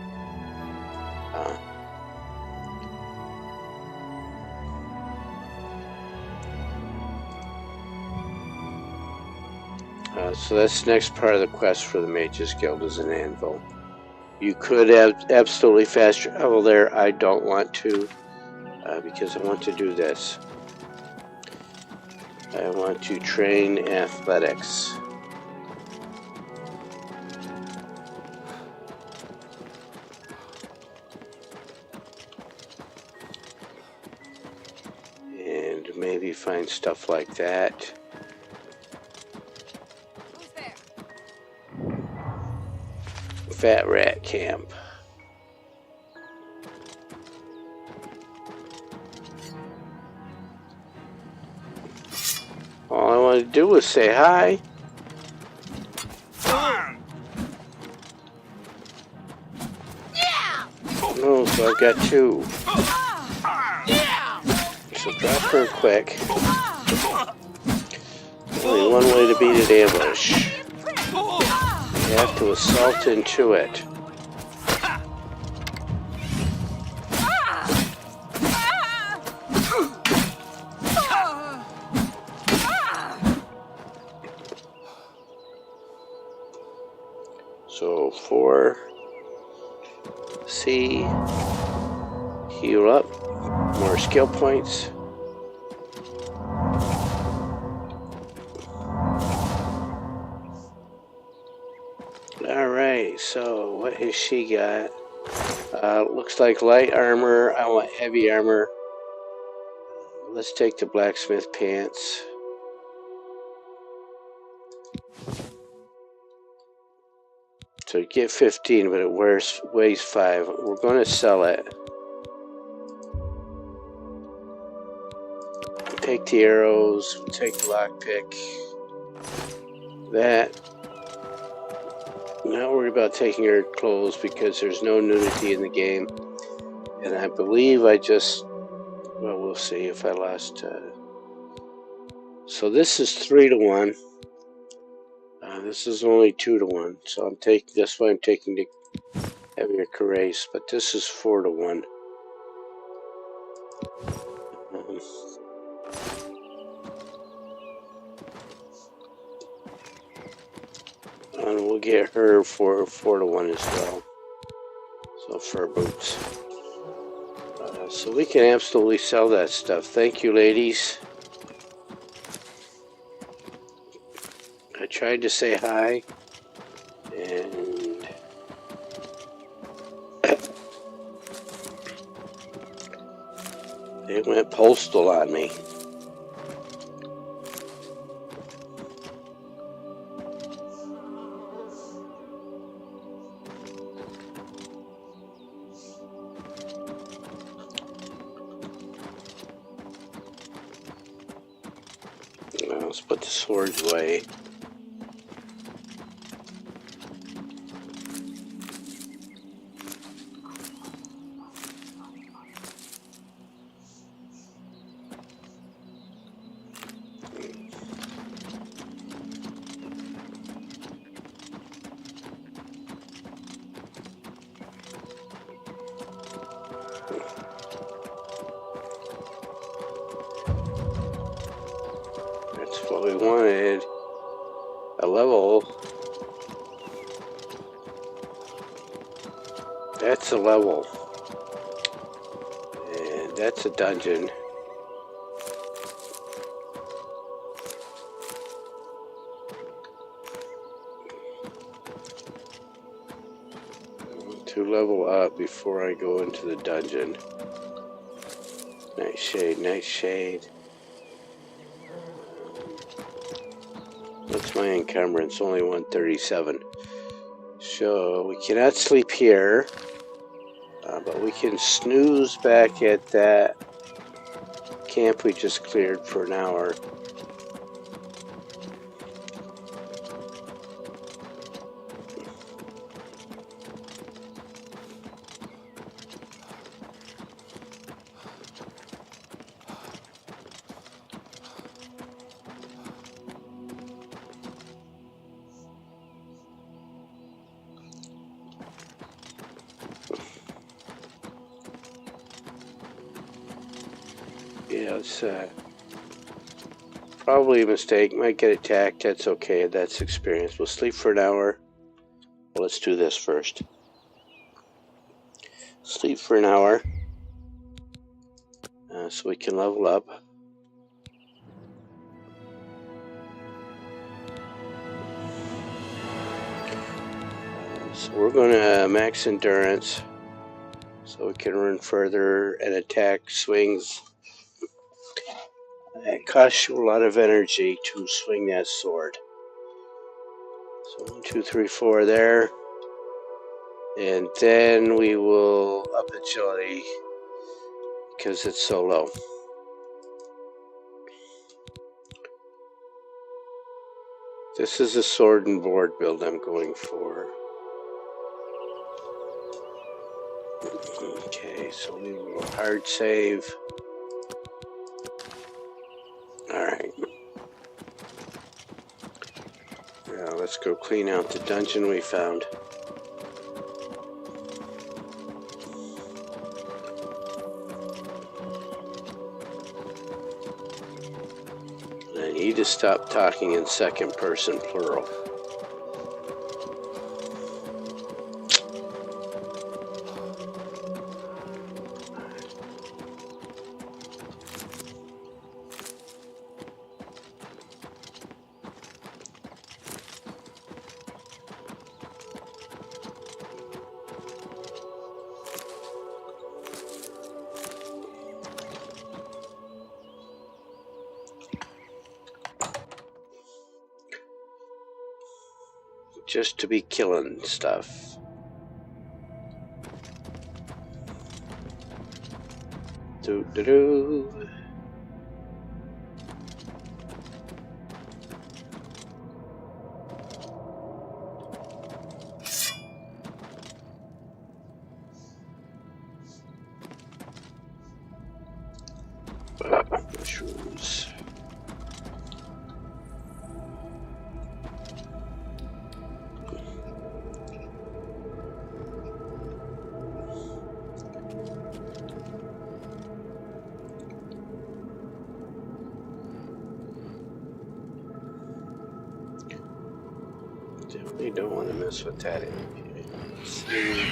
[SPEAKER 1] So that's the next part of the quest for the Mages Guild is an anvil. You could have absolutely fast travel there. I don't want to because I want to do this. I want to train athletics. And maybe find stuff like that. Fat Rat Camp. All I want to do is say hi. No, so I've got 2. So drop her quick. Only one way to beat an ambush. You have to assault into it. So 4 C, heal up, more skill points. Alright, so what has she got? Looks like light armor. I want heavy armor. Let's take the blacksmith pants. So you get 15, but it weighs 5. We're going to sell it. Take the arrows, take the lockpick. That. Not worried about taking her clothes because there's no nudity in the game. And I believe I just, well, we'll see if I lost. So this is 3 to 1. This is only 2 to 1. So I'm taking this one. I'm taking the heavier cuirass, but this is 4 to 1. And we'll get her for 4 to 1 as well. So fur boots. So we can absolutely sell that stuff. Thank you, ladies. I tried to say hi, and they went postal on me. Let's put the swords away. What we wanted, a level. That's a level, and that's a dungeon. I want to level up before I go into the dungeon. Nightshade, Nightshade. What's my encumbrance? Only 137. So we cannot sleep here. But we can snooze back at that camp we just cleared for an hour. Yeah, it's probably a mistake. Might get attacked. That's okay. That's experience. We'll sleep for an hour. Well, let's do this first. Sleep for an hour so we can level up. So we're going to max endurance so we can run further and attack swings. It costs you a lot of energy to swing that sword. So 1, 2, 3, 4 there. And then we will up agility because it's so low. This is a sword and board build I'm going for. Okay, so we will hard save. Alright. Now let's go clean out the dungeon we found. I need to stop talking in second person plural. Just to be killing stuff. Doo-doo-doo. Mushrooms. Definitely don't want to mess with that. Let's see.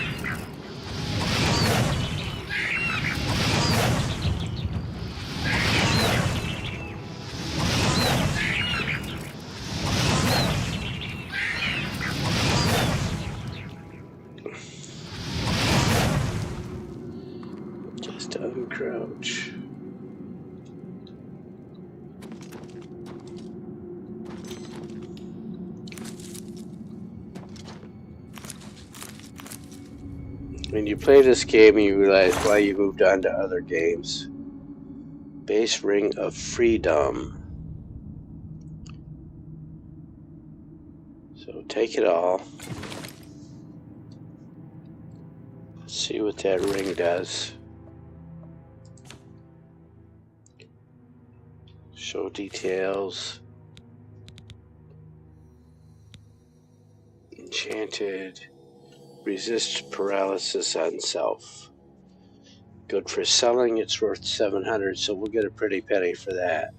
[SPEAKER 1] Just uncrouch. When you play this game, you realize why you moved on to other games. Base Ring of Freedom. So take it all. See what that ring does. Show details. Enchanted. Resist paralysis on self. Good for selling. It's worth 700, so we'll get a pretty penny for that.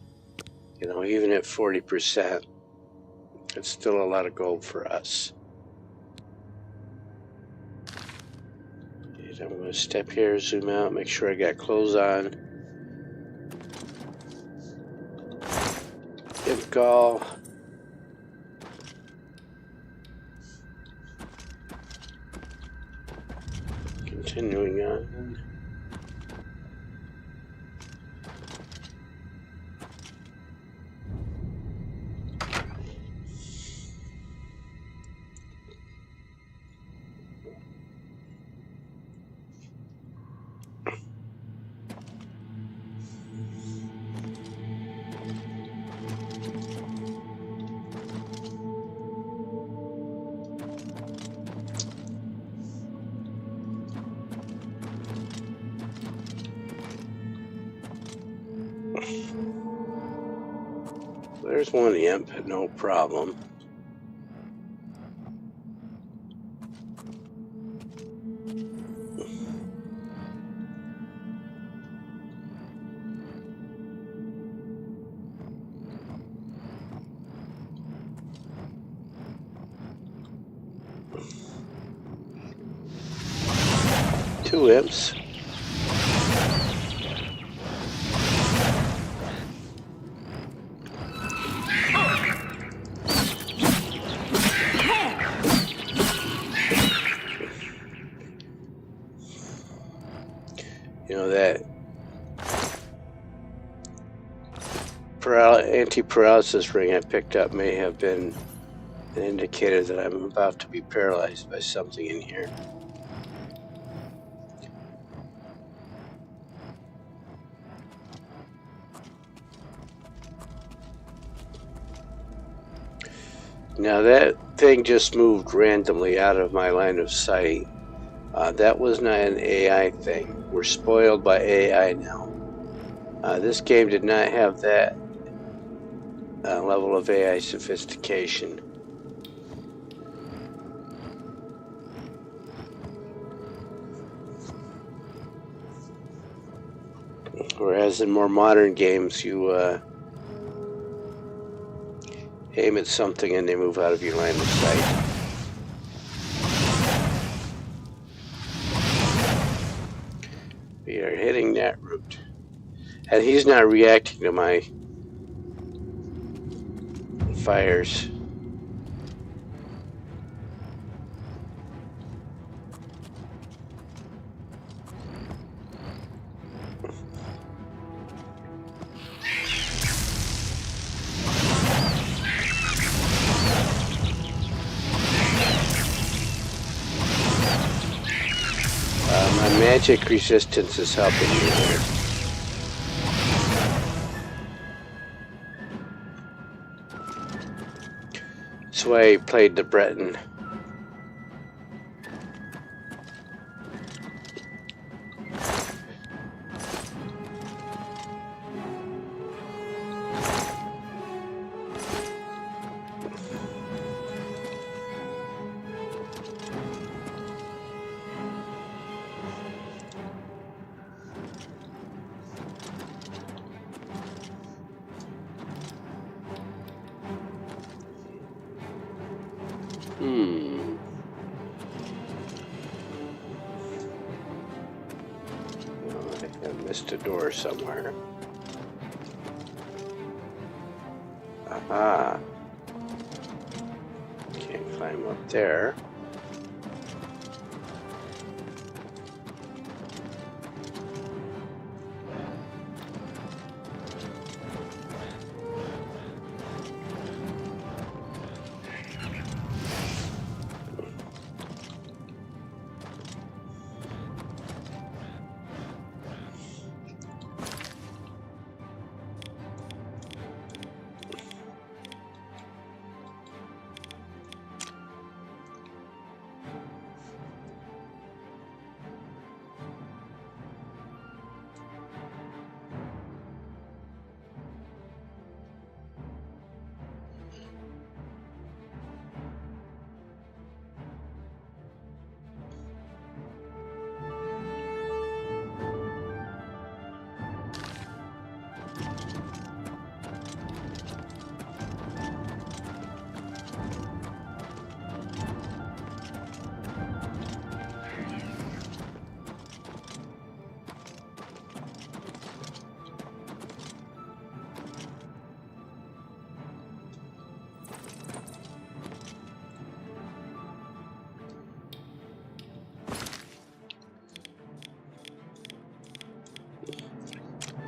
[SPEAKER 1] You know, even at 40%, it's still a lot of gold for us. And I'm going to step here, zoom out, make sure I got clothes on. Imgall. Continuing on. there's one imp, no problem. Two imps. You know, that anti-paralysis ring I picked up may have been an indicator that I'm about to be paralyzed by something in here. Now that thing just moved randomly out of my line of sight. That was not an AI thing. We're spoiled by AI now. This game did not have that level of AI sophistication. Whereas in more modern games, you aim at something and they move out of your line of sight. We are hitting that route. And he's not reacting to my fires. My magic resistance is helping me here. That's why I played the Breton. I missed a door somewhere. Aha. Can't climb up there.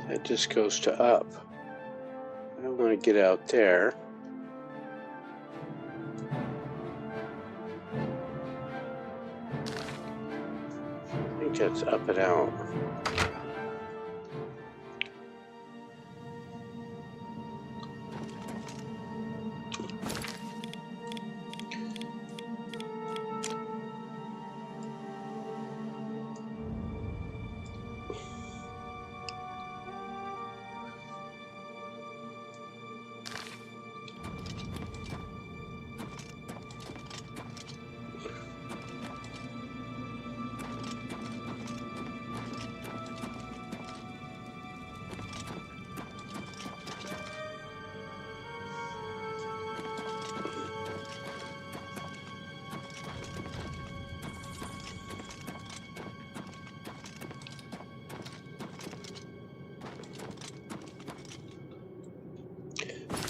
[SPEAKER 1] That just goes to up. I don't want to get out there. I think that's up and out.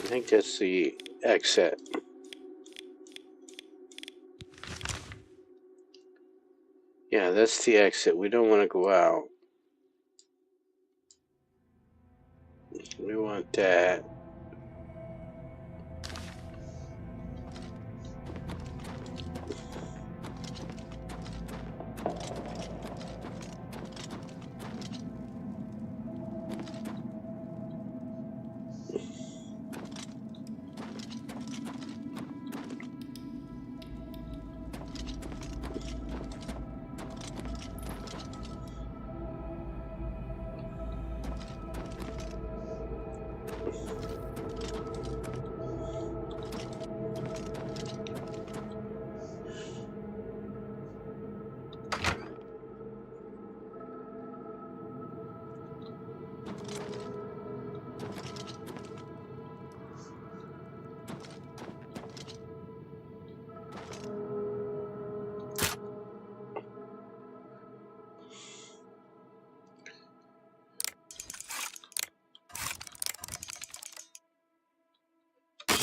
[SPEAKER 1] think that's the exit. Yeah, that's the exit. We don't want to go out. We want that.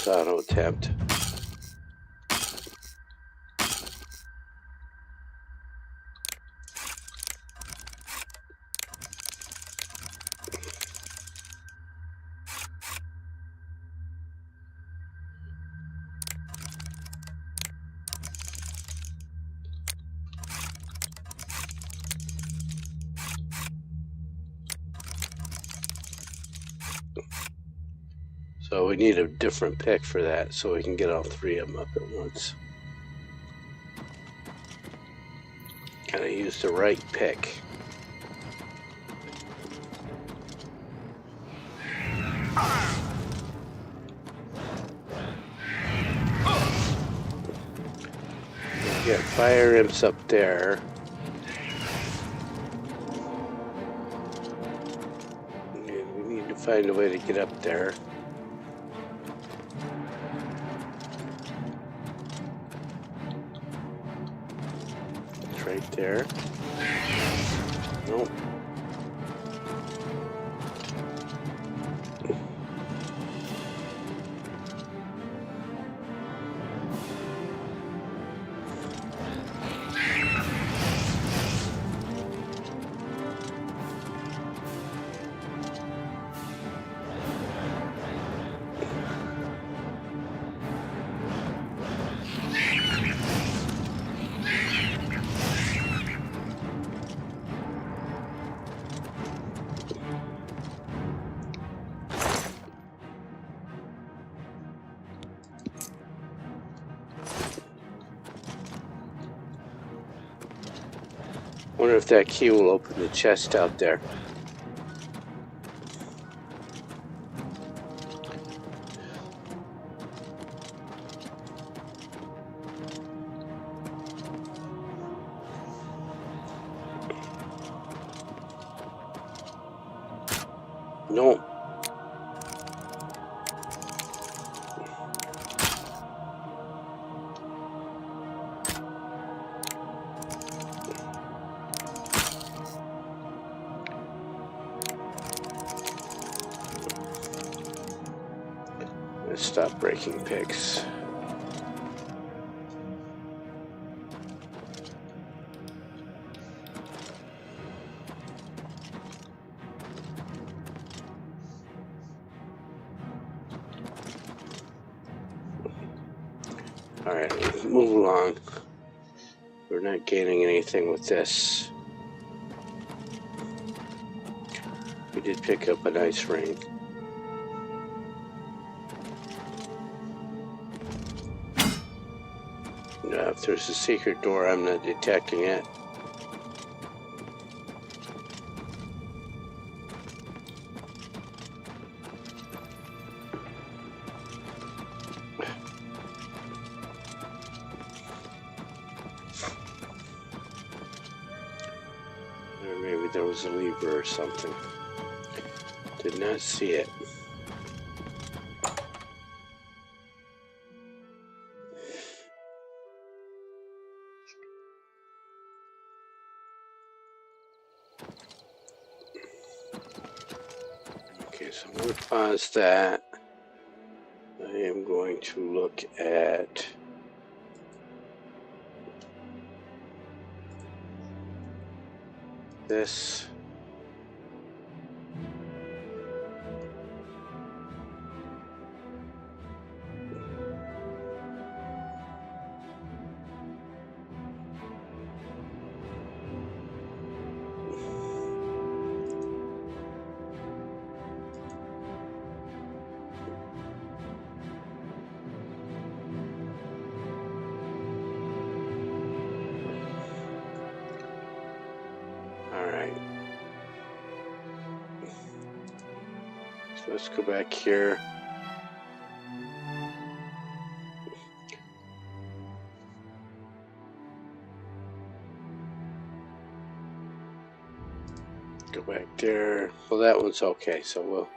[SPEAKER 1] Auto attempt. So we need a different pick for that so we can get all three of them up at once. Gotta use the right pick. We got fire imps up there. We need to find a way to get up there. Right there. Nope. Wonder if that key will open the chest out there. No. Let's stop breaking picks. Alright, let's move along. We're not gaining anything with this. We did pick up a nice ring. If there's a secret door, I'm not detecting it. Or maybe there was a lever or something. Did not see it. Okay, so I'm going to pause that. I'm going to look at this. Let's go back here. Go back there. Well, that one's okay, so we'll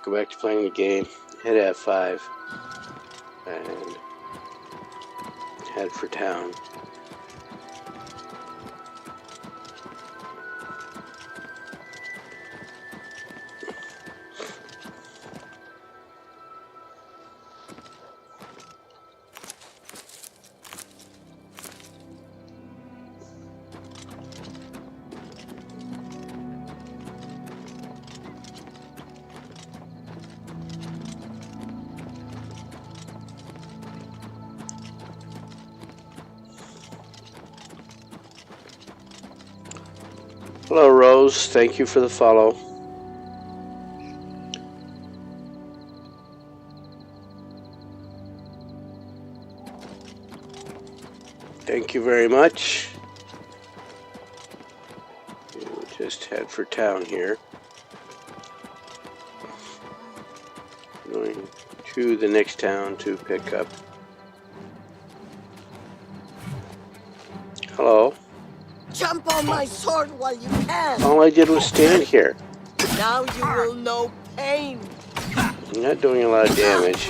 [SPEAKER 1] go back to playing the game. Hit F5 and head for town. Hello, Rose. Thank you for the follow. Thank you very much. We'll just head for town here. Going to the next town to pick up. Hello.
[SPEAKER 19] Jump on my sword while you can.
[SPEAKER 1] All I did was stand here.
[SPEAKER 19] Now you will know pain.
[SPEAKER 1] I'm not doing a lot of damage.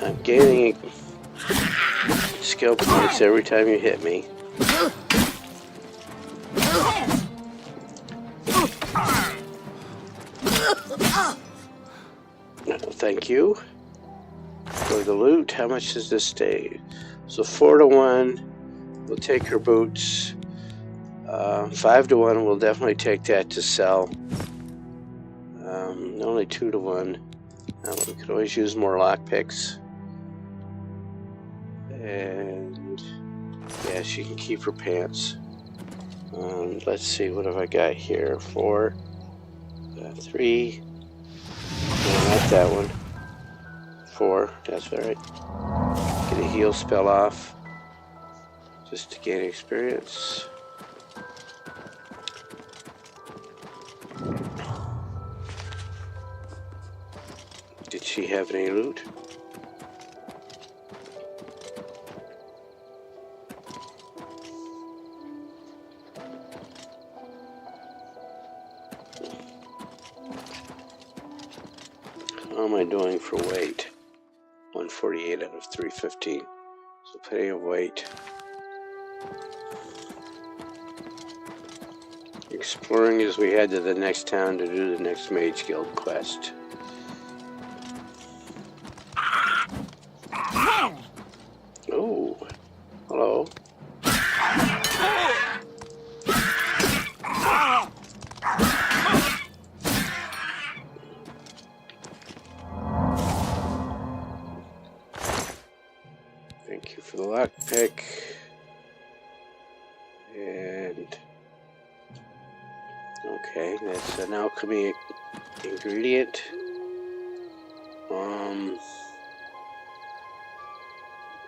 [SPEAKER 1] I'm gaining skill points every time you hit me. No, thank you. For the loot, how much does this stay? So 4 to 1. We'll take her boots. 5 to 1, we'll definitely take that to sell. Only 2 to 1. We could always use more lockpicks. And yeah, she can keep her pants. Let's see, what have I got here? 4, 3. No, not that one. 4, that's alright. Get a heal spell off. Just to gain experience. Did she have any loot? How am I doing for weight? 148 out of 315. So plenty of weight. Exploring as we head to the next town to do the next Mage Guild quest. Oh, hello. Thank you for the lockpick. And okay, that's an alchemy ingredient.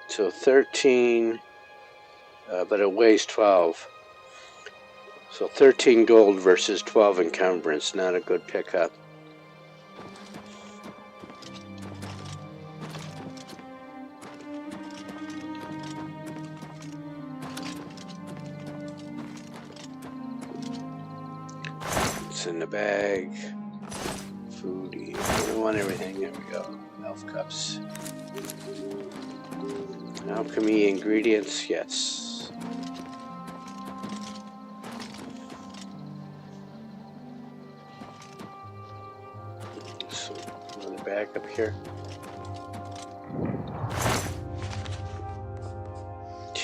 [SPEAKER 1] So 13, but it weighs 12. So 13 gold versus 12 encumbrance, not a good pickup. It's in the bag. Foodie. We want everything. There we go. Elf cups. Alchemy ingredients, yes. So, another bag up here.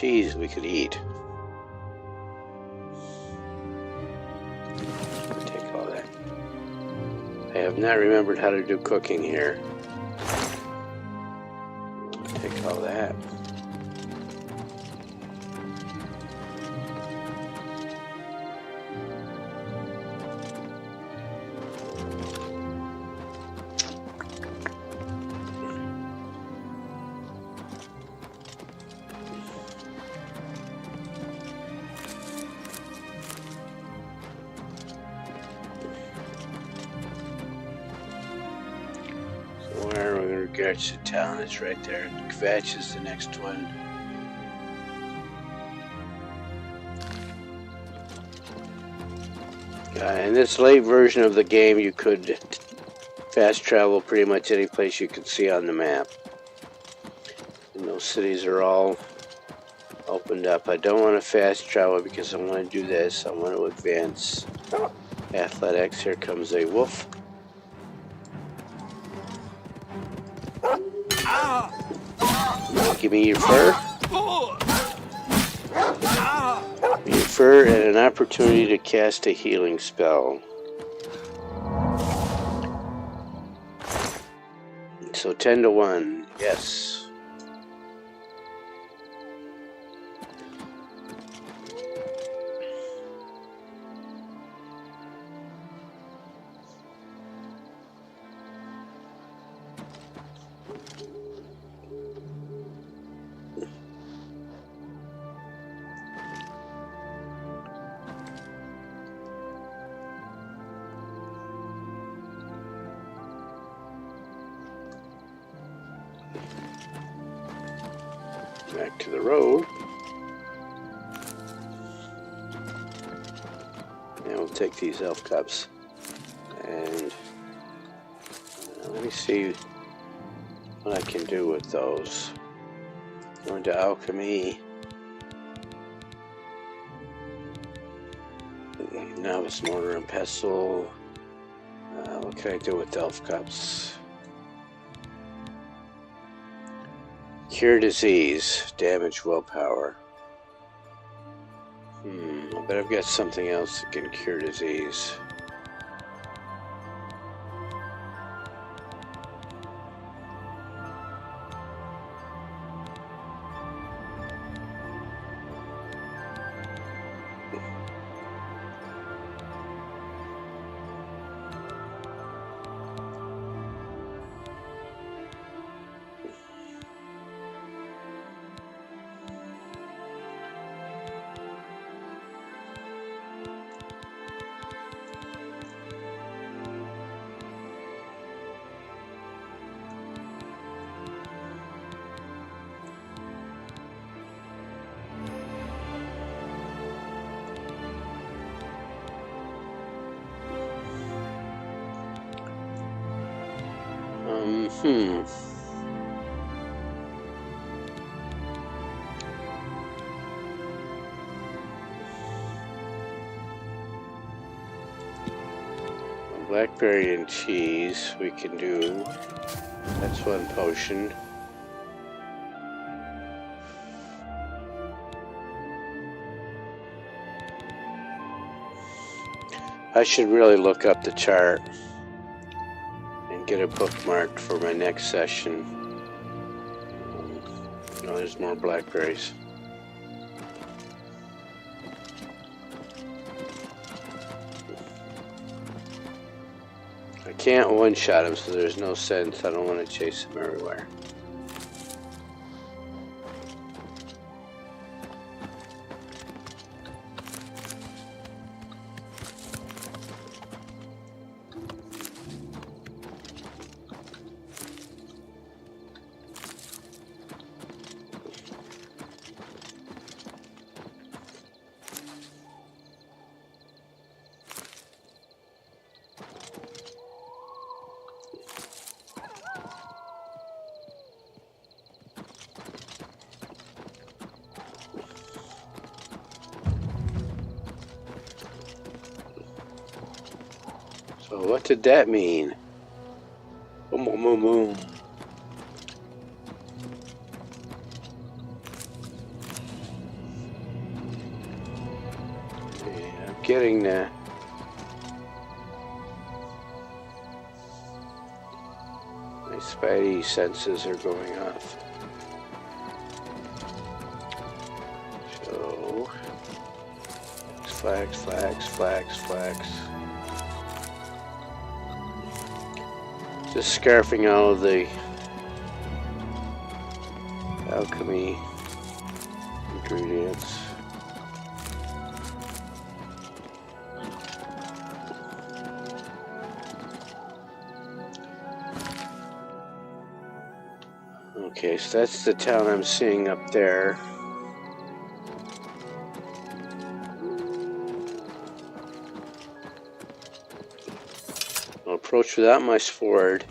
[SPEAKER 1] cheese we could eat. Take all that. I have not remembered how to do cooking here. Take all that. Regards to town, it's right there. Kvatch is the next one. In this late version of the game, you could fast travel pretty much any place you could see on the map. And those cities are all opened up. I don't want to fast travel because I want to do this. I want to advance athletics. Here comes a wolf. Give me your fur. Your fur and an opportunity to cast a healing spell. So 10 to 1, yes. Back to the road. And we'll take these elf cups. And let me see what I can do with those. Go into alchemy. Novice mortar and pestle. What can I do with elf cups? Cure disease, damage willpower. I bet I've got something else that can cure disease. Blackberry and cheese we can do. That's one potion. I should really look up the chart and get it bookmarked for my next session. No, there's more blackberries. I can't one-shot him, so there's no sense. I don't want to chase him everywhere. So what did that mean? Boom, boom, boom, boom. getting there. My spidey senses are going off. So, flax. Just scarfing all of the alchemy ingredients. Okay, so that's the town I'm seeing up there. I'll approach without my sword.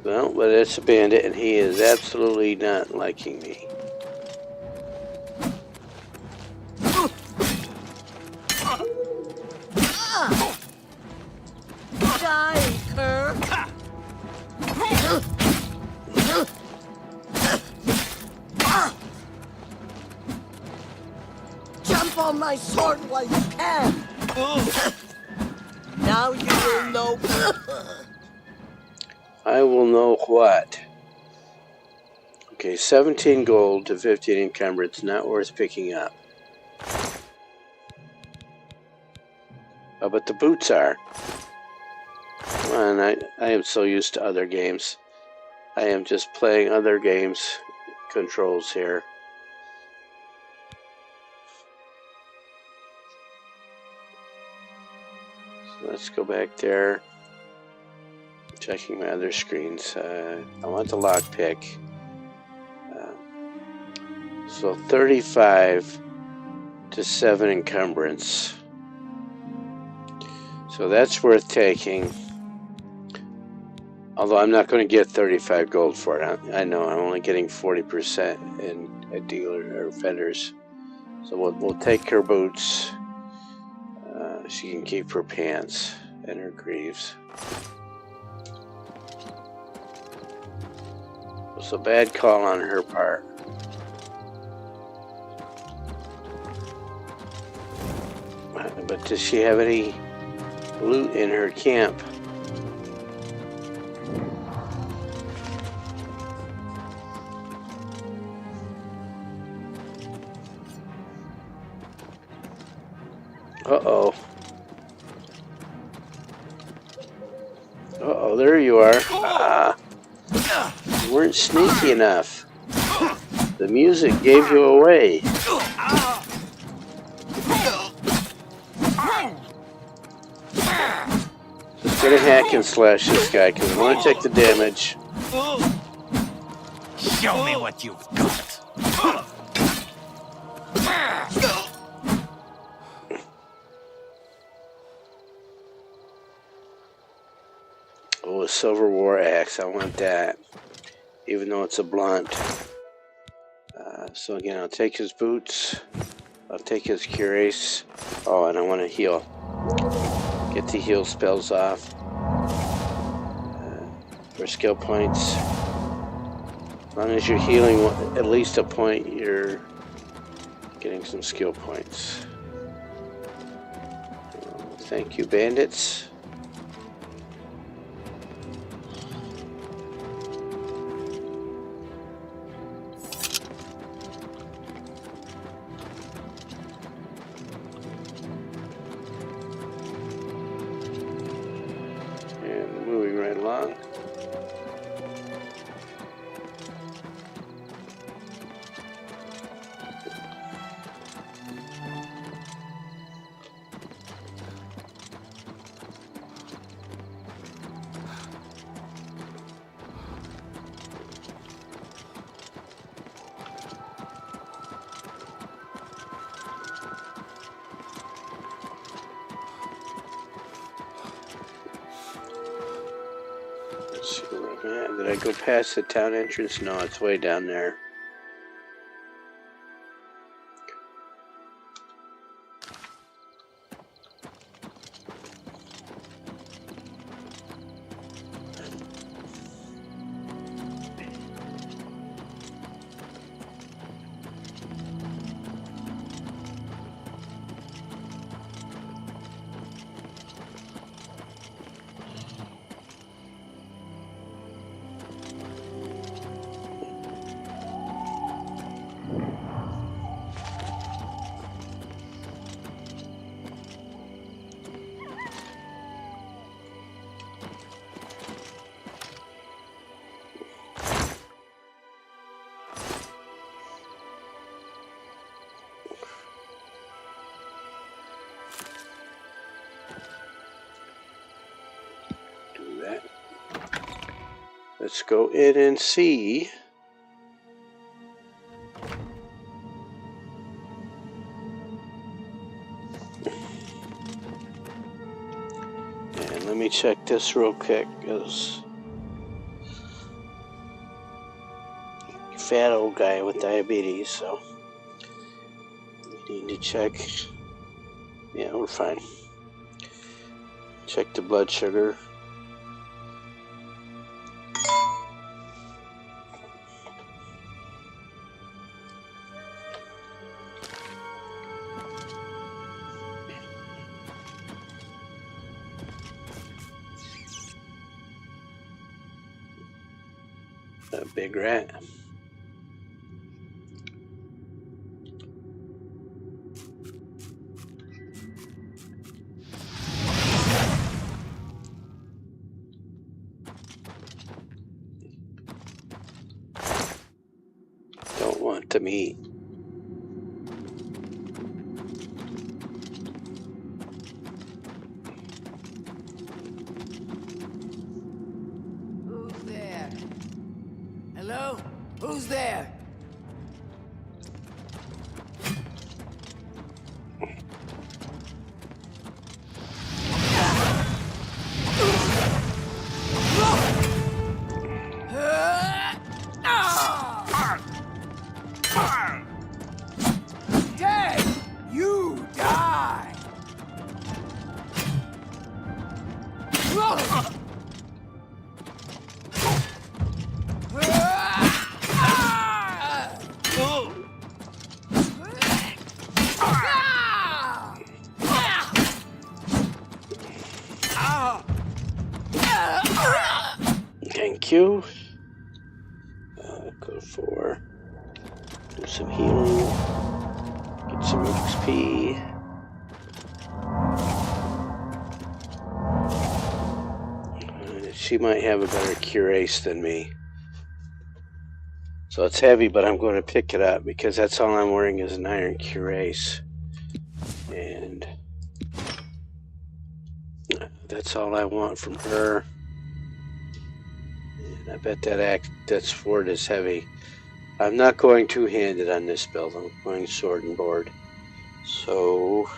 [SPEAKER 1] Well, but it's a bandit, and he is absolutely not liking me.
[SPEAKER 19] Die, cur! Jump on my sword while you can! Now you will know.
[SPEAKER 1] I will know what. Okay, 17 gold to 15 encumbrance, not worth picking up. Oh, but the boots are. And I am so used to other games. I am just playing other games controls here. So let's go back there. Checking my other screens. I want the lockpick. So 35 to 7 encumbrance. So that's worth taking. Although I'm not going to get 35 gold for it. I know I'm only getting 40% in a dealer or vendors. So we'll take her boots. She can keep her pants and her greaves. It was a bad call on her part. But does she have any loot in her camp? Uh-oh. Uh-oh, there you are. You weren't sneaky enough. The music gave you away. Just gonna hack and slash this guy because I want to take the damage.
[SPEAKER 12] Show me what you've got.
[SPEAKER 1] Oh, a silver war axe. I want that. Even though it's a blunt. So again, I'll take his boots. I'll take his cuirass. Oh, and I want to heal. Get the heal spells off. For skill points. As long as you're healing at least a point, you're getting some skill points. Thank you, bandits. And moving right along. Let's see where I'm at. Did I go past the town entrance? No, it's way down there. let's go in and see. And let me check this real quick, because fat old guy with diabetes, so we need to check. Yeah, we're fine. Check the blood sugar. A big rat. Don't want to meat.
[SPEAKER 19] Who's there? Hello? Who's there? Dead! You die!
[SPEAKER 1] Thank you. Go for do some healing. Get some XP. She might have a better cuirass than me. So it's heavy, but I'm going to pick it up because that's all I'm wearing is an iron cuirass. And that's all I want from her. And I bet that sword is heavy. I'm not going two-handed on this build. I'm going sword and board. So,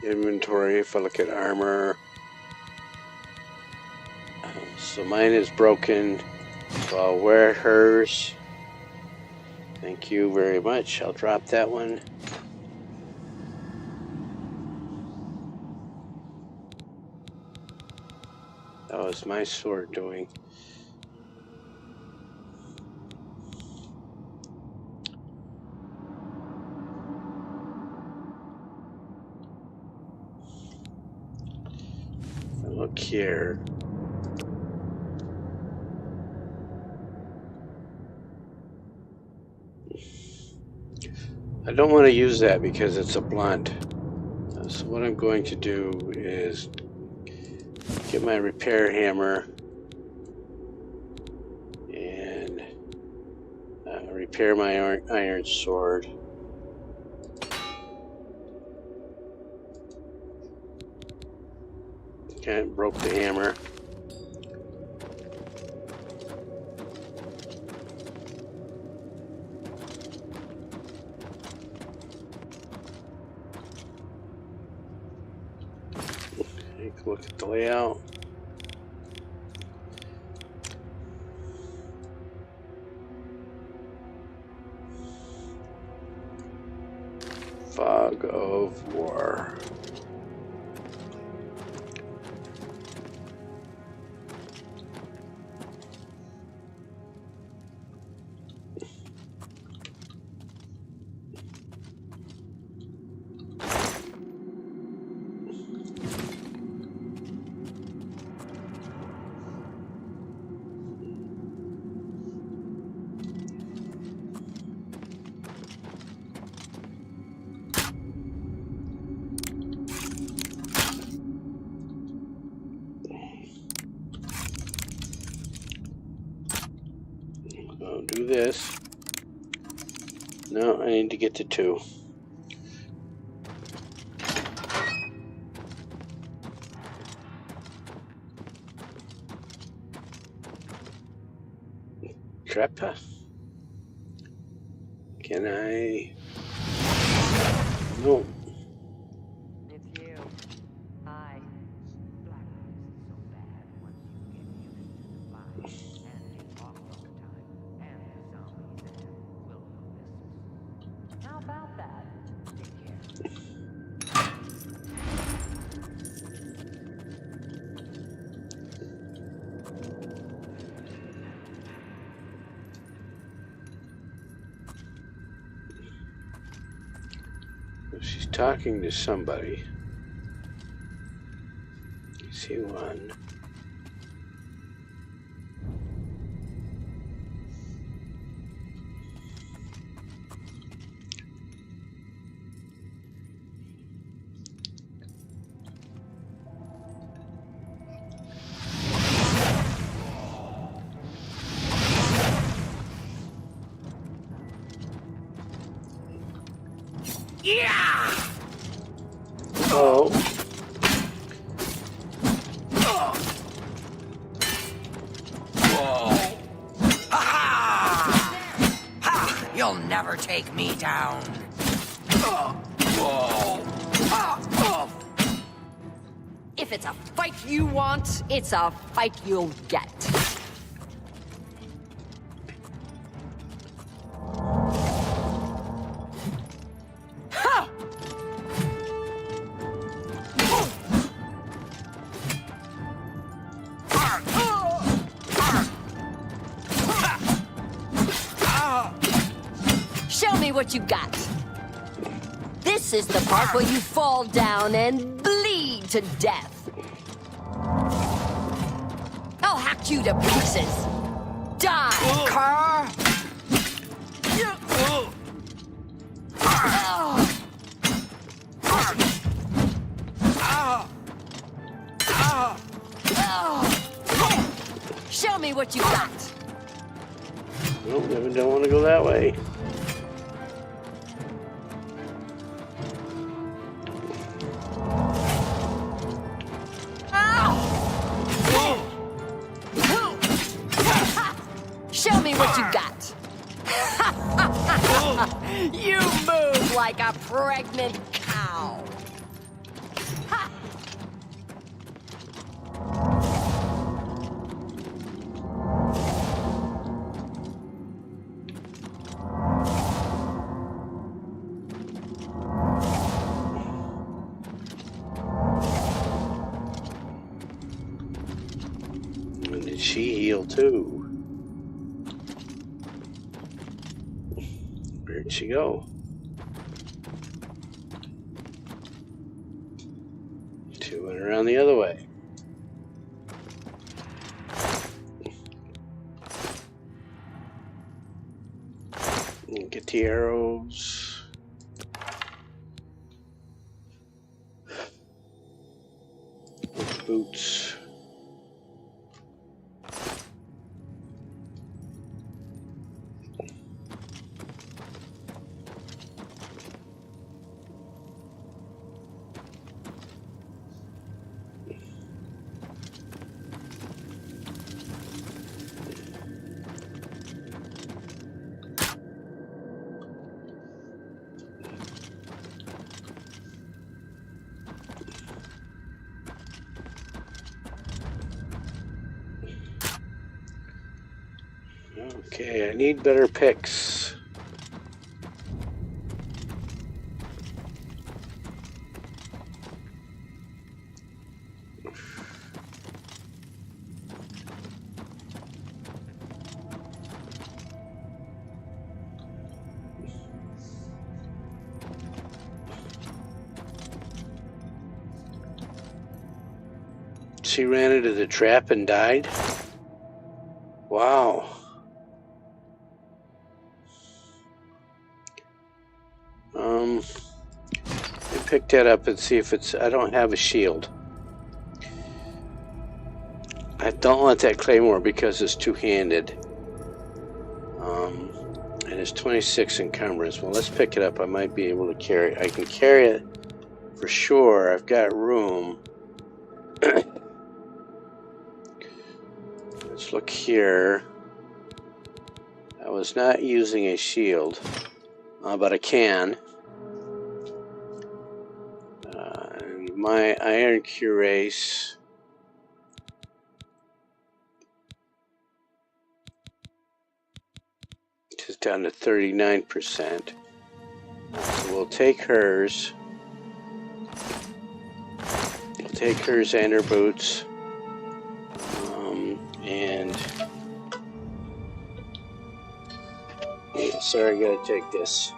[SPEAKER 1] inventory, if I look at armor. So mine is broken. So I'll wear hers. Thank you very much. I'll drop that one. That was my sword doing. Look here. I don't want to use that because it's a blunt. So what I'm going to do is get my repair hammer and repair my iron sword. Okay, broke the hammer. Take a look at the layout. Fog of War. I'll do this. No, I need to get to 2. trap? Can I? No.
[SPEAKER 18] It's you. Hi. How about that?
[SPEAKER 1] She's talking to somebody. See one.
[SPEAKER 19] Yeah!
[SPEAKER 1] Oh.
[SPEAKER 17] You'll never take me down.
[SPEAKER 18] If it's a fight you want, it's a fight you'll get. Show me what you got. This is the part where you fall down and bleed to death. I'll hack you to pieces. Die, car! Show me what you got.
[SPEAKER 1] Nope, never don't want to go that way.
[SPEAKER 18] Show me what you got. You move like a pregnant cow.
[SPEAKER 1] And did she heal too? Where'd she go? She went around the other way. And get the arrows. Boots. Okay, I need better picks. She ran into the trap and died? Wow. Pick that up and see if it's... I don't have a shield. I don't want that claymore because it's two-handed. And it's 26 encumbrance. Well, let's pick it up. I might be able to carry it. I can carry it for sure. I've got room. Let's look here. I was not using a shield, but I can. And my iron cuirass is down to 39%. So we'll take hers. We'll take hers and her boots. And yeah, sorry, I gotta take this.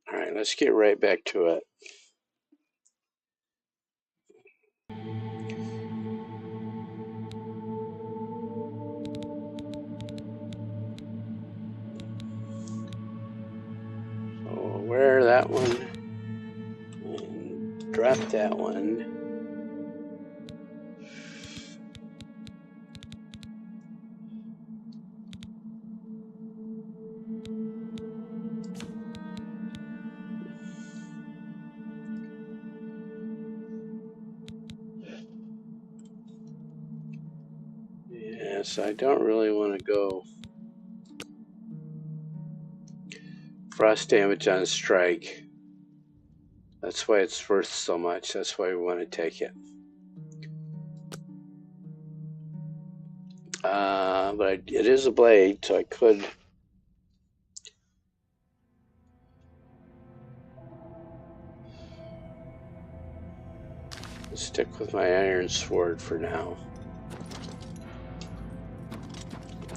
[SPEAKER 1] All right, let's get right back to it. So we'll wear that one and drop that one. Yes, I don't really want to go frost damage on strike. That's why it's worth so much. That's why we want to take it. But it is a blade, so I could stick with my iron sword for now.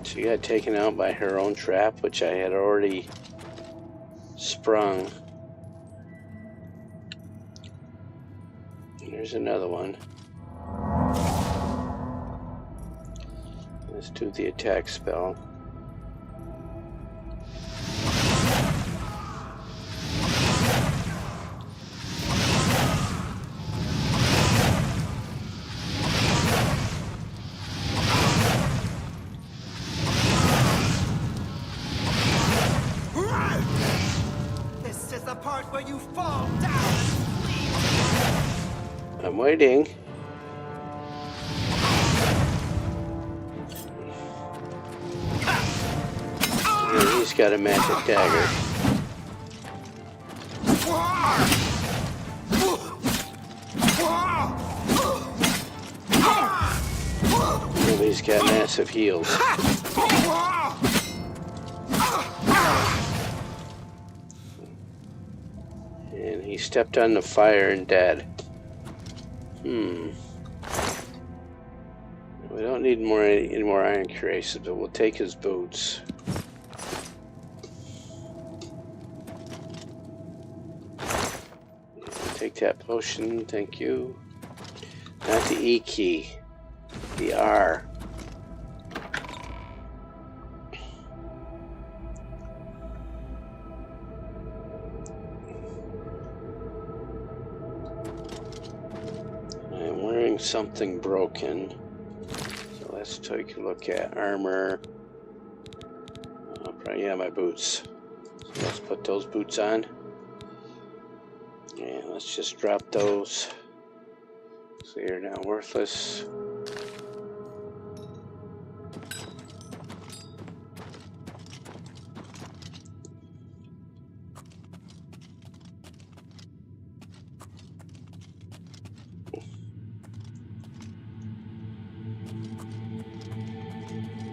[SPEAKER 1] She got taken out by her own trap, which I had already sprung. There's another one. Let's do the attack spell.
[SPEAKER 19] This is the part where you fall down.
[SPEAKER 1] I'm waiting. And he's got a magic dagger. And he's got massive heals. And he stepped on the fire and dead. We don't need any more iron cuirasses, but we'll take his boots. Take that potion, thank you. Not the E key, the R. I'm wearing something broken. So let's take a look at armor. Probably, yeah, my boots. So let's put those boots on. And let's just drop those. So you're now worthless.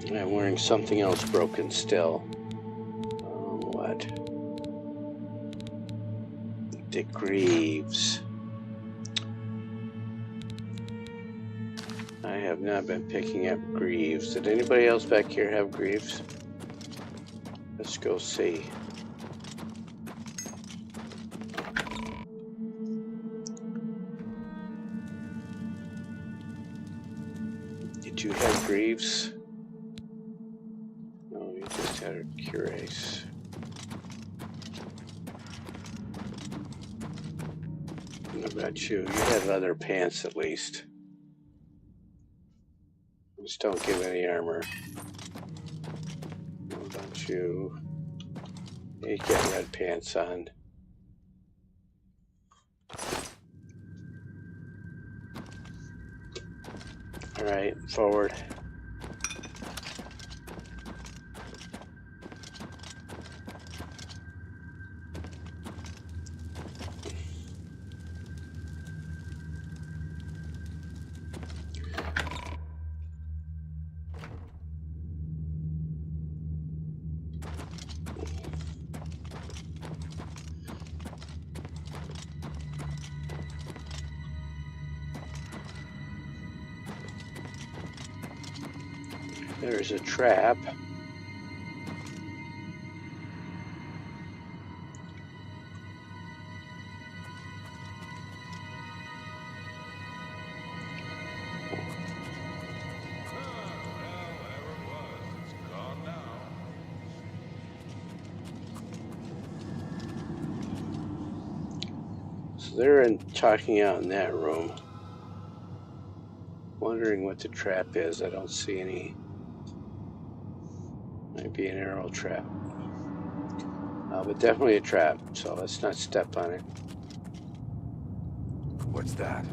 [SPEAKER 1] I'm wearing something else broken still. What? The greaves. I have not been picking up greaves. Did anybody else back here have greaves? Let's go see. Did you have Greaves? No, you just had a Cuirass. What about you? You had leather pants at least. Just don't give any armor. What about you? You got red pants on. Alright, forward. There's a trap. So they're talking out in that room. Wondering what the trap is. I don't see any. Might be an arrow trap. But definitely a trap, so let's not step on it.
[SPEAKER 2] What's that?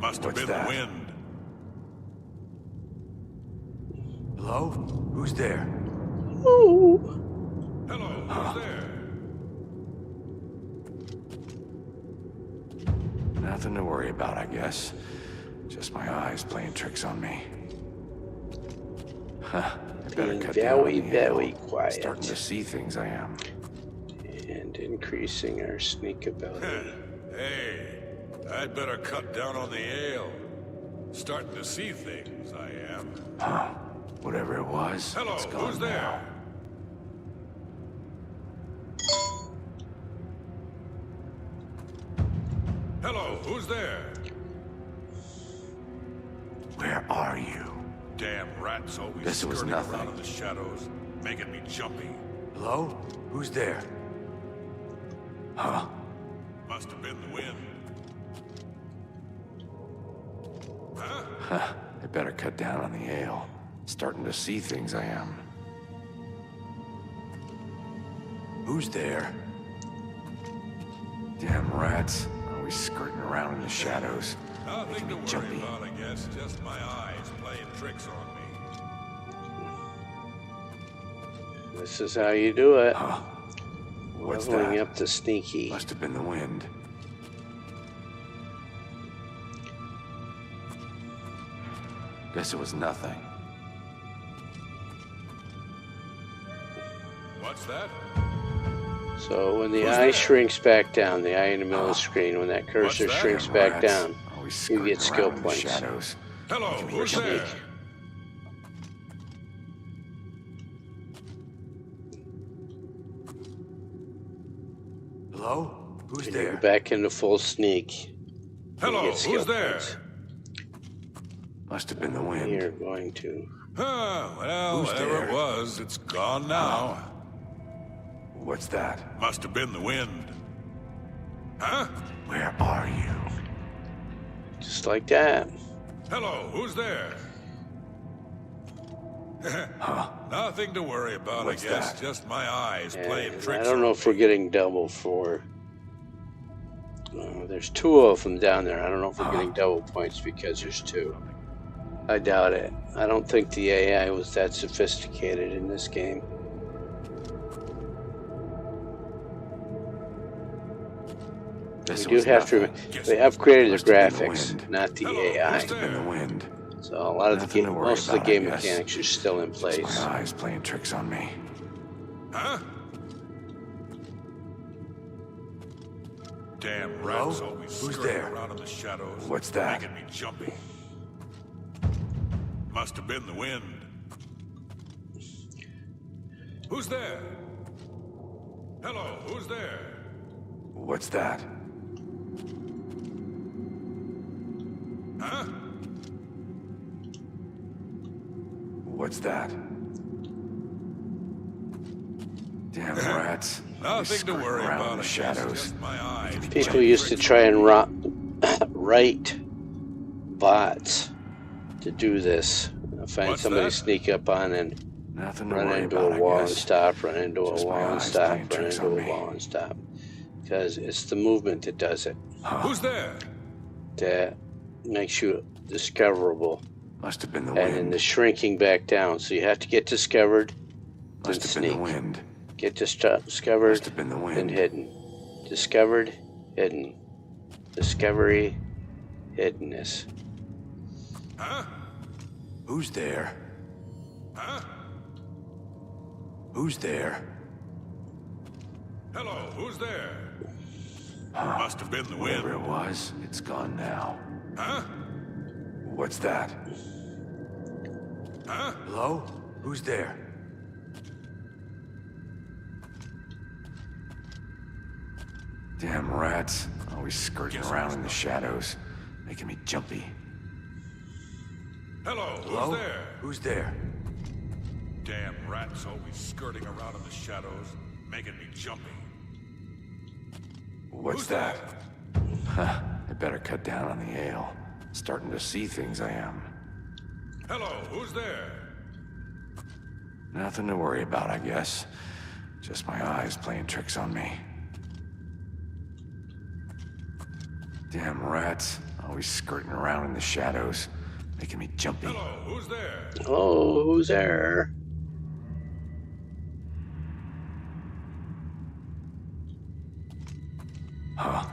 [SPEAKER 3] Must have been the wind.
[SPEAKER 2] Hello? Who's there?
[SPEAKER 1] Ooh.
[SPEAKER 3] Hello, who's there?
[SPEAKER 2] Nothing to worry about, I guess. Just my eyes playing tricks on me. Huh. I better cut down on the
[SPEAKER 1] very
[SPEAKER 2] hill.
[SPEAKER 1] quiet.
[SPEAKER 2] Starting to see things I am.
[SPEAKER 1] And increasing our sneak ability.
[SPEAKER 3] Hey, I'd better cut down on the ale. Starting to see things, I am.
[SPEAKER 2] Huh. Whatever it was,
[SPEAKER 3] Hello,
[SPEAKER 2] it's gone
[SPEAKER 3] who's there?
[SPEAKER 2] now.
[SPEAKER 3] Hello, who's there?
[SPEAKER 2] Where are you?
[SPEAKER 3] Damn rats always
[SPEAKER 2] Guess it was
[SPEAKER 3] skirting
[SPEAKER 2] nothing.
[SPEAKER 3] around in the shadows, making me jumpy.
[SPEAKER 2] Hello? Who's there? Huh?
[SPEAKER 3] Must have been the wind.
[SPEAKER 2] Huh. I better cut down on the ale. Starting to see things I am. Who's there? Damn rats. Always skirting around in the shadows.
[SPEAKER 3] Nothing to worry
[SPEAKER 2] jumpy.
[SPEAKER 3] about, I guess. Just my eyes playing tricks on me.
[SPEAKER 1] This is how you do it.
[SPEAKER 2] Huh. What's
[SPEAKER 1] Leveling
[SPEAKER 2] that?
[SPEAKER 1] up to sneaky.
[SPEAKER 2] Must have been the wind. Guess it was nothing.
[SPEAKER 3] What's that?
[SPEAKER 1] So when the
[SPEAKER 3] Who's
[SPEAKER 1] eye
[SPEAKER 3] there?
[SPEAKER 1] shrinks back down, the eye in the middle of the screen, when that cursor
[SPEAKER 3] that?
[SPEAKER 1] shrinks
[SPEAKER 2] Damn
[SPEAKER 1] back
[SPEAKER 2] rats.
[SPEAKER 1] down,
[SPEAKER 2] Always
[SPEAKER 1] you
[SPEAKER 2] skirting
[SPEAKER 1] get skill
[SPEAKER 2] around in the
[SPEAKER 1] points.
[SPEAKER 2] shadows.
[SPEAKER 3] Hello, who's
[SPEAKER 1] sneak.
[SPEAKER 3] there?
[SPEAKER 2] Hello? Who's
[SPEAKER 1] And you
[SPEAKER 2] there?
[SPEAKER 1] go back into full sneak. you
[SPEAKER 3] Hello,
[SPEAKER 1] get skill
[SPEAKER 3] who's there?
[SPEAKER 1] points.
[SPEAKER 2] Must have been the wind.
[SPEAKER 1] You're going to.
[SPEAKER 3] Well,
[SPEAKER 2] Who's
[SPEAKER 3] whatever
[SPEAKER 2] there?
[SPEAKER 3] it was, it's gone now.
[SPEAKER 2] What's that?
[SPEAKER 3] Must have been the wind. Huh?
[SPEAKER 2] Where are you?
[SPEAKER 1] Just like that.
[SPEAKER 3] Hello, who's there?
[SPEAKER 2] Huh?
[SPEAKER 3] Nothing to worry about,
[SPEAKER 2] What's
[SPEAKER 3] I guess.
[SPEAKER 2] that?
[SPEAKER 3] Just my eyes playing
[SPEAKER 1] And
[SPEAKER 3] tricks
[SPEAKER 1] I don't know
[SPEAKER 3] on
[SPEAKER 1] if we're
[SPEAKER 3] me.
[SPEAKER 1] getting double for. There's two of them down there. I don't know if we're getting double points because there's two. I doubt it. I don't think the AI was that sophisticated in this game.
[SPEAKER 2] Guess
[SPEAKER 1] We
[SPEAKER 2] it
[SPEAKER 1] do
[SPEAKER 2] was
[SPEAKER 1] have to.
[SPEAKER 2] nothing.
[SPEAKER 1] They upgraded
[SPEAKER 2] Must
[SPEAKER 1] the
[SPEAKER 2] have been the
[SPEAKER 1] graphics,
[SPEAKER 2] wind.
[SPEAKER 1] not the
[SPEAKER 3] Hello,
[SPEAKER 1] AI.
[SPEAKER 3] who's
[SPEAKER 2] Must have been the wind.
[SPEAKER 1] So a lot of the
[SPEAKER 2] Nothing
[SPEAKER 1] game,
[SPEAKER 2] to worry
[SPEAKER 1] most of the
[SPEAKER 2] about, I
[SPEAKER 1] game
[SPEAKER 2] guess.
[SPEAKER 1] mechanics are still in
[SPEAKER 2] Just
[SPEAKER 1] place.
[SPEAKER 2] my eyes playing tricks on me.
[SPEAKER 3] Huh? Damn
[SPEAKER 2] Hello?
[SPEAKER 3] rats always
[SPEAKER 2] Who's
[SPEAKER 3] skirting
[SPEAKER 2] there?
[SPEAKER 3] around in the shadows.
[SPEAKER 2] What's that?
[SPEAKER 3] Making me jumpy. Must have been the wind. Who's there? Hello, who's there?
[SPEAKER 2] What's that?
[SPEAKER 3] Huh?
[SPEAKER 2] What's that? Damn rats.
[SPEAKER 3] Nothing to worry
[SPEAKER 2] around
[SPEAKER 3] about.
[SPEAKER 2] in the
[SPEAKER 3] I guess.
[SPEAKER 2] shadows.
[SPEAKER 3] Just my eyes.
[SPEAKER 1] People used to try and write bots to do this. Find
[SPEAKER 3] What's
[SPEAKER 1] somebody
[SPEAKER 3] that?
[SPEAKER 1] sneak up on and
[SPEAKER 2] Nothing to
[SPEAKER 1] run
[SPEAKER 2] worry
[SPEAKER 1] into
[SPEAKER 2] about,
[SPEAKER 1] a
[SPEAKER 2] I
[SPEAKER 1] wall and
[SPEAKER 2] guess.
[SPEAKER 1] stop, run into a
[SPEAKER 2] Just my
[SPEAKER 1] wall and
[SPEAKER 2] eyes
[SPEAKER 1] stop,
[SPEAKER 2] playing
[SPEAKER 1] run
[SPEAKER 2] tricks
[SPEAKER 1] into
[SPEAKER 2] on
[SPEAKER 1] a
[SPEAKER 2] me.
[SPEAKER 1] wall and stop. Because it's the movement that does it.
[SPEAKER 3] Who's there?
[SPEAKER 1] That makes you discoverable.
[SPEAKER 2] Must have been the
[SPEAKER 1] And then
[SPEAKER 2] wind.
[SPEAKER 1] the shrinking back down. So you have to get discovered, then
[SPEAKER 2] Must have been
[SPEAKER 1] sneak.
[SPEAKER 2] the wind.
[SPEAKER 1] Get discovered,
[SPEAKER 2] Must have been the
[SPEAKER 1] then
[SPEAKER 2] wind.
[SPEAKER 1] hidden. Discovered, hidden. Discovery, hiddenness.
[SPEAKER 3] Huh?
[SPEAKER 2] Who's there?
[SPEAKER 3] Huh?
[SPEAKER 2] Who's there?
[SPEAKER 3] Hello, who's there? Must have been the wind.
[SPEAKER 2] Whatever it was, it's gone now.
[SPEAKER 3] Huh?
[SPEAKER 2] What's that?
[SPEAKER 3] Huh?
[SPEAKER 2] Hello? Who's there? Damn rats. Always skirting around in the shadows, making me jumpy.
[SPEAKER 3] Hello,
[SPEAKER 2] Hello?
[SPEAKER 3] who's there?
[SPEAKER 2] Who's there?
[SPEAKER 3] Damn rats always skirting around in the shadows, making me jumpy.
[SPEAKER 2] What's
[SPEAKER 3] Who's
[SPEAKER 2] that? Huh. I better cut down on the ale. Starting to see things I am.
[SPEAKER 3] Hello, who's there?
[SPEAKER 2] Nothing to worry about, I guess. Just my eyes playing tricks on me. Damn rats. Always skirting around in the shadows, making me jumpy.
[SPEAKER 3] Hello, who's there?
[SPEAKER 1] Oh, who's there?
[SPEAKER 2] Huh?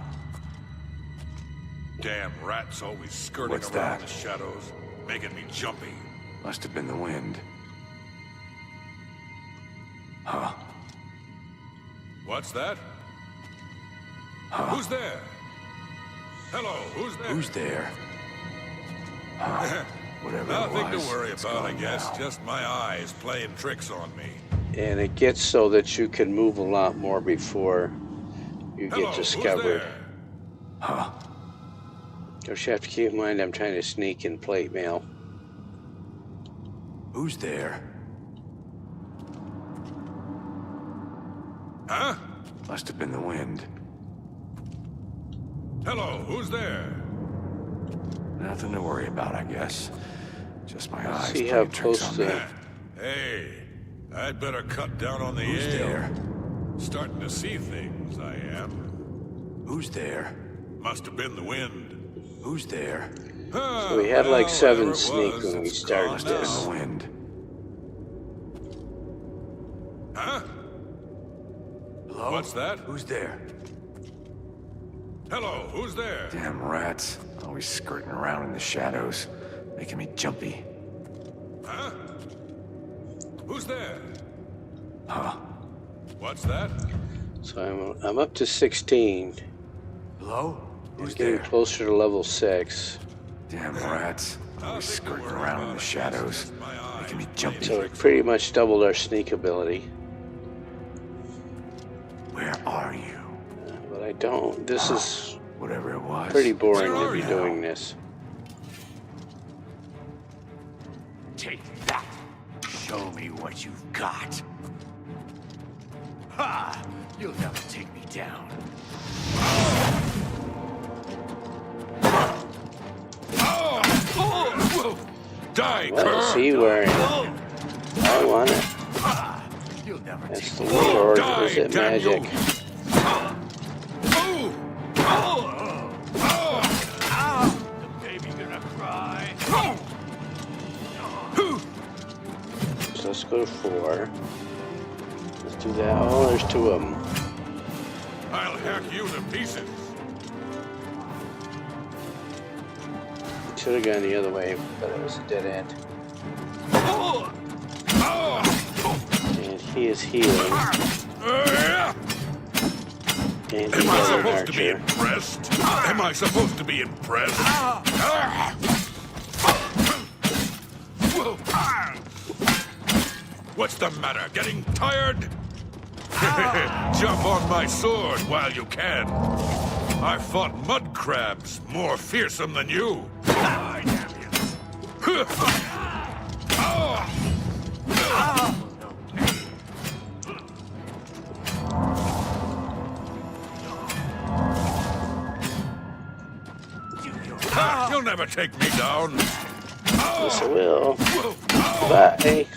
[SPEAKER 3] Damn rats always skirting
[SPEAKER 2] What's
[SPEAKER 3] around
[SPEAKER 2] that?
[SPEAKER 3] in the shadows, making me jumpy.
[SPEAKER 2] Must have been the wind. Huh?
[SPEAKER 3] What's that?
[SPEAKER 2] Huh?
[SPEAKER 3] Who's there? Hello, who's there?
[SPEAKER 2] Who's there? Huh? Whatever
[SPEAKER 3] Nothing
[SPEAKER 2] it was,
[SPEAKER 3] to worry
[SPEAKER 2] it's
[SPEAKER 3] about, I
[SPEAKER 2] gone
[SPEAKER 3] guess.
[SPEAKER 2] now.
[SPEAKER 3] Just my eyes playing tricks on me.
[SPEAKER 1] And it gets so that you can move a lot more before you
[SPEAKER 3] Hello,
[SPEAKER 1] get
[SPEAKER 3] who's
[SPEAKER 1] discovered.
[SPEAKER 3] there?
[SPEAKER 2] Huh?
[SPEAKER 1] Of course, you have to keep in mind I'm trying to sneak in plate mail.
[SPEAKER 2] Who's there?
[SPEAKER 3] Huh?
[SPEAKER 2] Must have been the wind.
[SPEAKER 3] Hello, who's there?
[SPEAKER 2] Nothing to worry about, I guess. Just my eyes
[SPEAKER 1] See
[SPEAKER 2] playing
[SPEAKER 1] how
[SPEAKER 2] tricks
[SPEAKER 1] close
[SPEAKER 2] on
[SPEAKER 1] the-
[SPEAKER 2] me.
[SPEAKER 3] Hey, I'd better cut down on the
[SPEAKER 2] Who's
[SPEAKER 3] ale.
[SPEAKER 2] there?
[SPEAKER 3] Starting to see things, I am.
[SPEAKER 2] Who's there?
[SPEAKER 3] Must have been the wind.
[SPEAKER 2] Who's there?
[SPEAKER 1] So we had like 7
[SPEAKER 3] whatever it
[SPEAKER 1] sneak
[SPEAKER 3] was,
[SPEAKER 1] when we
[SPEAKER 3] it's
[SPEAKER 1] started
[SPEAKER 3] gone
[SPEAKER 2] Must have been
[SPEAKER 1] this.
[SPEAKER 2] the wind.
[SPEAKER 3] Huh?
[SPEAKER 2] Hello?
[SPEAKER 3] What's that?
[SPEAKER 2] Who's there?
[SPEAKER 3] Hello, who's there?
[SPEAKER 2] Damn rats. Always skirting around in the shadows, making me jumpy.
[SPEAKER 3] Huh? Who's there?
[SPEAKER 2] Huh?
[SPEAKER 3] What's that?
[SPEAKER 1] So I'm up to 16.
[SPEAKER 2] Hello?
[SPEAKER 1] I'm
[SPEAKER 2] Who's
[SPEAKER 1] getting
[SPEAKER 2] there?
[SPEAKER 1] closer to level 6.
[SPEAKER 2] Damn rats. Always skirting around in the shadows, making me jumpy.
[SPEAKER 1] So it pretty much doubled our sneak ability.
[SPEAKER 2] Where are you?
[SPEAKER 1] But I don't. This is
[SPEAKER 2] Whatever it was.
[SPEAKER 1] pretty boring
[SPEAKER 2] Where
[SPEAKER 1] to
[SPEAKER 2] are
[SPEAKER 1] be
[SPEAKER 2] you?
[SPEAKER 1] doing this.
[SPEAKER 13] Take that. Show me what you've got. Ha! You'll never take me down.
[SPEAKER 3] Die,
[SPEAKER 1] What is
[SPEAKER 3] cur!
[SPEAKER 1] he wearing? I want it.
[SPEAKER 13] You'll never
[SPEAKER 1] That's
[SPEAKER 13] take
[SPEAKER 1] the
[SPEAKER 13] me
[SPEAKER 1] war, or
[SPEAKER 3] Die,
[SPEAKER 1] is it
[SPEAKER 3] Daniel.
[SPEAKER 1] magic?
[SPEAKER 13] The baby gonna cry.
[SPEAKER 1] So let's go to 4. Let's do that. Oh, there's 2 of them.
[SPEAKER 3] I'll hack you to pieces.
[SPEAKER 1] Should have gone the other way, but it was a dead end. And he is healing. And
[SPEAKER 3] Am
[SPEAKER 1] he's
[SPEAKER 3] I
[SPEAKER 1] an
[SPEAKER 3] supposed to be
[SPEAKER 1] archer.
[SPEAKER 3] impressed? Am I supposed to be impressed? What's the matter? Getting tired? Jump on my sword while you can. I fought mud crabs more fearsome than you. You'll never take me down.
[SPEAKER 1] Yes, I will. Bye.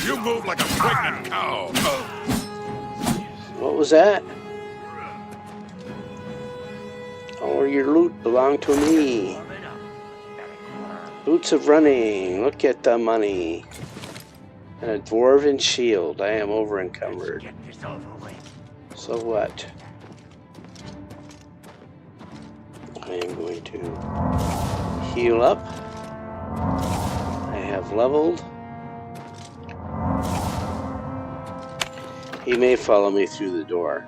[SPEAKER 3] You move like a pregnant cow.
[SPEAKER 1] What was that? All your loot belonged to me. Boots of running. Look at the money. And a dwarven shield. I am over encumbered. So what? I am going to heal up. I have leveled. He may follow me through the door.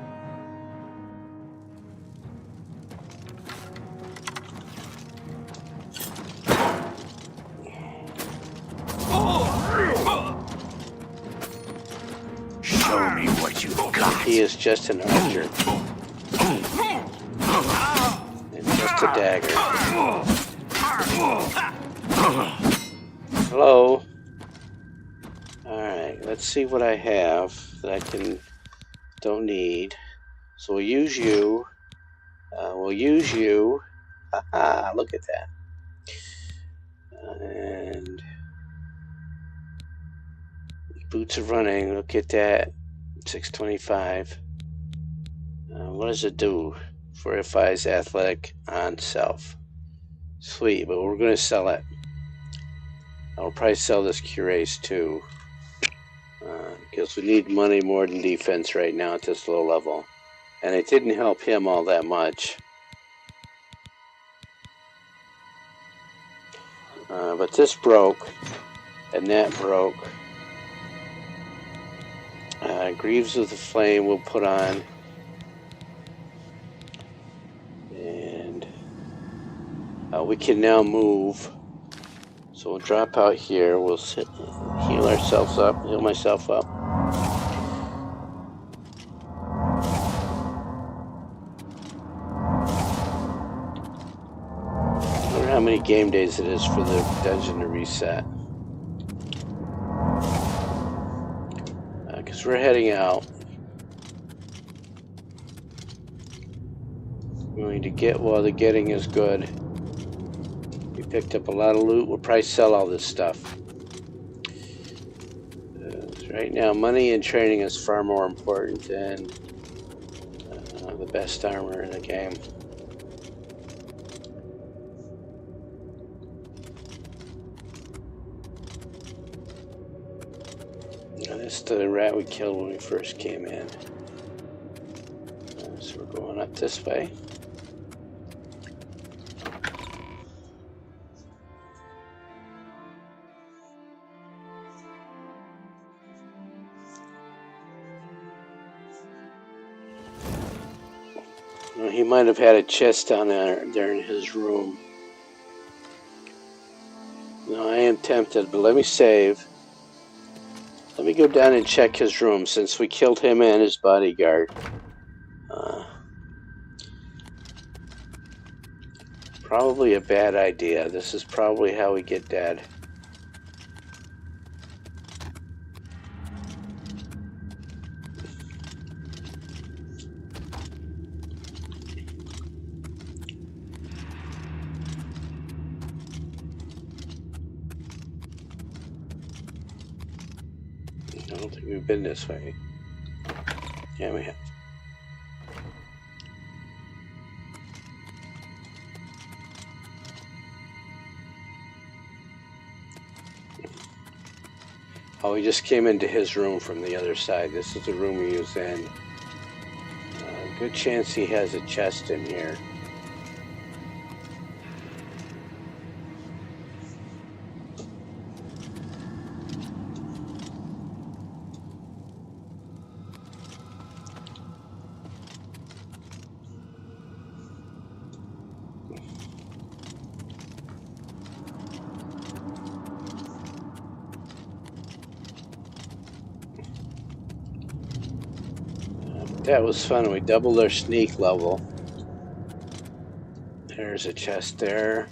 [SPEAKER 2] Show me what you've got.
[SPEAKER 1] He is just an archer. And just a dagger. Hello? Alright, let's see what I have that I don't need. So we'll use you. Haha, look at that. And boots of running, look at that. 625. What does it do? Fortifies athletic on self. Sweet, but we're going to sell it. I'll probably sell this cuirass too. Because we need money more than defense right now at this low level. And it didn't help him all that much. But this broke. And that broke. Greaves of the Flame we'll put on. And we can now move. So we'll drop out here. We'll heal ourselves up. Heal myself up. I wonder how many game days it is for the dungeon to reset. Because we're heading out. We're going to get while the getting is good. We picked up a lot of loot. We'll probably sell all this stuff. Right now, money and training is far more important than the best armor in the game. Now, this is the rat we killed when we first came in. So we're going up this way. He might have had a chest down there in his room. No, I am tempted, but let me save. Let me go down and check his room since we killed him and his bodyguard. Probably a bad idea. This is probably how we get dead. I don't think we've been this way. Yeah, we have. Oh, we just came into his room from the other side. This is the room he was in. Good chance he has a chest in here. That was fun. We doubled our sneak level. There's a chest there.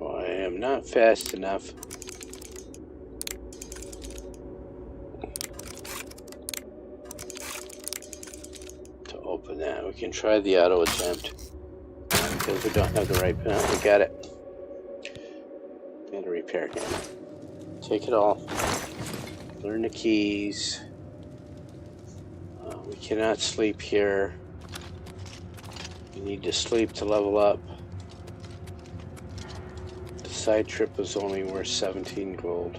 [SPEAKER 1] I am not fast enough. To open that. We can try the auto attempt. Because we don't have the right pen. We got it. Got a repair hammer. Take it all. Learn the keys. We cannot sleep here. We need to sleep to level up. The side trip was only worth 17 gold.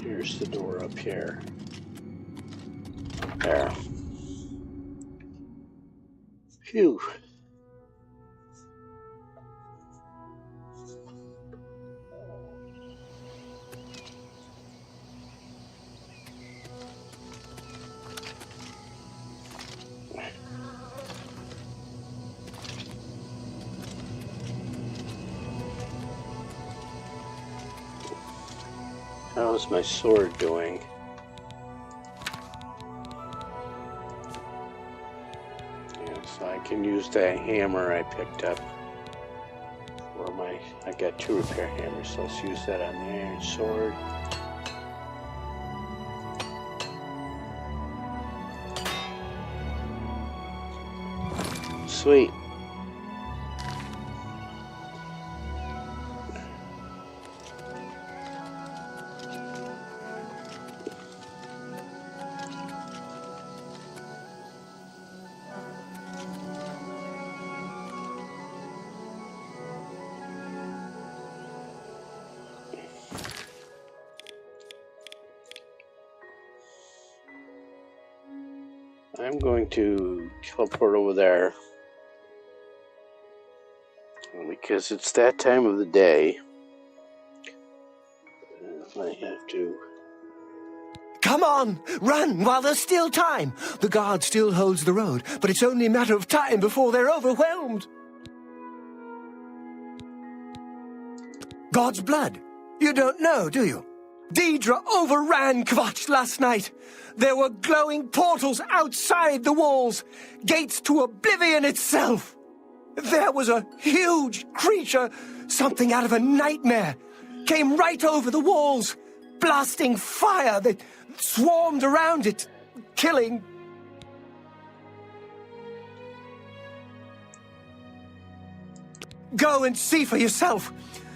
[SPEAKER 1] Here's the door up here. There. Phew. How's my sword doing? Yeah, so I can use that hammer I picked up. Or I got 2 repair hammers, so let's use that on the iron sword. Sweet. I'm going to teleport over there because it's that time of the day. I have to.
[SPEAKER 13] Come on, run while there's still time. The guard still holds the road, but it's only a matter of time before they're overwhelmed. God's blood. You don't know, do you? Deidre overran Kvatch last night. There were glowing portals outside the walls, gates to oblivion itself. There was a huge creature, something out of a nightmare, came right over the walls, blasting fire that swarmed around it, killing. Go and see for yourself.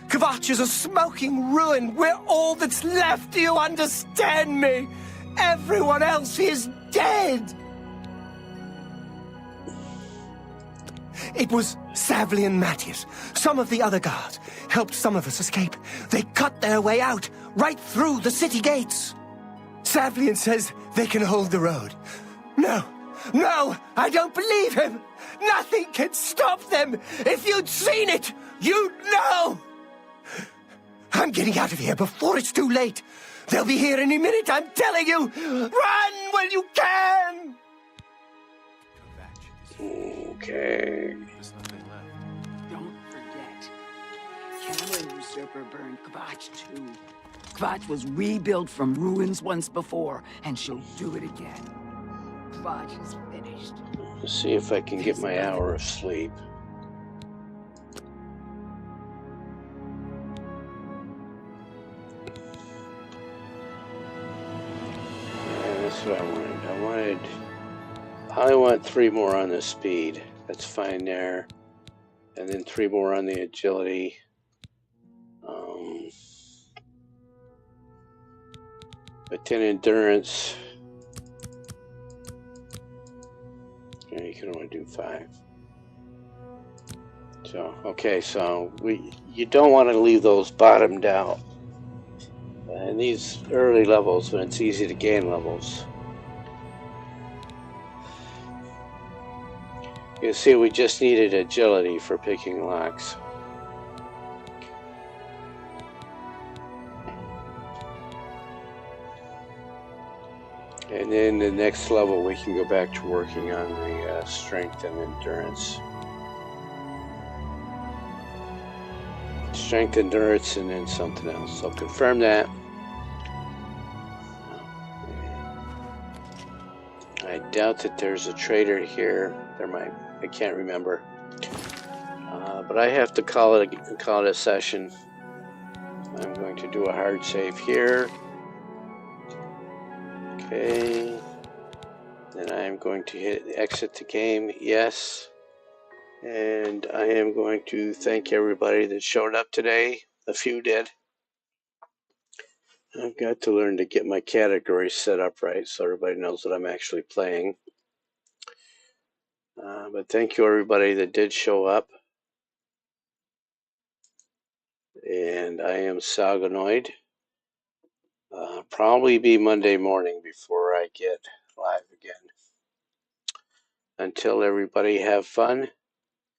[SPEAKER 13] Kvatch is a smoking ruin. We're all that's left. Do you understand me? Everyone else is dead. It was Savli and Matthias. Some of the other guards helped some of us escape. They cut their way out, right through the city gates. Savlian says they can hold the road. No, I don't believe him. Nothing can stop them. If you'd seen it, you'd know. I'm getting out of here before it's too late. They'll be here any minute, I'm telling you. Run when you can.
[SPEAKER 1] Okay.
[SPEAKER 20] Don't forget, Cameron Usurper burned Kvatch too. Kvatch was rebuilt from ruins once before, and she'll do it again. Kvatch is finished.
[SPEAKER 1] Let's see if I can get my hour of sleep. That's what I wanted. I want 3 more on the speed. That's fine there. And then 3 more on the agility. But 10 endurance. Yeah, you can only do 5. So So, okay, so you don't want to leave those bottomed out. In these early levels, when it's easy to gain levels. You can see we just needed agility for picking locks. And then the next level, we can go back to working on the strength and endurance. Strength, endurance, and then something else. So confirm that. I doubt that there's a trader here. There might. I can't remember. But I have to call it a session. I'm going to do a hard save here. Okay. Then I am going to hit exit the game. Yes. And I am going to thank everybody that showed up today. A few did. I've got to learn to get my categories set up right so everybody knows what I'm actually playing. But thank you everybody that did show up. And I am Salgonoid. Probably be Monday morning before I get live again. Until everybody have fun.